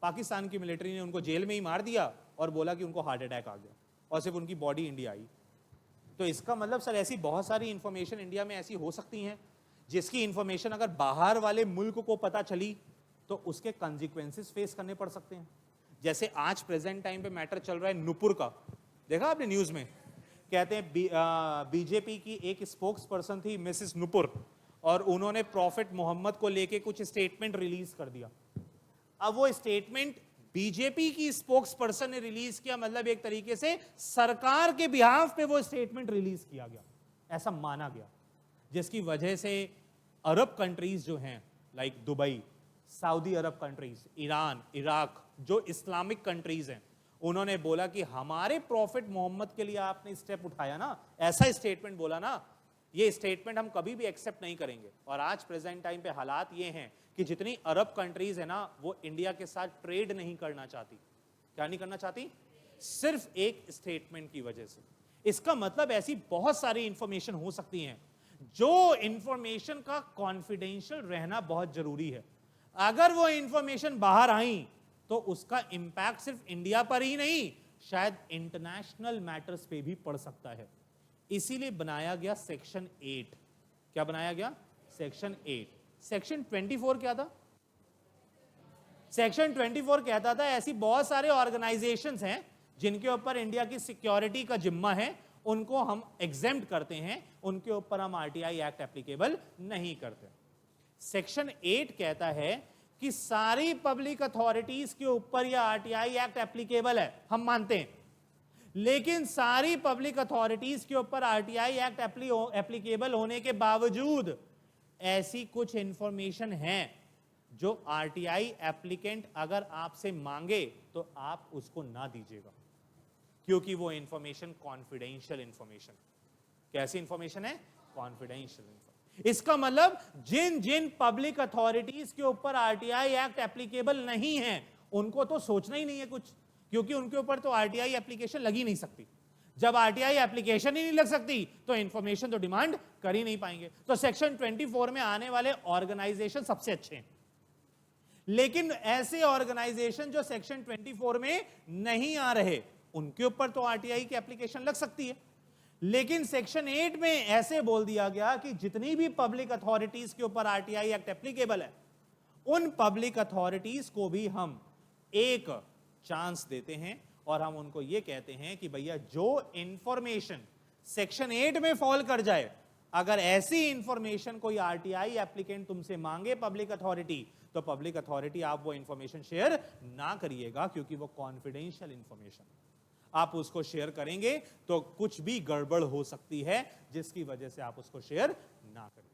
पाकिस्तान की मिलिट्री ने उनको जेल में ही मार दिया और बोला कि उनको हार्ट अटैक आ गया और सिर्फ उनकी बॉडी इंडिया आई। तो इसका मतलब सर ऐसी बहुत सारी इंफॉर्मेशन इंडिया में ऐसी हो सकती हैं जिसकी इंफॉर्मेशन अगर बाहर वाले मुल्क को पता चली तो उसके कंसिक्वेंसेस फेस करने पड़ सकते हैं। जैसे आज प्रेजेंट टाइम पे मैटर चल रहा है नुपुर का, देखा आपने न्यूज में? कहते हैं बीजेपी की एक स्पोक्स पर्सन थी मिसेस नुपुर और उन्होंने प्रॉफिट मोहम्मद को लेके कुछ स्टेटमेंट रिलीज कर दिया। अब वो स्टेटमेंट बीजेपी की स्पोक्स पर्सन ने रिलीज किया, मतलब एक तरीके से सरकार के बिहाफ पे वो स्टेटमेंट रिलीज किया गया, ऐसा माना गया, जिसकी वजह से अरब कंट्रीज जो हैं लाइक दुबई, सऊदी अरब कंट्रीज, ईरान, इराक, जो इस्लामिक कंट्रीज हैं, उन्होंने बोला कि हमारे प्रॉफिट मोहम्मद के लिए आपने स्टेप उठाया ना, ऐसा स्टेटमेंट बोला ना, ये स्टेटमेंट हम कभी भी एक्सेप्ट नहीं करेंगे। और आज प्रेजेंट टाइम पे हालात ये हैं कि जितनी अरब कंट्रीज है ना वो इंडिया के साथ ट्रेड नहीं करना चाहती। क्या नहीं करना चाहती? सिर्फ एक स्टेटमेंट की वजह से। इसका मतलब ऐसी बहुत सारी इंफॉर्मेशन हो सकती हैं जो इंफॉर्मेशन का कॉन्फिडेंशियल रहना बहुत जरूरी है। अगर वो इंफॉर्मेशन बाहर आई तो उसका इंपैक्ट सिर्फ इंडिया पर ही नहीं, शायद इंटरनेशनल मैटर्स पे भी पड़ सकता है। इसीलिए बनाया गया सेक्शन 8। क्या बनाया गया? सेक्शन 8। सेक्शन 24 क्या था? सेक्शन 24 कहता था ऐसी बहुत सारे ऑर्गेनाइजेशंस हैं जिनके ऊपर इंडिया की सिक्योरिटी का जिम्मा है, उनको हम एग्जेम्प्ट करते हैं, उनके ऊपर हम आरटीआई एक्ट एप्लीकेबल नहीं करते। सेक्शन 8 कहता है कि सारी पब्लिक अथॉरिटीज के ऊपर यह आरटीआई एक्ट एप्लीकेबल है, हम मानते हैं, लेकिन सारी पब्लिक अथॉरिटीज के ऊपर आरटीआई एक्ट एप्लीकेबल होने के बावजूद ऐसी कुछ इंफॉर्मेशन है जो आरटीआई एप्लीकेंट अगर आपसे मांगे तो आप उसको ना दीजिएगा। क्योंकि वो इंफॉर्मेशन कॉन्फिडेंशियल इंफॉर्मेशन, कैसी इंफॉर्मेशन है? Confidential information. इसका मतलब जिन जिन पब्लिक अथॉरिटीज के ऊपर आरटीआई एक्ट एप्लीकेबल नहीं है उनको तो सोचना ही नहीं है कुछ, क्योंकि उनके ऊपर तो आरटीआई एप्लीकेशन लगी नहीं सकती। जब आरटीआई एप्लीकेशन ही नहीं लग सकती तो इंफॉर्मेशन तो डिमांड कर ही नहीं पाएंगे। तो सेक्शन 24 में आने वाले ऑर्गेनाइजेशन सबसे अच्छे हैं, लेकिन ऐसे ऑर्गेनाइजेशन जो सेक्शन 24 में नहीं आ रहे उनके ऊपर तो आरटीआई की एप्लीकेशन लग सकती है। लेकिन सेक्शन 8 में ऐसे बोल दिया गया कि जितनी भी पब्लिक अथॉरिटीज के ऊपर आरटीआई एक्ट एप्लीकेबल है उन पब्लिक अथॉरिटीज को भी हम एक चांस देते हैं और हम उनको यह कहते हैं कि भैया जो इंफॉर्मेशन सेक्शन 8 में फॉल कर जाए, अगर ऐसी इंफॉर्मेशन कोई आरटीआई एप्लीकेंट तुमसे मांगे पब्लिक अथॉरिटी, तो पब्लिक अथॉरिटी आप वो इंफॉर्मेशन शेयर ना करिएगा, क्योंकि वो कॉन्फिडेंशियल इंफॉर्मेशन, आप उसको शेयर करेंगे तो कुछ भी गड़बड़ हो सकती है जिसकी वजह से आप उसको शेयर ना करें।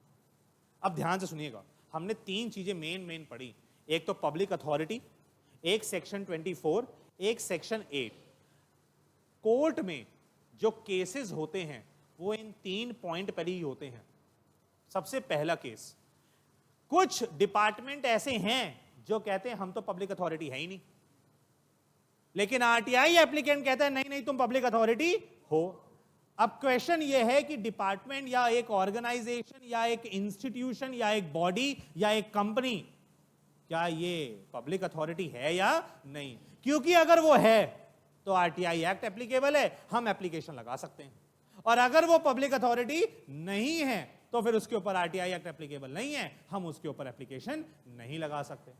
अब ध्यान से सुनिएगा, हमने 3 चीजें मेन पढ़ी, एक तो पब्लिक अथॉरिटी, एक सेक्शन 24, एक सेक्शन 8। कोर्ट में जो केसेस होते हैं वो इन 3 पॉइंट पर ही होते हैं। सबसे पहला केस, कुछ डिपार्टमेंट ऐसे हैं जो कहते हैं हम तो पब्लिक अथॉरिटी है ही नहीं, लेकिन आरटीआई एप्लीकेंट कहता है नहीं नहीं तुम पब्लिक अथॉरिटी हो। अब क्वेश्चन यह है कि डिपार्टमेंट या एक ऑर्गेनाइजेशन या एक इंस्टीट्यूशन या एक बॉडी या एक कंपनी, क्या ये पब्लिक अथॉरिटी है या नहीं? क्योंकि अगर वो है तो आरटीआई एक्ट एप्लीकेबल है, हम एप्लीकेशन लगा सकते हैं, और अगर वो पब्लिक अथॉरिटी नहीं है तो फिर उसके ऊपर आरटीआई एक्ट एप्लीकेबल नहीं है, हम उसके ऊपर एप्लीकेशन नहीं लगा सकते।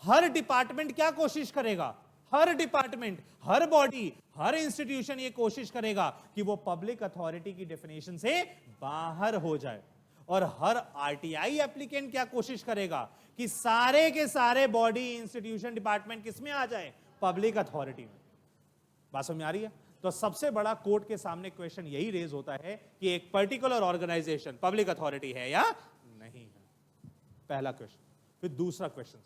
हर डिपार्टमेंट क्या कोशिश करेगा, हर डिपार्टमेंट, हर बॉडी, हर इंस्टीट्यूशन ये कोशिश करेगा कि वो पब्लिक अथॉरिटी की डेफिनेशन से बाहर हो जाए, और हर आरटीआई एप्लीकेंट क्या कोशिश करेगा कि सारे के सारे बॉडी, इंस्टीट्यूशन, डिपार्टमेंट किसमें आ जाए? पब्लिक अथॉरिटी में। बात समझ में आ रही है? तो सबसे बड़ा कोर्ट के सामने क्वेश्चन यही रेज होता है कि एक पर्टिकुलर ऑर्गेनाइजेशन पब्लिक अथॉरिटी है या नहीं है, पहला क्वेश्चन। फिर दूसरा क्वेश्चन,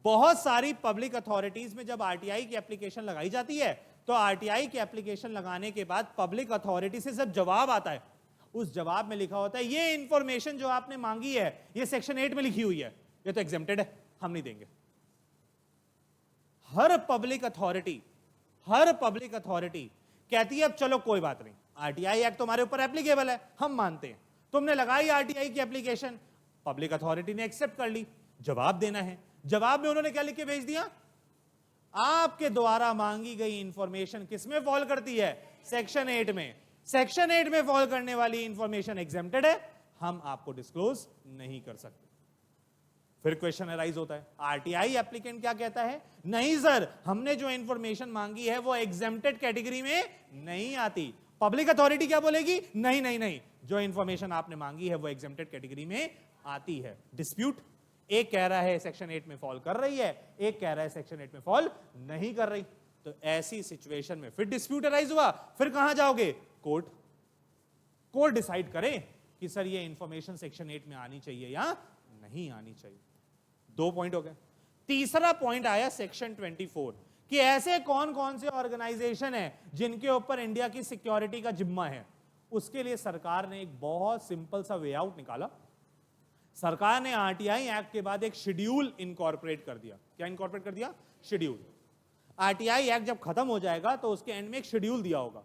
बहुत सारी पब्लिक अथॉरिटीज में जब आरटीआई की एप्लीकेशन लगाई जाती है तो आरटीआई की एप्लीकेशन लगाने के बाद पब्लिक अथॉरिटी से जब जवाब आता है, उस जवाब में लिखा होता है ये इंफॉर्मेशन जो आपने मांगी है ये सेक्शन 8 में लिखी हुई है, ये तो एग्जेम्प्टेड है, हम नहीं देंगे। हर पब्लिक अथॉरिटी कहती है अब चलो कोई बात नहीं, आरटीआई एक्ट तुम्हारे ऊपर एप्लीकेबल है, हम मानते हैं, तुमने लगाई आरटीआई की एप्लीकेशन, पब्लिक अथॉरिटी ने एक्सेप्ट कर ली, जवाब देना है। जवाब में उन्होंने क्या लिख के भेज दिया? आपके द्वारा मांगी गई इंफॉर्मेशन किसमें फॉल करती है? सेक्शन 8 में। सेक्शन 8 में फॉल करने वाली इंफॉर्मेशन एग्जेम्प्टेड है, हम आपको डिस्क्लोज नहीं कर सकते। फिर क्वेश्चन अराइज होता है, आरटीआई एप्लीकेंट क्या कहता है? नहीं सर, हमने जो इंफॉर्मेशन मांगी है वो एग्जेम्प्टेड कैटेगरी में नहीं आती। पब्लिक अथॉरिटी क्या बोलेगी? नहीं नहीं नहीं, जो इंफॉर्मेशन आपने मांगी है वो एग्जेम्प्टेड कैटेगरी में आती है। डिस्प्यूट, एक कह रहा है सेक्शन 8 में फॉल कर रही है, एक कह रहा है सेक्शन 8 में फॉल नहीं कर रही। तो ऐसी सिचुएशन में फिर डिस्प्यूट अराइज हुआ, फिर कहां जाओगे? कोर्ट। कोर्ट डिसाइड करे कि सर ये इंफॉर्मेशन सेक्शन 8 में आनी चाहिए या नहीं आनी चाहिए। 2 पॉइंट हो गए। तीसरा पॉइंट आया सेक्शन 24 कि ऐसे कौन कौन से ऑर्गेनाइजेशन है जिनके ऊपर इंडिया की सिक्योरिटी का जिम्मा है। उसके लिए सरकार ने एक बहुत सिंपल सा वे आउट निकाला। सरकार ने आरटीआई एक्ट के बाद एक शेड्यूल इनकॉर्पोरेट कर दिया। क्या इनकॉर्पोरेट कर दिया? शेड्यूल। आरटीआई एक्ट जब खत्म हो जाएगा तो उसके एंड में एक शेड्यूल दिया होगा।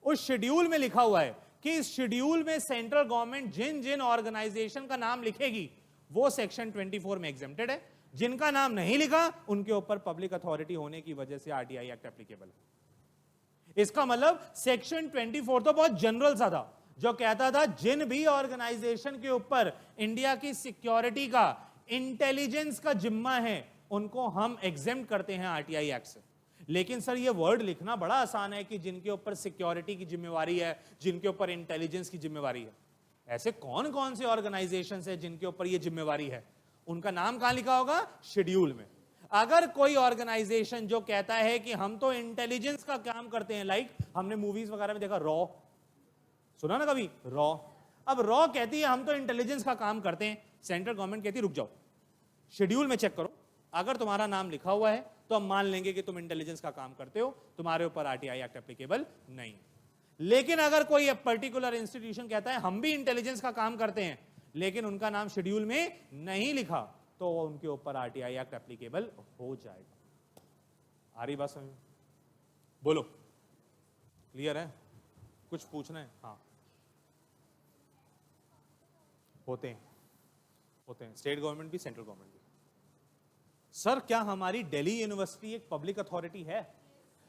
उस शेड्यूल में लिखा हुआ है कि इस शेड्यूल में सेंट्रल गवर्नमेंट जिन जिन ऑर्गेनाइजेशन का नाम लिखेगी वो सेक्शन 24 में एग्जेम्प्टेड है, जिनका नाम नहीं लिखा उनके ऊपर पब्लिक अथॉरिटी होने की वजह से आरटीआई एक्ट एप्लीकेबल है। इसका मतलब सेक्शन 24 तो बहुत जनरल सा था, जो कहता था जिन भी ऑर्गेनाइजेशन के ऊपर इंडिया की सिक्योरिटी का, इंटेलिजेंस का जिम्मा है उनको हम एग्जेम्प्ट करते हैं आरटीआई एक्ट से। लेकिन सर ये वर्ड लिखना बड़ा आसान है कि जिनके ऊपर सिक्योरिटी की जिम्मेवारी है, जिनके ऊपर इंटेलिजेंस की जिम्मेवारी है। ऐसे कौन कौन से ऑर्गेनाइजेशंस है जिनके ऊपर ये जिम्मेवारी है? उनका नाम कहां लिखा होगा? शेड्यूल में। अगर कोई ऑर्गेनाइजेशन जो कहता है कि हम तो इंटेलिजेंस का काम करते हैं, लाइक हमने मूवीज वगैरह में देखा रॉ, सुना ना कभी रॉ? अब रॉ कहती है हम तो इंटेलिजेंस का काम करते हैं, सेंट्रल गवर्नमेंट कहती है रुक जाओ, शेड्यूल में चेक करो, अगर तुम्हारा नाम लिखा हुआ है तो हम मान लेंगे कि तुम इंटेलिजेंस का काम करते हो, तुम्हारे ऊपर आरटीआई एक्ट एप्लीकेबल नहीं। लेकिन अगर कोई पर्टिकुलर इंस्टीट्यूशन कहता है हम भी इंटेलिजेंस का काम करते हैं, लेकिन उनका नाम शेड्यूल में नहीं लिखा, तो उनके ऊपर आरटीआई एक्ट एप्लीकेबल हो जाएगा। आ रही बात समझ? बोलो, क्लियर है? कुछ पूछना है? हाँ, होते हैं स्टेट गवर्नमेंट भी, सेंट्रल गवर्नमेंट भी। सर क्या हमारी दिल्ली यूनिवर्सिटी एक पब्लिक अथॉरिटी है?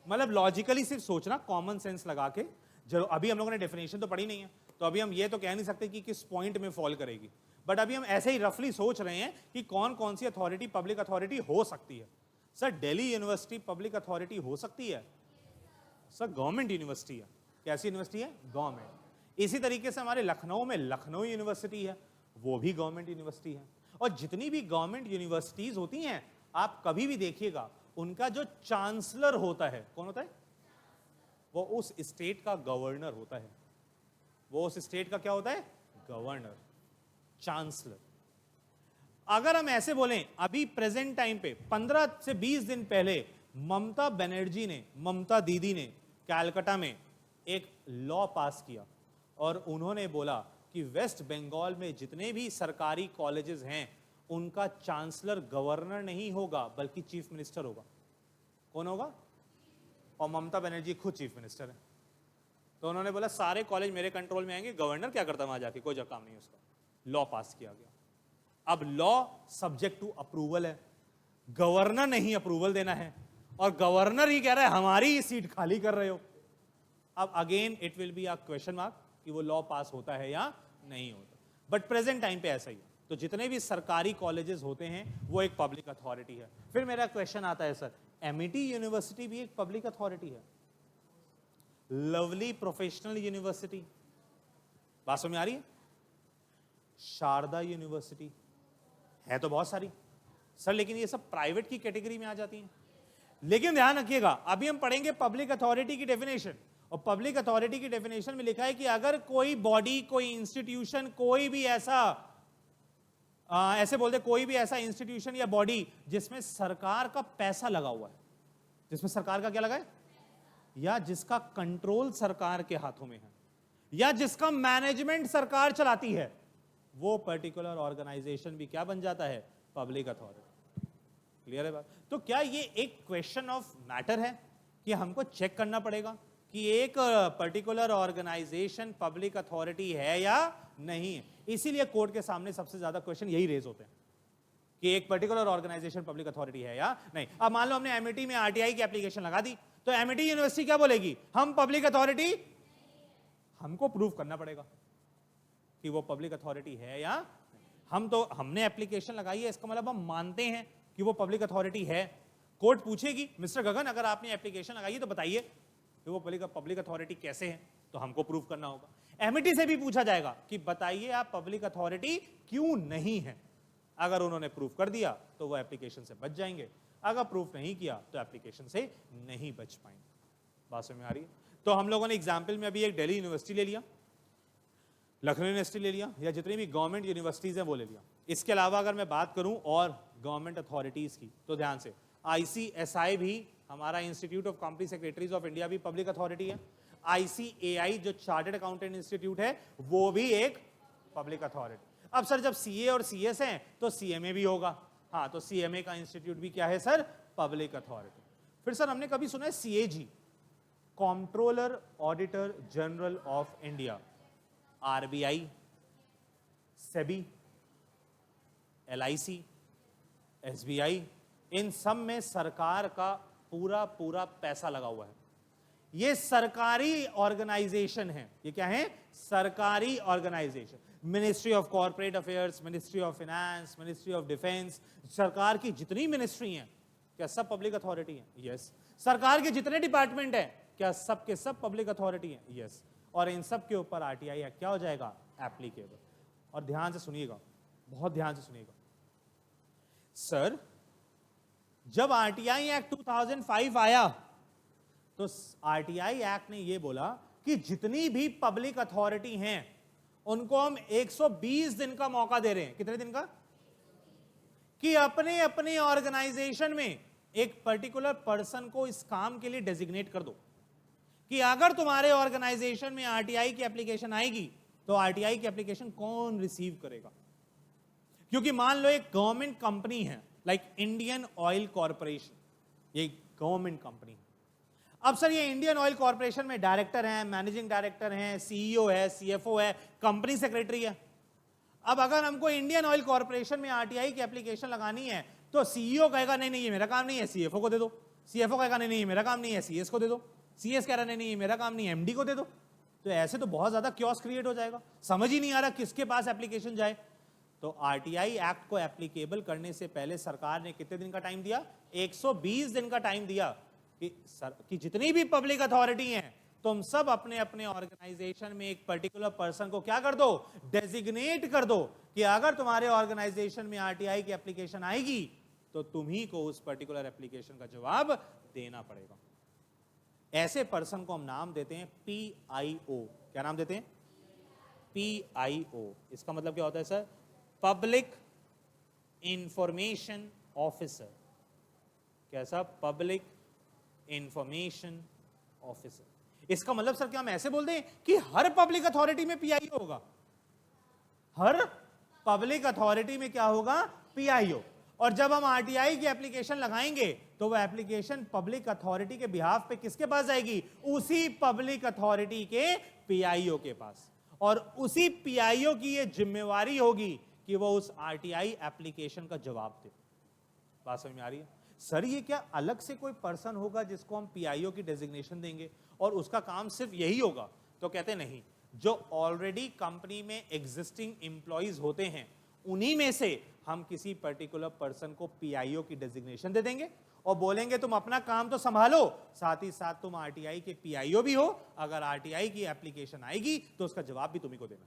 मतलब लॉजिकली सिर्फ सोचना, कॉमन सेंस लगा के, जरूर अभी हम लोगों ने डेफिनेशन तो पढ़ी नहीं है, तो अभी हम ये तो कह नहीं सकते कि किस पॉइंट में फॉल करेगी, बट अभी हम ऐसे ही रफली सोच रहे हैं कि कौन कौन सी अथॉरिटी पब्लिक अथॉरिटी हो सकती है। Sir Delhi university public authority हो सकती है? सर गवर्नमेंट यूनिवर्सिटी है। कैसी यूनिवर्सिटी है? गवर्नमेंट। इसी तरीके से हमारे लखनऊ में लखनऊ यूनिवर्सिटी है, वो भी गवर्नमेंट यूनिवर्सिटी है। और जितनी भी गवर्नमेंट यूनिवर्सिटीज होती हैं, आप कभी भी देखिएगा उनका जो चांसलर होता है, कौन होता है? वो उस स्टेट का गवर्नर होता है। वो उस स्टेट का क्या होता है? Governor, chancellor. अगर हम ऐसे बोलें, अभी प्रेजेंट टाइम पे 15 से 20 दिन पहले ममता बनर्जी ने, ममता दीदी ने कलकत्ता में एक लॉ पास किया और उन्होंने बोला कि वेस्ट बंगाल में जितने भी सरकारी कॉलेजेस हैं उनका चांसलर गवर्नर नहीं होगा बल्कि चीफ मिनिस्टर होगा। कौन होगा? और ममता बनर्जी खुद चीफ मिनिस्टर है। तो उन्होंने बोला सारे कॉलेज मेरे कंट्रोल में आएंगे, गवर्नर क्या करता वहां जाके, कोई काम नहीं उसका। लॉ पास किया गया। अब लॉ सब्जेक्ट टू अप्रूवल है, गवर्नर नहीं अप्रूवल देना है, और गवर्नर ही कह रहा है हमारी सीट खाली कर रहे हो। अब again it will be a question mark कि वो लॉ पास होता है या नहीं होता, बट प्रेजेंट टाइम पे ऐसा ही है। तो जितने भी सरकारी कॉलेजेस होते हैं वो एक पब्लिक अथॉरिटी है। फिर मेरा क्वेश्चन आता है, सर एमिटी यूनिवर्सिटी भी एक पब्लिक अथॉरिटी है? लवली प्रोफेशनल यूनिवर्सिटी, बात समझ में आ रही है? शारदा यूनिवर्सिटी है तो बहुत सारी सर, लेकिन ये सब प्राइवेट की कैटेगरी में आ जाती हैं। लेकिन ध्यान रखिएगा, अभी हम पढ़ेंगे पब्लिक अथॉरिटी की डेफिनेशन, और पब्लिक अथॉरिटी की डेफिनेशन में लिखा है कि अगर कोई बॉडी, कोई इंस्टीट्यूशन, कोई भी ऐसा ऐसे बोलते कोई भी ऐसा इंस्टीट्यूशन या बॉडी जिसमें सरकार का पैसा लगा हुआ है, जिसमें सरकार का क्या लगा है, या जिसका कंट्रोल सरकार के हाथों में है, या जिसका मैनेजमेंट सरकार चलाती है, वो पर्टिकुलर ऑर्गेनाइजेशन भी क्या बन जाता है? Public authority. क्लियर है बात? तो क्या ये एक क्वेश्चन ऑफ मैटर है कि हमको चेक करना पड़ेगा कि एक पर्टिकुलर ऑर्गेनाइजेशन पब्लिक अथॉरिटी है या नहीं है? इसीलिए कोर्ट के सामने सबसे ज्यादा क्वेश्चन यही रेज होते हैं कि एक पर्टिकुलर ऑर्गेनाइजेशन पब्लिक अथॉरिटी है या नहीं। अब मान लो हमने एमिटी में आरटीआई की एप्लीकेशन लगा दी, तो एमिटी यूनिवर्सिटी क्या बोलेगी? हम पब्लिक अथॉरिटी, हमको प्रूव करना पड़ेगा कि वो पब्लिक अथॉरिटी है या हम, तो हमने एप्लीकेशन लगाई है, इसका मतलब हम मानते हैं कि वो पब्लिक अथॉरिटी है। कोर्ट पूछेगी मिस्टर गगन अगर आपने एप्लीकेशन लगाई है तो बताइए कि वो पब्लिक अथॉरिटी कैसे है, तो हमको प्रूव करना होगा। एमिटी से भी पूछा जाएगा कि बताइए आप पब्लिक अथॉरिटी क्यों नहीं है। अगर उन्होंने प्रूफ कर दिया तो वो एप्लीकेशन से बच जाएंगे, अगर प्रूफ नहीं किया तो एप्लीकेशन से नहीं बच पाएंगे। बात समझ में आ रही है? तो हम लोगों ने एग्जाम्पल में अभी एक दिल्ली यूनिवर्सिटी ले लिया, लखनऊ यूनिवर्सिटी ले लिया, या जितनी भी गवर्नमेंट यूनिवर्सिटीज हैं वो ले लिया। इसके अलावा अगर मैं बात करूं और गवर्नमेंट अथॉरिटीज की, तो ध्यान से ICSI भी, हमारा institute of company secretaries of India भी पब्लिक अथॉरिटी है। ICAI जो चार्टर्ड अकाउंटेंट इंस्टीट्यूट है वो भी एक पब्लिक अथॉरिटी। अब सर जब CA और CS हैं तो CMA भी होगा। हाँ, तो CMA का इंस्टीट्यूट भी क्या है सर? Public authority. फिर सर हमने कभी सुना है CAG, controller auditor general of India, RBI, SEBI, LIC, SBI, इन सब में सरकार का पूरा पूरा पैसा लगा हुआ है। ये सरकारी ऑर्गेनाइजेशन है। ये क्या है? सरकारी organization. Ministry of corporate affairs, ministry of finance, ministry of defence, सरकार की जितनी मिनिस्ट्री हैं क्या सब पब्लिक अथॉरिटी हैं? यस। सरकार के जितने डिपार्टमेंट हैं क्या सब के सब पब्लिक अथॉरिटी हैं? यस। और इन सब के ऊपर आरटीआई एक्ट क्या हो जाएगा? एप्लीकेबल। और ध्यान से सुनिएगा, बहुत ध्यान से सुनिएगा सर, जब आरटीआई एक्ट 2005 आया तो आरटीआई एक्ट ने यह बोला कि जितनी भी पब्लिक अथॉरिटी हैं उनको हम 120 दिन का मौका दे रहे हैं। कितने दिन का? कि अपने अपने ऑर्गेनाइजेशन में एक पर्टिकुलर पर्सन को इस काम के लिए डेजिग्नेट कर दो कि अगर तुम्हारे ऑर्गेनाइजेशन में आरटीआई की एप्लीकेशन आएगी तो आरटीआई की एप्लीकेशन कौन रिसीव करेगा। क्योंकि मान लो एक गवर्नमेंट कंपनी है लाइक इंडियन ऑयल कॉर्पोरेशन, ये गवर्नमेंट कंपनी है। अब सर ये इंडियन ऑयल कॉर्पोरेशन में डायरेक्टर हैं, मैनेजिंग डायरेक्टर हैं, सीईओ है, सीएफओ है, कंपनी सेक्रेटरी है। अब अगर हमको इंडियन ऑयल कॉर्पोरेशन में आरटीआई की एप्लीकेशन लगानी है तो सीईओ कहेगा नहीं नहीं ये मेरा काम नहीं है, सीएफओ को दे दो। सीएफओ कहेगा नहीं नहीं ये मेरा काम नहीं है, सीएस को दे दो। सीएस कह रहा नहीं नहीं ये मेरा काम नहीं है, एमडी को दे दो। तो ऐसे तो बहुत ज्यादा क्योस क्रिएट हो जाएगा, समझ ही नहीं आ रहा किसके पास एप्लीकेशन जाए। तो आरटीआई एक्ट को एप्लीकेबल करने से पहले सरकार ने कितने दिन का टाइम दिया? 120 दिन का टाइम दिया कि जितनी भी पब्लिक अथॉरिटी हैं तुम सब अपने अपने ऑर्गेनाइजेशन में एक पर्टिकुलर पर्सन को क्या कर दो? डेजिग्नेट कर दो कि अगर तुम्हारे ऑर्गेनाइजेशन में आरटीआई की एप्लीकेशन आएगी तो तुम्ही को उस पर्टिकुलर एप्लीकेशन का जवाब देना पड़ेगा। ऐसे पर्सन को हम नाम देते हैं पीआईओ। क्या नाम देते हैं? पीआईओ। इसका मतलब क्या होता है सर? Public information officer. कैसा? Public information officer. इसका मतलब सर क्या हम ऐसे बोल दें कि हर पब्लिक अथॉरिटी में पीआईओ होगा? हर पब्लिक अथॉरिटी में क्या होगा? पीआईओ। और जब हम आरटीआई की एप्लीकेशन लगाएंगे तो वह एप्लीकेशन पब्लिक अथॉरिटी के बिहाफ पे किसके पास जाएगी? उसी पब्लिक अथॉरिटी के पीआईओ के पास। और उसी पीआईओ की यह जिम्मेवारी होगी कि वो उस आरटीआई एप्लीकेशन का जवाब दे। बात समझ में आ रही है? सर ये क्या अलग से कोई पर्सन होगा जिसको हम पीआईओ की डेजिग्नेशन देंगे और उसका काम सिर्फ यही होगा? तो कहते नहीं, जो ऑलरेडी कंपनी में एग्जिस्टिंग एम्प्लॉइज होते हैं उन्हीं में से हम किसी पर्टिकुलर पर्सन को पीआईओ की डेजिग्नेशन दे देंगे और बोलेंगे तुम अपना काम तो संभालो, साथ ही साथ तुम आरटीआई के पीआईओ भी हो। अगर आरटीआई की एप्लीकेशन आएगी तो उसका जवाब भी तुम्ही को देना।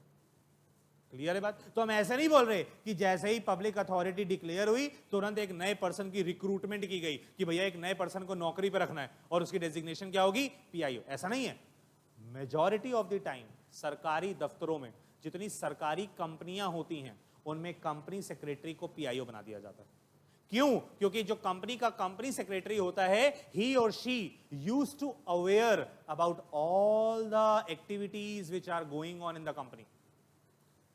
क्लियर है बात? तो हम ऐसे नहीं बोल रहे कि जैसे ही पब्लिक अथॉरिटी डिक्लेयर हुई तुरंत एक नए पर्सन की रिक्रूटमेंट की गई कि भैया एक नए पर्सन को नौकरी पर रखना है और उसकी डेजिग्नेशन क्या होगी? पीआईओ। ऐसा नहीं है। मेजॉरिटी ऑफ द टाइम सरकारी दफ्तरों में जितनी सरकारी कंपनियां होती हैं उनमें कंपनी सेक्रेटरी को पीआईओ बना दिया जाता है। क्यों? क्योंकि जो कंपनी का कंपनी सेक्रेटरी होता है ही और she used to aware about all the activities which are going on in the company.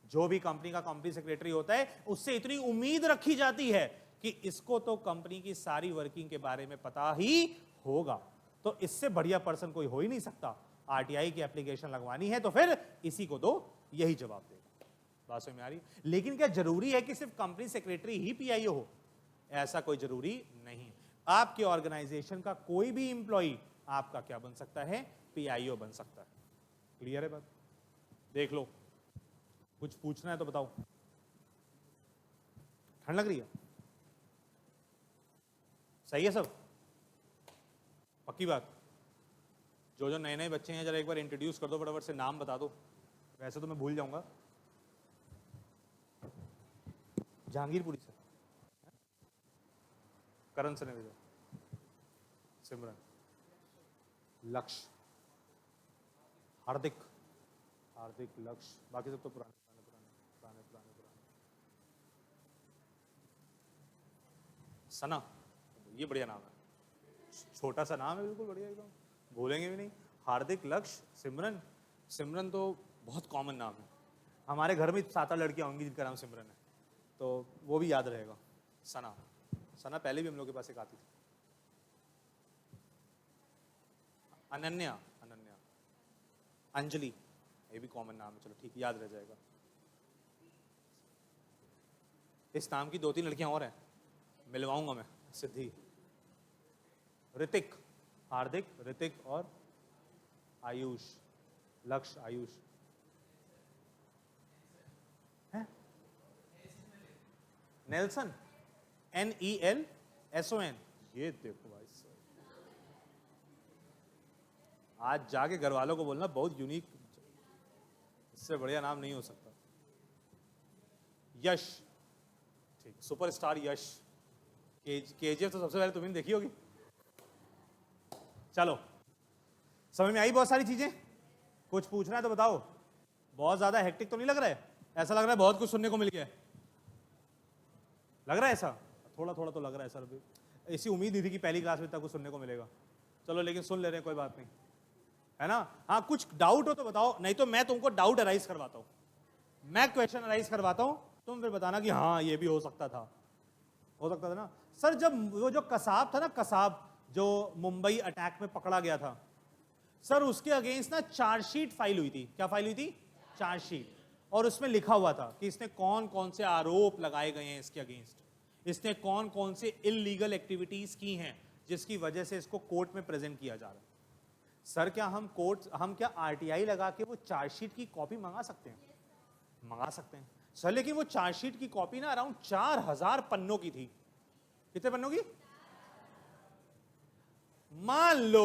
जो भी कंपनी का कंपनी सेक्रेटरी होता है उससे इतनी उम्मीद रखी जाती है कि इसको तो कंपनी की सारी वर्किंग के बारे में पता ही होगा। तो इससे बढ़िया पर्सन कोई हो ही नहीं सकता। आरटीआई की एप्लीकेशन लगवानी है तो फिर इसी को दो, यही जवाब देगा। बात समझ में आ रही? लेकिन क्या जरूरी है कि सिर्फ कंपनी सेक्रेटरी ही पीआईओ हो? ऐसा कोई जरूरी नहीं। आपके ऑर्गेनाइजेशन का कोई भी इंप्लॉई आपका क्या बन सकता है? पीआईओ बन सकता है। क्लियर है बात? देख लो, कुछ पूछना है तो बताओ। ठंड लग रही है? सही है सब? पक्की बात? जो जो नए नए बच्चे हैं जरा एक बार इंट्रोड्यूस कर दो फटाफट से, नाम बता दो। वैसे तो मैं भूल जाऊंगा। जहांगीरपुरी से, करण से नहीं, सिमरन, लक्ष्य, हार्दिक, लक्ष्य, बाकी सब तो पुराने। सना, ये बढ़िया नाम है, छोटा सा नाम है, बिल्कुल बढ़िया एकदम, भूलेंगे भी नहीं। हार्दिक, लक्ष्य, सिमरन। सिमरन तो बहुत कॉमन नाम है। हमारे घर में 7-8 लड़कियां होंगी जिनका नाम सिमरन है, तो वो भी याद रहेगा। सना, सना पहले भी हम लोग के पास एक आती थी। अनन्या, अंजलि, ये भी कॉमन नाम है, चलो ठीक, याद रह जाएगा। इस नाम की 2-3 लड़कियां और हैं, मिलवाऊंगा मैं। सिद्धि, ऋतिक, हार्दिक, ऋतिक और आयुष, लक्ष्य, आयुष है, नेल्सन, NELSON। ये देखो भाई, आज जाके घर वालों को बोलना बहुत यूनिक, इससे बढ़िया नाम नहीं हो सकता। यश, ठीक, सुपरस्टार यश। केजीएफ तो सबसे पहले तुमने देखी होगी। चलो, समझ में आई बहुत सारी चीजें? कुछ पूछना है तो बताओ। बहुत ज्यादा हेक्टिक तो नहीं लग रहा है? ऐसा लग रहा है बहुत कुछ सुनने को मिल गया है, लग रहा है ऐसा? थोड़ा थोड़ा तो लग रहा है सर, ऐसी उम्मीद नहीं थी कि पहली क्लास में तक कुछ सुनने को मिलेगा। चलो लेकिन सुन ले रहे हैं, कोई बात नहीं, है ना। हाँ कुछ डाउट हो तो बताओ, नहीं तो मैं तुमको डाउट अराइज करवाता हूँ, मैं क्वेश्चन अराइज करवाता हूँ, तुम फिर बताना कि हाँ ये भी हो सकता था ना। सर जब वो जो कसाब था ना, कसाब जो मुंबई अटैक में पकड़ा गया था सर, उसके अगेंस्ट ना चार्जशीट फाइल हुई थी। क्या फाइल हुई थी? चार्जशीट। और उसमें लिखा हुआ था कि इसने कौन कौन से आरोप लगाए गए हैं इसके अगेंस्ट, इसने कौन कौन से इलीगल एक्टिविटीज की हैं जिसकी वजह से इसको कोर्ट में प्रेजेंट किया जा रहा है। सर क्या हम क्या आरटीआई लगा के वो चार्जशीट की कॉपी मंगा सकते हैं? मंगा सकते हैं सर, लेकिन वो चार्जशीट की कॉपी ना अराउंड 4000 पन्नों की थी। कितने पन्नों की? मान लो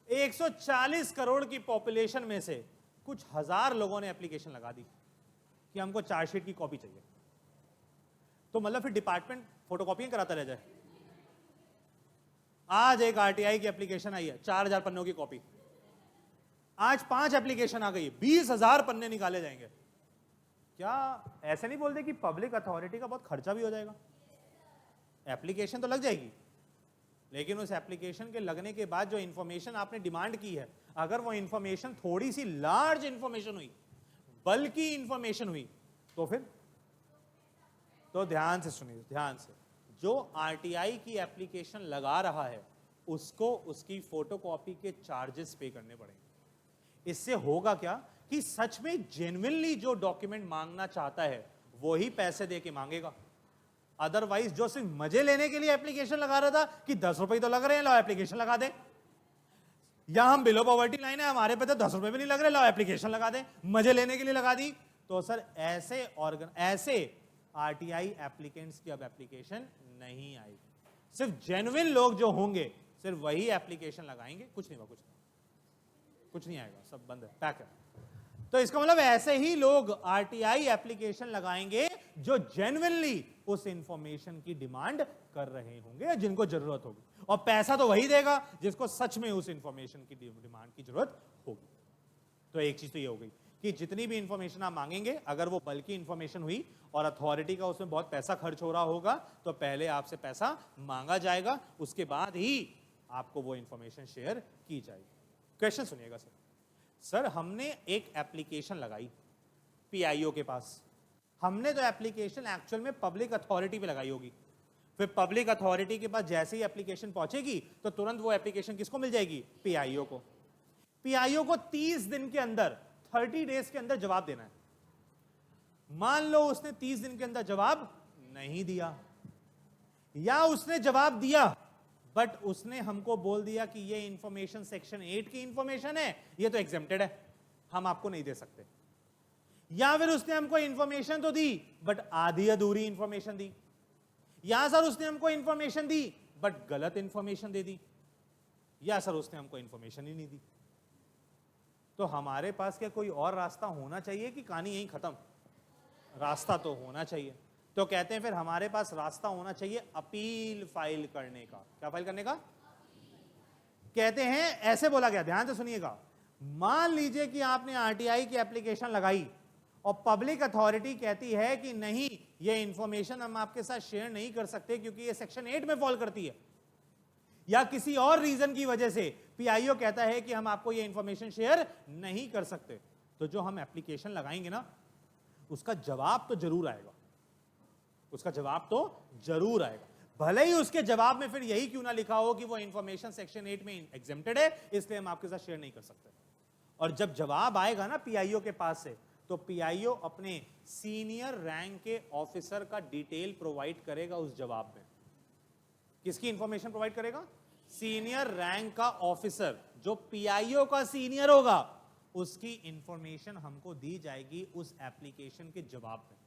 140 करोड़ की पॉपुलेशन में से कुछ हजार लोगों ने एप्लीकेशन लगा दी कि हमको चार्जशीट की कॉपी चाहिए, तो मतलब फिर डिपार्टमेंट फोटोकॉपी कराता रह जाए। आज एक आरटीआई की एप्लीकेशन आई है 4000 पन्नों की कॉपी, आज 5 एप्लीकेशन आ गई, 20,000 पन्ने निकाले जाएंगे। क्या ऐसे नहीं बोलते कि पब्लिक अथॉरिटी का बहुत खर्चा भी हो जाएगा? एप्लीकेशन तो लग जाएगी, लेकिन उस एप्लीकेशन के लगने के बाद जो इंफॉर्मेशन आपने डिमांड की है, अगर वो इंफॉर्मेशन थोड़ी सी लार्ज इंफॉर्मेशन हुई, बल्कि इंफॉर्मेशन हुई, तो फिर तो ध्यान से सुनिए, ध्यान से, जो आरटीआई की एप्लीकेशन लगा रहा है उसको उसकी फोटोकॉपी के चार्जेस पे करने पड़ेंगे। इससे होगा क्या कि सच में जेन्युइनली जो डॉक्यूमेंट मांगना चाहता है वो ही पैसे दे के मांगेगा। अदरवाइज जो सिर्फ मजे लेने के लिए एप्लीकेशन लगा रहा था कि 10 रुपए तो लग रहे हैं, लाओ एप्लीकेशन लगा दे, या हम बिलो पॉवर्टी लाइन है हमारे पे तो 10 रुपए भी नहीं लग रहे, लाओ एप्लीकेशन लगा दे, मजे लेने के लिए लगा दी, तो सर ऐसे आरटीआई एप्लीकेंट्स की अब एप्लीकेशन नहीं आएगी। सिर्फ जेन्युइन लोग जो होंगे सिर्फ वही एप्लीकेशन लगाएंगे, कुछ नहीं होगा, कुछ नहीं आएगा, सब बंद है, पैक है। तो इसका मतलब ऐसे ही लोग आरटीआई एप्लीकेशन लगाएंगे जो जेन्युइनली उस इंफॉर्मेशन की डिमांड कर रहे होंगे, जिनको जरूरत होगी, और पैसा तो वही देगा जिसको सच में उस इंफॉर्मेशन की डिमांड की जरूरत होगी। तो एक चीज तो ये हो गई कि जितनी भी इंफॉर्मेशन आप मांगेंगे, अगर वो बल्कि इंफॉर्मेशन हुई और अथॉरिटी का उसमें बहुत पैसा खर्च हो रहा होगा, तो पहले आपसे पैसा मांगा जाएगा, उसके बाद ही आपको वो इंफॉर्मेशन शेयर की जाएगी। क्वेश्चन सुनिएगा सर, हमने एक एप्लीकेशन लगाई पीआईओ के पास, हमने तो एप्लीकेशन एक्चुअल में पब्लिक अथॉरिटी पे लगाई होगी, फिर पब्लिक अथॉरिटी के पास जैसे ही एप्लीकेशन पहुंचेगी तो तुरंत वो एप्लीकेशन किसको मिल जाएगी? पीआईओ को। पीआईओ को 30 दिन के अंदर, 30 डेज के अंदर जवाब देना है। मान लो उसने 30 दिन के अंदर जवाब नहीं दिया, या उसने जवाब दिया बट उसने हमको बोल दिया कि ये इंफॉर्मेशन सेक्शन 8 की इंफॉर्मेशन है, ये तो एग्जेम्प्टेड है, हम आपको नहीं दे सकते। या फिर उसने हमको इंफॉर्मेशन तो दी बट आधी अधूरी इंफॉर्मेशन दी, या सर उसने हमको इंफॉर्मेशन दी बट गलत इंफॉर्मेशन दे दी, या सर उसने हमको इंफॉर्मेशन ही नहीं दी। तो हमारे पास क्या कोई और रास्ता होना चाहिए कि कहानी यहीं खत्म? रास्ता तो होना चाहिए। तो कहते हैं फिर हमारे पास रास्ता होना चाहिए अपील फाइल करने का। क्या फाइल करने का? कहते हैं ऐसे बोला गया, ध्यान से सुनिएगा, मान लीजिए कि आपने आरटीआई की एप्लीकेशन लगाई और पब्लिक अथॉरिटी कहती है कि नहीं, ये इंफॉर्मेशन हम आपके साथ शेयर नहीं कर सकते क्योंकि ये सेक्शन 8 में फॉल करती है, या किसी और रीजन की वजह से पीआईओ कहता है कि हम आपको ये इंफॉर्मेशन शेयर नहीं कर सकते, तो जो हम एप्लीकेशन लगाएंगे ना, उसका जवाब तो जरूर आएगा, उसका जवाब तो जरूर आएगा, भले ही उसके जवाब में फिर यही क्यों ना लिखा हो कि वो इंफॉर्मेशन सेक्शन 8 में एग्जेम्प्टेड है, इसलिए हम आपके साथ शेयर नहीं कर सकते। और जब जवाब आएगा ना पीआईओ के पास से, तो पीआईओ अपने सीनियर रैंक के ऑफिसर का डिटेल प्रोवाइड करेगा उस जवाब में। किसकी इंफॉर्मेशन प्रोवाइड करेगा? सीनियर रैंक का ऑफिसर, जो पीआईओ का सीनियर होगा, उसकी इंफॉर्मेशन हमको दी जाएगी उस एप्लीकेशन के जवाब में,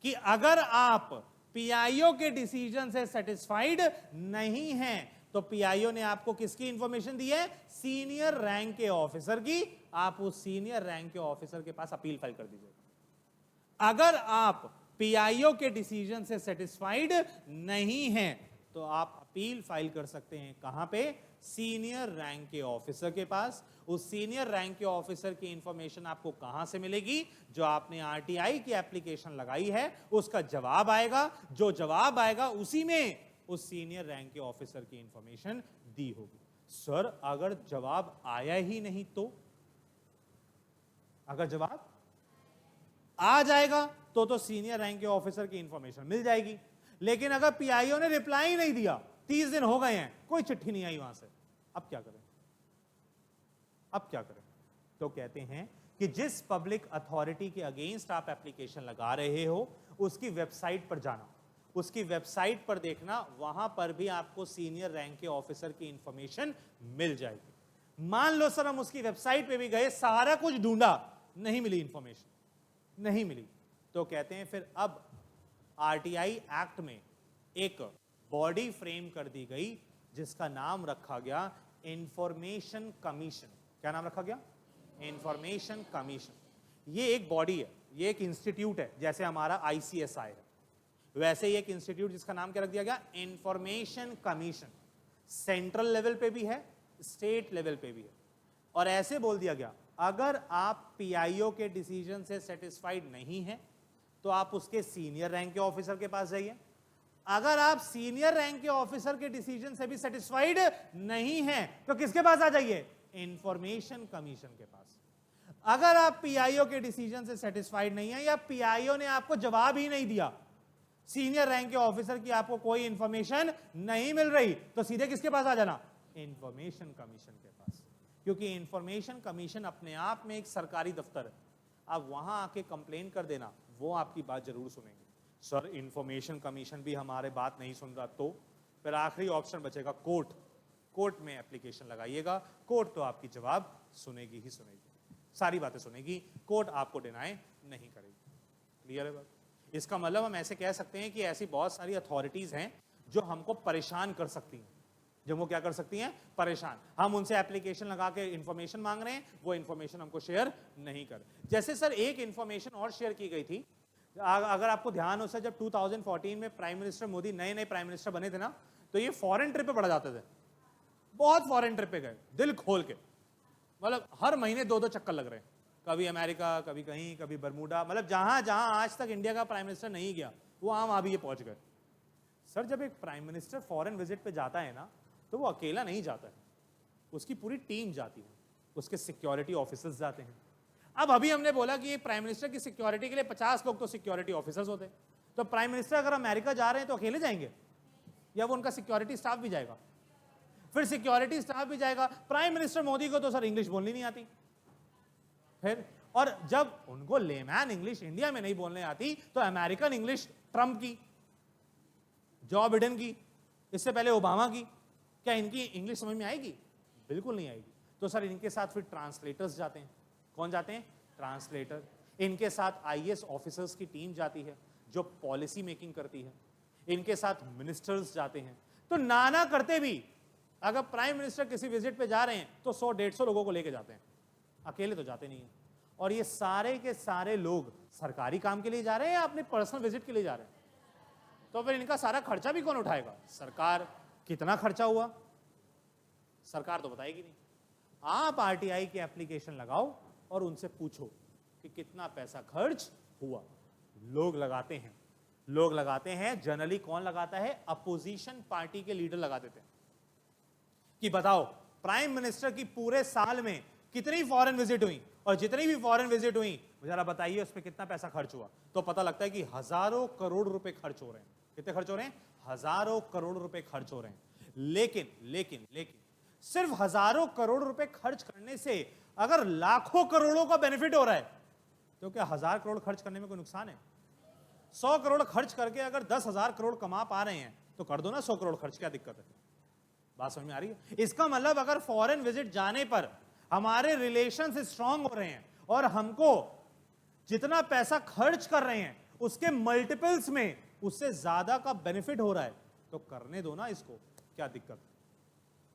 कि अगर आप पीआईओ के डिसीजन से सेटिस्फाइड नहीं हैं तो पीआईओ ने आपको किसकी इंफॉर्मेशन दी है? सीनियर रैंक के ऑफिसर की। आप उस सीनियर रैंक के ऑफिसर के पास अपील फाइल कर दीजिएगा। अगर आप पीआईओ के डिसीजन से सेटिस्फाइड नहीं हैं तो आप अपील फाइल कर सकते हैं। कहां पे? सीनियर रैंक के ऑफिसर के पास। उस सीनियर रैंक के ऑफिसर की इंफॉर्मेशन आपको कहां से मिलेगी? जो आपने आरटीआई की एप्लीकेशन लगाई है उसका जवाब आएगा। जो जवाब आएगा उसी में उस सीनियर रैंक के ऑफिसर की इंफॉर्मेशन दी होगी। सर अगर जवाब आया ही नहीं तो? अगर जवाब आ जाएगा तो सीनियर रैंक के ऑफिसर की इंफॉर्मेशन मिल जाएगी। लेकिन अगर पीआईओ ने रिप्लाई नहीं दिया, 30 दिन हो गए हैं, कोई चिट्ठी नहीं आई वहां से, अब क्या करें? अब क्या करें? तो कहते हैं कि जिस पब्लिक अथॉरिटी के अगेंस्ट आप एप्लीकेशन लगा रहे हो उसकी वेबसाइट पर जाना, उसकी वेबसाइट पर देखना, वहां पर भी आपको सीनियर रैंक के ऑफिसर की इंफॉर्मेशन मिल जाएगी। मान लो सर हम उसकी वेबसाइट पे भी गए, सारा कुछ ढूंढा, नहीं मिली इंफॉर्मेशन, नहीं मिली, तो कहते हैं फिर अब आरटीआई एक्ट में एक बॉडी फ्रेम कर दी गई जिसका नाम रखा गया इंफॉर्मेशन कमीशन। क्या नाम रखा गया? Information commission. ये एक बॉडी है, ये एक इंस्टीट्यूट है, जैसे हमारा आईसीएसआई है वैसे ही एक इंस्टीट्यूट जिसका नाम क्या रख दिया गया? Information commission. सेंट्रल लेवल पे भी है, स्टेट लेवल पे भी है। और ऐसे बोल दिया गया अगर आप पीआईओ के डिसीजन से सेटिस्फाइड नहीं है तो आप उसके सीनियर रैंक के ऑफिसर के पास जाइए। अगर आप सीनियर रैंक के ऑफिसर के डिसीजन से भी सेटिस्फाइड नहीं है तो किसके पास आ जाइए? इंफॉर्मेशन कमीशन के पास। अगर आप पीआईओ के डिसीजन से सेटिस्फाइड नहीं है या पीआईओ ने आपको जवाब ही नहीं दिया, सीनियर रैंक के ऑफिसर की आपको कोई इंफॉर्मेशन नहीं मिल रही, तो सीधे किसके पास आ जाना? इंफॉर्मेशन कमीशन के पास। क्योंकि इंफॉर्मेशन कमीशन अपने आप में एक सरकारी दफ्तर है। आप वहां आके कंप्लेन कर देना, वो आपकी बात जरूर सुनेंगे। सर इंफॉर्मेशन कमीशन भी हमारे बात नहीं सुन रहा तो फिर आखिरी ऑप्शन बचेगा कोर्ट। कोर्ट में एप्लीकेशन लगाइएगा, कोर्ट तो आपकी जवाब सुनेगी ही सुनेगी, सारी बातें सुनेगी, कोर्ट आपको डिनाई नहीं करेगी। क्लियर है बात? इसका मतलब हम ऐसे कह सकते हैं कि ऐसी बहुत सारी अथॉरिटीज हैं जो हमको परेशान कर सकती हैं। जो वो क्या कर सकती हैं? परेशान। हम उनसे एप्लीकेशन लगा के इंफॉर्मेशन मांग रहे हैं, वो इंफॉर्मेशन हमको शेयर नहीं कर। जैसे सर एक इंफॉर्मेशन और शेयर की गई थी, अगर आपको ध्यान हो सर, जब 2014 में प्राइम मिनिस्टर मोदी नए नए प्राइम मिनिस्टर बने थे ना, तो ये फॉरेन ट्रिप पे पड़ जाते थे। बहुत फॉरेन ट्रिप पे गए दिल खोल के, मतलब हर महीने 2-2 चक्कर लग रहे हैं, कभी अमेरिका, कभी कहीं, कभी बरमूडा, मतलब जहां जहां आज तक इंडिया का प्राइम मिनिस्टर नहीं गया वो वहां भी ये पहुंच गए। सर जब एक प्राइम मिनिस्टर फॉरेन विजिट पे जाता है ना, तो वो अकेला नहीं जाता है, उसकी पूरी टीम जाती है, उसके सिक्योरिटी ऑफिसर्स जाते हैं। अब अभी हमने बोला कि प्राइम मिनिस्टर की सिक्योरिटी के लिए 50 लोग तो सिक्योरिटी ऑफिसर्स होते हैं, तो प्राइम मिनिस्टर अगर अमेरिका जा रहे हैं तो अकेले जाएंगे या वो उनका सिक्योरिटी स्टाफ भी जाएगा? फिर सिक्योरिटी स्टाफ भी जाएगा। प्राइम मिनिस्टर मोदी को तो सर इंग्लिश बोलनी नहीं आती, फिर और जब उनको लेमैन इंग्लिश इंडिया में नहीं बोलने आती तो अमेरिकन इंग्लिश ट्रंप की, जो बिडेन की, इससे पहले ओबामा की, क्या इनकी इंग्लिश समझ में आएगी? बिल्कुल नहीं आएगी। तो सर इनके साथ फिर ट्रांसलेटर्स जाते हैं। कौन जाते हैं? ट्रांसलेटर। इनके साथ आईएएस ऑफिसर्स की टीम जाती है जो पॉलिसी मेकिंग करती है। इनके साथ मिनिस्टर्स जाते हैं। तो नाना करते भी अगर प्राइम मिनिस्टर किसी विजिट पे जा रहे हैं तो 100-150 लोगों को लेके जाते हैं, अकेले तो जाते नहीं है। और ये सारे के सारे लोग सरकारी काम के लिए जा रहे हैं या अपने पर्सनल विजिट के लिए जा रहे हैं? तो फिर इनका सारा खर्चा भी कौन उठाएगा? सरकार। कितना खर्चा हुआ सरकार तो बताएगी नहीं। आप आरटीआई की एप्लीकेशन लगाओ और उनसे पूछो कि कितना पैसा खर्च हुआ। लोग लगाते हैं, लोग लगाते हैं। जनरली कौन लगाता है? अपोजिशन पार्टी के लीडर लगा देते हैं कि बताओ प्राइम मिनिस्टर की पूरे साल में कितनी फॉरेन विजिट हुई, और जितनी भी फॉरेन विजिट हुई जरा बताइए उस पर कितना पैसा खर्च हुआ। तो पता लगता है कि हजारों करोड़ रुपए खर्च हो रहे हैं। कितने खर्च हो रहे हैं? हजारों करोड़ रुपए खर्च हो रहे हैं। लेकिन लेकिन लेकिन सिर्फ हजारों करोड़ रुपए खर्च करने से अगर लाखों करोड़ों का बेनिफिट हो रहा है तो क्या 1000 करोड़ खर्च करने में कोई नुकसान है? 100 करोड़ खर्च करके अगर 10,000 करोड़ कमा पा रहे हैं तो कर दो ना 100 करोड़ खर्च, क्या दिक्कत है? बात समझ में आ रही है? इसका मतलब अगर फॉरेन विजिट जाने पर हमारे रिलेशन स्ट्रांग हो रहे हैं और हमको जितना पैसा खर्च कर रहे हैं उसके मल्टीपल्स में उससे ज्यादा का बेनिफिट हो रहा है तो करने दो ना इसको, क्या दिक्कत?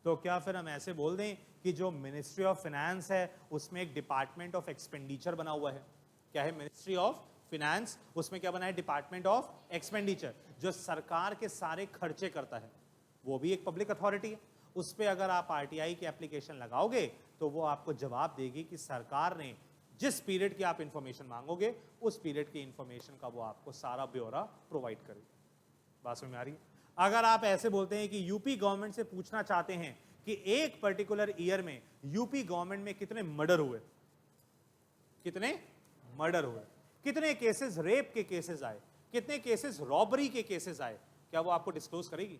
तो क्या फिर हम ऐसे बोल दें कि जो मिनिस्ट्री ऑफ फाइनेंस है उसमें एक डिपार्टमेंट ऑफ एक्सपेंडिचर बना हुआ है? क्या है? मिनिस्ट्री ऑफ फाइनेंस, उसमें क्या बना है? डिपार्टमेंट ऑफ एक्सपेंडिचर, जो सरकार के सारे खर्चे करता है। वो भी एक पब्लिक अथॉरिटी है। उस पर अगर आप आरटीआई की एप्लीकेशन लगाओगे तो वो आपको जवाब देगी कि सरकार ने जिस पीरियड की आप इंफॉर्मेशन मांगोगे उस पीरियड की इंफॉर्मेशन का वो आपको सारा ब्यौरा प्रोवाइड करेगी। बात समझ में आ रही है? अगर आप ऐसे बोलते हैं कि यूपी गवर्नमेंट से पूछना चाहते हैं कि एक पर्टिकुलर ईयर में यूपी गवर्नमेंट में कितने मर्डर हुए, कितने मर्डर हुए, कितने केसेस रेप के केसेस आए, कितने केसेस रॉबरी के केसेस आए, क्या वो आपको डिस्क्लोज करेगी?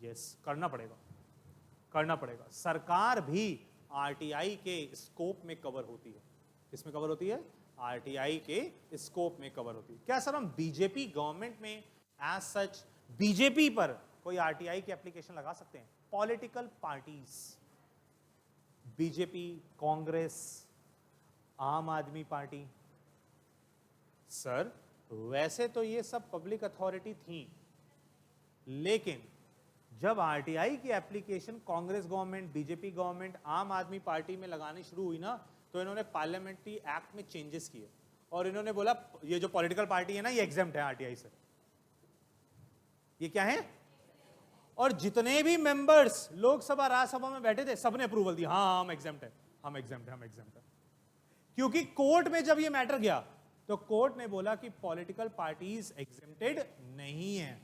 यस, करना पड़ेगा, करना पड़ेगा। सरकार भी आरटीआई के स्कोप में कवर होती है। किसमें कवर होती है? आरटीआई के स्कोप में कवर होती है। क्या सर हम बीजेपी गवर्नमेंट में एज सच बीजेपी पर कोई आरटीआई की एप्लीकेशन लगा सकते हैं? पॉलिटिकल पार्टीज, बीजेपी, कांग्रेस, आम आदमी पार्टी, सर वैसे तो ये सब पब्लिक अथॉरिटी थी, लेकिन जब आरटीआई की application Congress government, BJP government, आम आदमी पार्टी में लगानी शुरू हुई ना, तो इन्होंने पार्लियामेंट्री एक्ट में चेंजेस किए और इन्होंने बोला ये जो पॉलिटिकल पार्टी है ना, ये एग्जेम्प्ट है आरटीआई से। ये क्या है? और जितने भी मेंबर्स लोकसभा राज्यसभा में बैठे थे सबने अप्रूवल दी, हाँ हम एग्जेम्प्ट है, हम एग्जेम्प्ट है, हम एग्जेम्प्ट है। क्योंकि कोर्ट में जब ये मैटर गया तो कोर्ट ने बोला कि पॉलिटिकल पार्टीज एग्जेम्प्टेड नहीं है।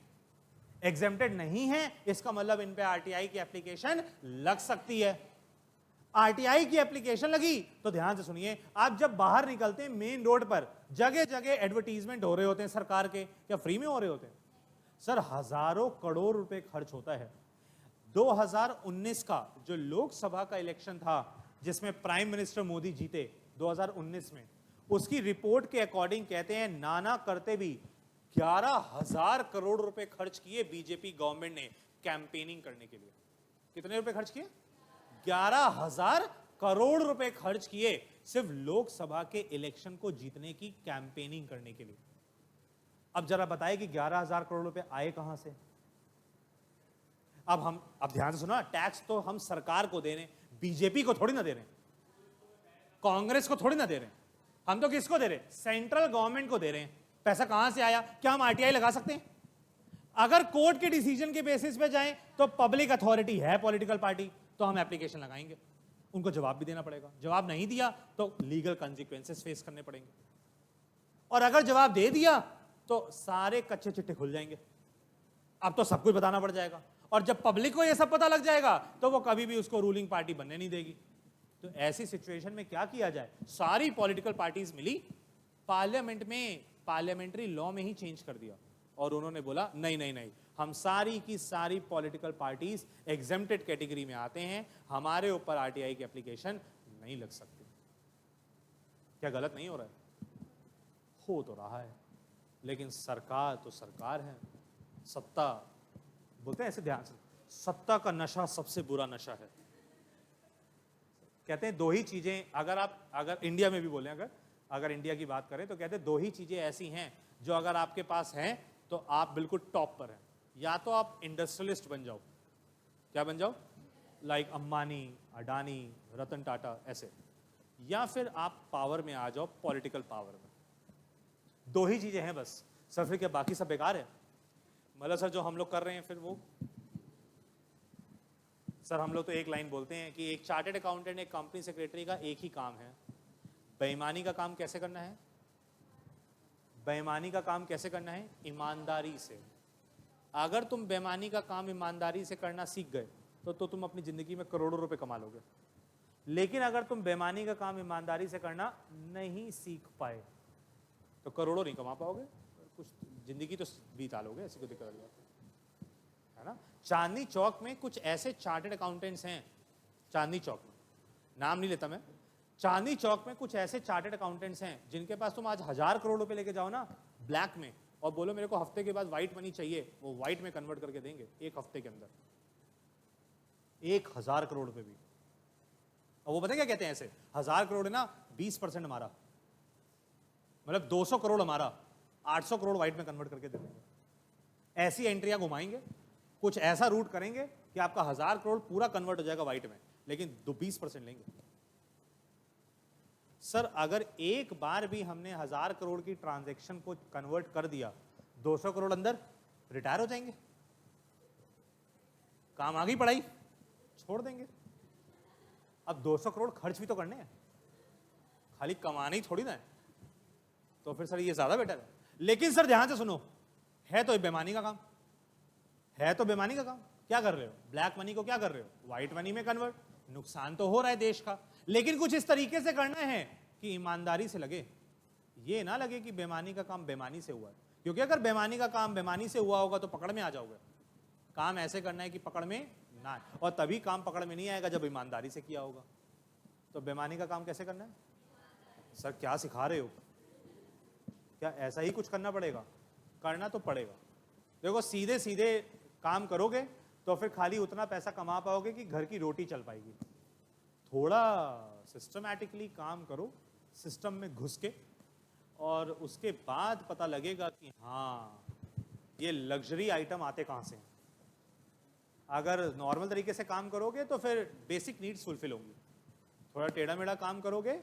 एग्जेम्प्टेड नहीं है इसका मतलब इन पे आरटीआई की एप्लीकेशन लग सकती है। आरटीआई की एप्लीकेशन लगी तो ध्यान से सुनिए, आप जब बाहर निकलते हैं मेन रोड पर जगह जगह एडवर्टीजमेंट हो रहे होते हैं सरकार के, क्या फ्री में हो रहे होते हैं? सर हजारों करोड़ रुपए खर्च होता है। 2019 का जो लोकसभा का इलेक्शन था जिसमें प्राइम मिनिस्टर मोदी जीते 2019 में, उसकी रिपोर्ट के अकॉर्डिंग कहते हैं नाना करते भी 11,000 करोड़ रुपए खर्च किए बीजेपी गवर्नमेंट ने कैंपेनिंग करने के लिए। कितने रुपए खर्च किए? 11,000 करोड़ रुपए खर्च किए सिर्फ लोकसभा के इलेक्शन को जीतने की कैंपेनिंग करने के लिए। अब जरा बताइए कि 11,000 करोड़ रुपए आए कहां से? अब ध्यान से सुना, टैक्स तो हम सरकार को दे रहे हैं, बीजेपी को थोड़ी ना दे रहे हैं, कांग्रेस को थोड़ी ना दे रहे हैं, हम तो किसको दे रहे हैं? सेंट्रल गवर्नमेंट को दे रहे हैं। पैसा कहां से आया? क्या हम आरटीआई लगा सकते हैं? अगर कोर्ट के डिसीजन के बेसिस पे जाएं तो पब्लिक अथॉरिटी है पॉलिटिकल पार्टी, तो हम एप्लीकेशन लगाएंगे, उनको जवाब भी देना पड़ेगा। जवाब नहीं दिया तो लीगल कॉन्सिक्वेंसेस फेस करने पड़ेंगे, और अगर जवाब दे दिया तो सारे कच्चे चिट्टे खुल जाएंगे। अब तो सब कुछ बताना पड़ जाएगा, और जब पब्लिक को यह सब पता लग जाएगा तो वो कभी भी उसको रूलिंग पार्टी बनने नहीं देगी। तो ऐसी सिचुएशन में क्या किया जाए? सारी पॉलिटिकल पार्टीज मिली, पार्लियामेंट में पार्लियामेंट्री लॉ में ही चेंज कर दिया, और उन्होंने बोला नहीं नहीं नहीं, हम सारी की सारी पॉलिटिकल पार्टीज एग्जेम्प्टेड कैटेगरी में आते हैं, हमारे ऊपर आरटीआई की एप्लीकेशन नहीं लग सकती। क्या गलत नहीं हो रहा है? हो तो रहा है, लेकिन सरकार तो सरकार है, सत्ता, बोलते हैं ऐसे ध्यान से, सत्ता का नशा सबसे बुरा नशा है। कहते हैं दो ही चीजें, अगर इंडिया में भी बोले, अगर इंडिया की बात करें तो कहते हैं दो ही चीजें ऐसी हैं जो अगर आपके पास हैं तो आप बिल्कुल टॉप पर हैं। या तो आप इंडस्ट्रियलिस्ट बन जाओ, क्या बन जाओ? लाइक अंबानी, अडानी, रतन टाटा ऐसे, या फिर आप पावर में आ जाओ, पॉलिटिकल पावर में। दो ही चीजें हैं बस, सर फिर क्या बाकी सब बेकार है? मतलब सर जो हम लोग कर रहे हैं फिर वो, सर हम लोग तो एक लाइन बोलते हैं कि एक चार्टेड अकाउंटेंट, एक कंपनी सेक्रेटरी का एक ही काम है, बेईमानी का काम कैसे करना है? बेईमानी का काम कैसे करना है? ईमानदारी से। अगर तुम बेईमानी का काम ईमानदारी से करना सीख गए तो तुम अपनी जिंदगी में करोड़ों रुपए कमा लोगे। लेकिन अगर तुम बेईमानी का काम ईमानदारी से करना नहीं सीख पाए तो करोड़ों नहीं कमा पाओगे, कुछ जिंदगी तो बीता लोगे, ऐसी कोई दिक्कत नहीं है ना। चांदनी चौक में कुछ ऐसे चार्टेड अकाउंटेंट्स हैं, चांदनी चौक में, नाम नहीं लेता मैं, चांदनी चौक में कुछ ऐसे चार्टेड अकाउंटेंट्स हैं जिनके पास तुम आज 1,000 करोड़ रुपए लेके जाओ ना ब्लैक में, और बोलो मेरे को हफ्ते के बाद व्हाइट मनी चाहिए, वो व्हाइट में कन्वर्ट करके देंगे एक हफ्ते के अंदर, 1,000 करोड़ रुपए भी। और वो पता क्या कहते हैं? ऐसे 1,000 करोड़ है ना, 20% हमारा, मतलब 200 करोड़ हमारा, 800 करोड़ व्हाइट में कन्वर्ट करके दे देंगे। ऐसी एंट्रियां घुमाएंगे, कुछ ऐसा रूट करेंगे कि आपका 1,000 करोड़ पूरा कन्वर्ट हो जाएगा व्हाइट में, लेकिन 20% लेंगे। सर अगर एक बार भी हमने 1,000 करोड़ की ट्रांजैक्शन को कन्वर्ट कर दिया, 200 करोड़ अंदर रिटायर हो जाएंगे। काम आ गई पढ़ाई, छोड़ देंगे। अब 200 करोड़ खर्च भी तो करने हैं, खाली कमाना ही थोड़ी ना है। तो फिर सर ये ज्यादा बेटर है। लेकिन सर ध्यान से सुनो, है तो बेईमानी का काम, है तो बेईमानी का काम। क्या कर रहे हो, ब्लैक मनी को क्या कर रहे हो, व्हाइट मनी में कन्वर्ट। नुकसान तो हो रहा है देश का, लेकिन कुछ इस तरीके से करना है कि ईमानदारी से लगे, ये ना लगे कि बेईमानी का काम बेईमानी से हुआ है। क्योंकि अगर बेईमानी का काम बेईमानी से हुआ होगा तो पकड़ में आ जाओगे। काम ऐसे करना है कि पकड़ में ना आए, और तभी काम पकड़ में नहीं आएगा जब ईमानदारी से किया होगा। तो बेईमानी का काम कैसे करना है? सर क्या सिखा रहे हो, क्या ऐसा ही कुछ करना पड़ेगा? करना तो पड़ेगा। देखो सीधे सीधे काम करोगे तो फिर खाली उतना पैसा कमा पाओगे कि घर की रोटी चल पाएगी। थोड़ा सिस्टमैटिकली काम करो, सिस्टम में घुस के, और उसके बाद पता लगेगा कि हाँ ये लग्जरी आइटम आते कहाँ से हैं। अगर नॉर्मल तरीके से काम करोगे तो फिर बेसिक नीड्स फुलफिल होंगी, थोड़ा टेढ़ा मेढ़ा काम करोगे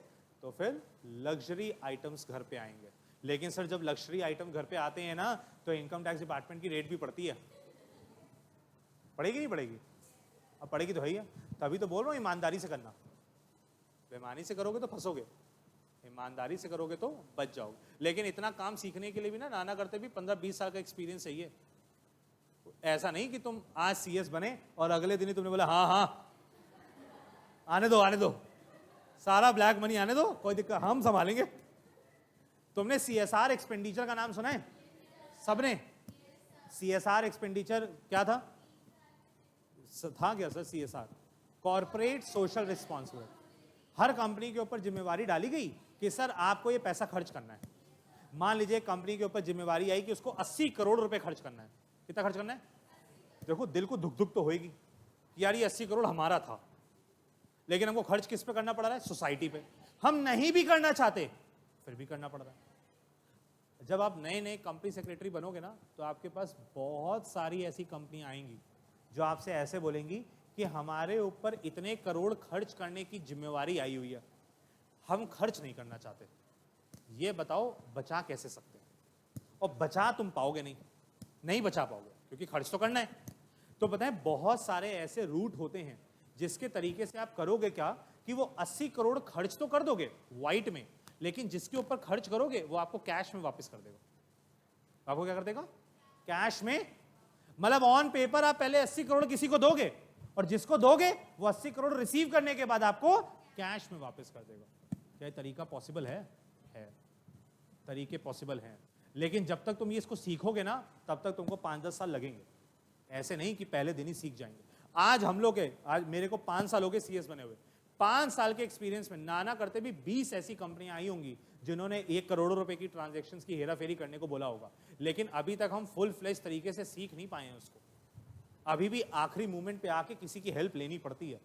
तो फिर लग्जरी आइटम्स घर पे आएंगे। लेकिन सर जब लग्जरी आइटम घर पे आते हैं ना तो इनकम टैक्स डिपार्टमेंट की रेट भी पड़ती है। पड़ेगी नहीं पड़ेगी? अब पड़ेगी तो है ही है, तभी तो बोल रहा हूँ ईमानदारी से करना। बेईमानी से करोगे तो फंसोगे, ईमानदारी से करोगे तो बच जाओगे। लेकिन इतना काम सीखने के लिए भी ना करते भी 15-20 साल का एक्सपीरियंस चाहिए। ऐसा नहीं कि तुम आज सीएस बने और अगले दिन ही तुमने बोला हाँ हाँ आने दो सारा ब्लैक मनी आने दो, कोई दिक्कत हम संभालेंगे। तुमने सीएसआर एक्सपेंडिचर का नाम सुना है सबने? सीएसआर एक्सपेंडिचर क्या था क्या sir? CSR corporate social responsibility. हर कंपनी के ऊपर जिम्मेवारी डाली गई कि सर आपको ये पैसा खर्च करना है। मान लीजिए कंपनी के ऊपर जिम्मेवारी आई कि उसको 80 करोड़ रुपए खर्च करना है। कितना खर्च करना है? देखो दिल को दुख तो होगी कि यार ये 80 करोड़ हमारा था, लेकिन हमको खर्च किस पे करना पड़ रहा है? सोसाइटी पे। हम नहीं भी करना चाहते फिर भी करना पड़ रहा है। जब आप नए नए कंपनी सेक्रेटरी बनोगे ना तो आपके पास बहुत सारी ऐसी कंपनियां आएंगी जो आपसे ऐसे बोलेंगी कि हमारे ऊपर इतने करोड़ खर्च करने की जिम्मेवारी आई हुई है, हम खर्च नहीं करना चाहते। ये बताओ बचा कैसे सकते हैं? और बचा तुम पाओगे नहीं बचा पाओगे, क्योंकि खर्च तो करना है। तो पता है बहुत सारे ऐसे रूट होते हैं जिसके तरीके से आप करोगे क्या कि वो 80 करोड़ खर्च तो कर दोगे व्हाइट में, लेकिन जिसके ऊपर खर्च करोगे वो आपको कैश में वापस कर देगा। आपको क्या कर देगा? कैश में। मतलब ऑन पेपर आप पहले 80 करोड़ किसी को दोगे और जिसको दोगे वो 80 करोड़ रिसीव करने के बाद आपको कैश में वापस कर देगा। क्या तरीका पॉसिबल है? तरीके पॉसिबल हैं, लेकिन जब तक तुम ये इसको सीखोगे ना तब तक तुमको 5-10 साल लगेंगे। ऐसे नहीं कि पहले दिन ही सीख जाएंगे। आज हम लोग आज मेरे को 5 साल हो गए सीएस बने हुए। 5 साल के एक्सपीरियंस में ना करते भी 20 ऐसी कंपनियां आई होंगी जिन्होंने 1 करोड़ रुपए की ट्रांजैक्शंस की हेराफेरी करने को बोला होगा, लेकिन अभी तक हम फुल फ्लेज तरीके से सीख नहीं पाए हैं उसको। अभी भी आखिरी मोमेंट पे आके किसी की हेल्प लेनी पड़ती है,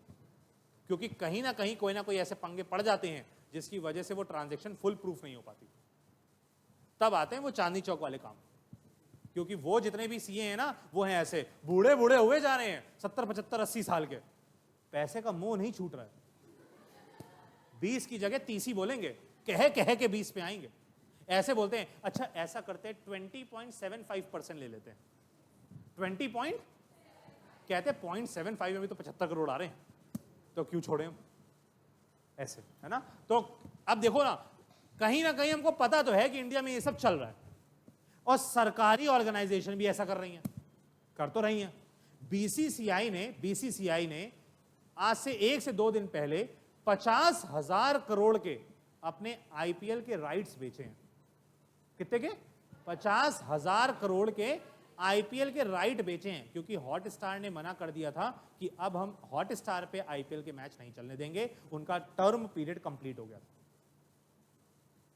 क्योंकि कहीं ना कहीं कोई ना कोई ऐसे पंगे पड़ जाते हैं जिसकी वजह से वो ट्रांजैक्शन फुल प्रूफ नहीं हो पाती। तब आते हैं वो चांदनी चौक वाले काम, क्योंकि वो जितने भी सीए हैं ना वो हैं ऐसे बूढ़े हुए जा रहे हैं 70, 75, 80 साल के। पैसे का मोह नहीं छूट रहा है। 20 की जगह 30 ही बोलेंगे, कह के 20 पे आएंगे। ऐसे बोलते हैं अच्छा ऐसा करते हैं 20.75% ले लेते हैं। 20 कहते 0.75 में भी तो 75 करोड़ आ रहे हैं, तो क्यों छोड़े हम? ऐसे है ना। तो अब देखो ना कहीं हमको पता तो है कि इंडिया में ये सब चल रहा है, और सरकारी ऑर्गेनाइजेशन भी ऐसा कर रही हैं, कर तो रही हैं। बीसीसीआई ने आज से 1 से 2 दिन पहले 50,000 करोड़ के अपने आईपीएल के राइट्स बेचे हैं। कितने के? 50,000 करोड़ के आईपीएल के राइट बेचे हैं, क्योंकि हॉटस्टार ने मना कर दिया था कि अब हम हॉटस्टार पे आईपीएल के मैच नहीं चलने देंगे, उनका टर्म पीरियड कंप्लीट हो गया।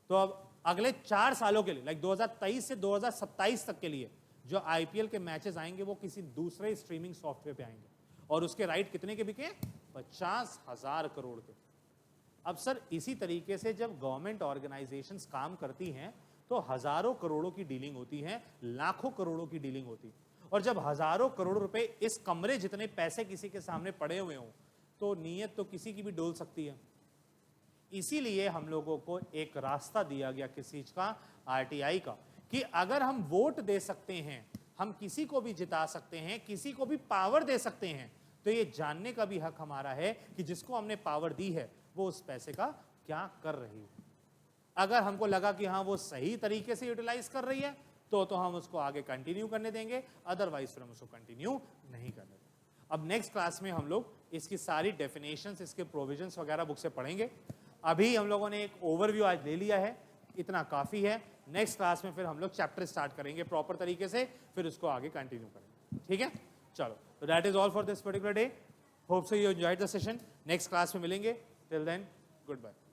तो अब अगले 4 सालों के लिए लाइक 2023 से 2027 तक के लिए जो आईपीएल के मैचेस आएंगे वो किसी दूसरे स्ट्रीमिंग सॉफ्टवेयर पे आएंगे, और उसके राइट कितने के बिके? 50,000 करोड़ के। अब सर इसी तरीके से जब गवर्नमेंट ऑर्गेनाइजेशंस काम करती हैं तो हजारों करोड़ों की डीलिंग होती है, लाखों करोड़ों की डीलिंग होती है। और जब हजारों करोड़ रुपए इस कमरे जितने पैसे किसी के सामने पड़े हुए हों तो नीयत तो किसी की भी डोल सकती है। इसीलिए हम लोगों को एक रास्ता दिया गया किसी चीज का, आरटीआई का, कि अगर हम वोट दे सकते हैं हम किसी को भी जिता सकते हैं, किसी को भी पावर दे सकते हैं, तो ये जानने का भी हक हमारा है कि जिसको हमने पावर दी है वो उस पैसे का क्या कर रही है। अगर हमको लगा कि हाँ वो सही तरीके से यूटिलाइज कर रही है तो हम उसको आगे कंटिन्यू करने देंगे, अदरवाइज फिर हम उसको कंटिन्यू नहीं करने देंगे। अब नेक्स्ट क्लास में हम लोग इसकी सारी डेफिनेशंस, इसके प्रोविजंस वगैरह बुक से पढ़ेंगे। अभी हम लोगों ने एक ओवरव्यू आज ले लिया है, इतना काफी है। नेक्स्ट क्लास में फिर हम लोग चैप्टर स्टार्ट करेंगे प्रॉपर तरीके से, फिर उसको आगे कंटिन्यू करेंगे। ठीक है, चलो, तो that is all for this particular day. Hope so you enjoyed the session. Next class में मिलेंगे। Till then, good bye.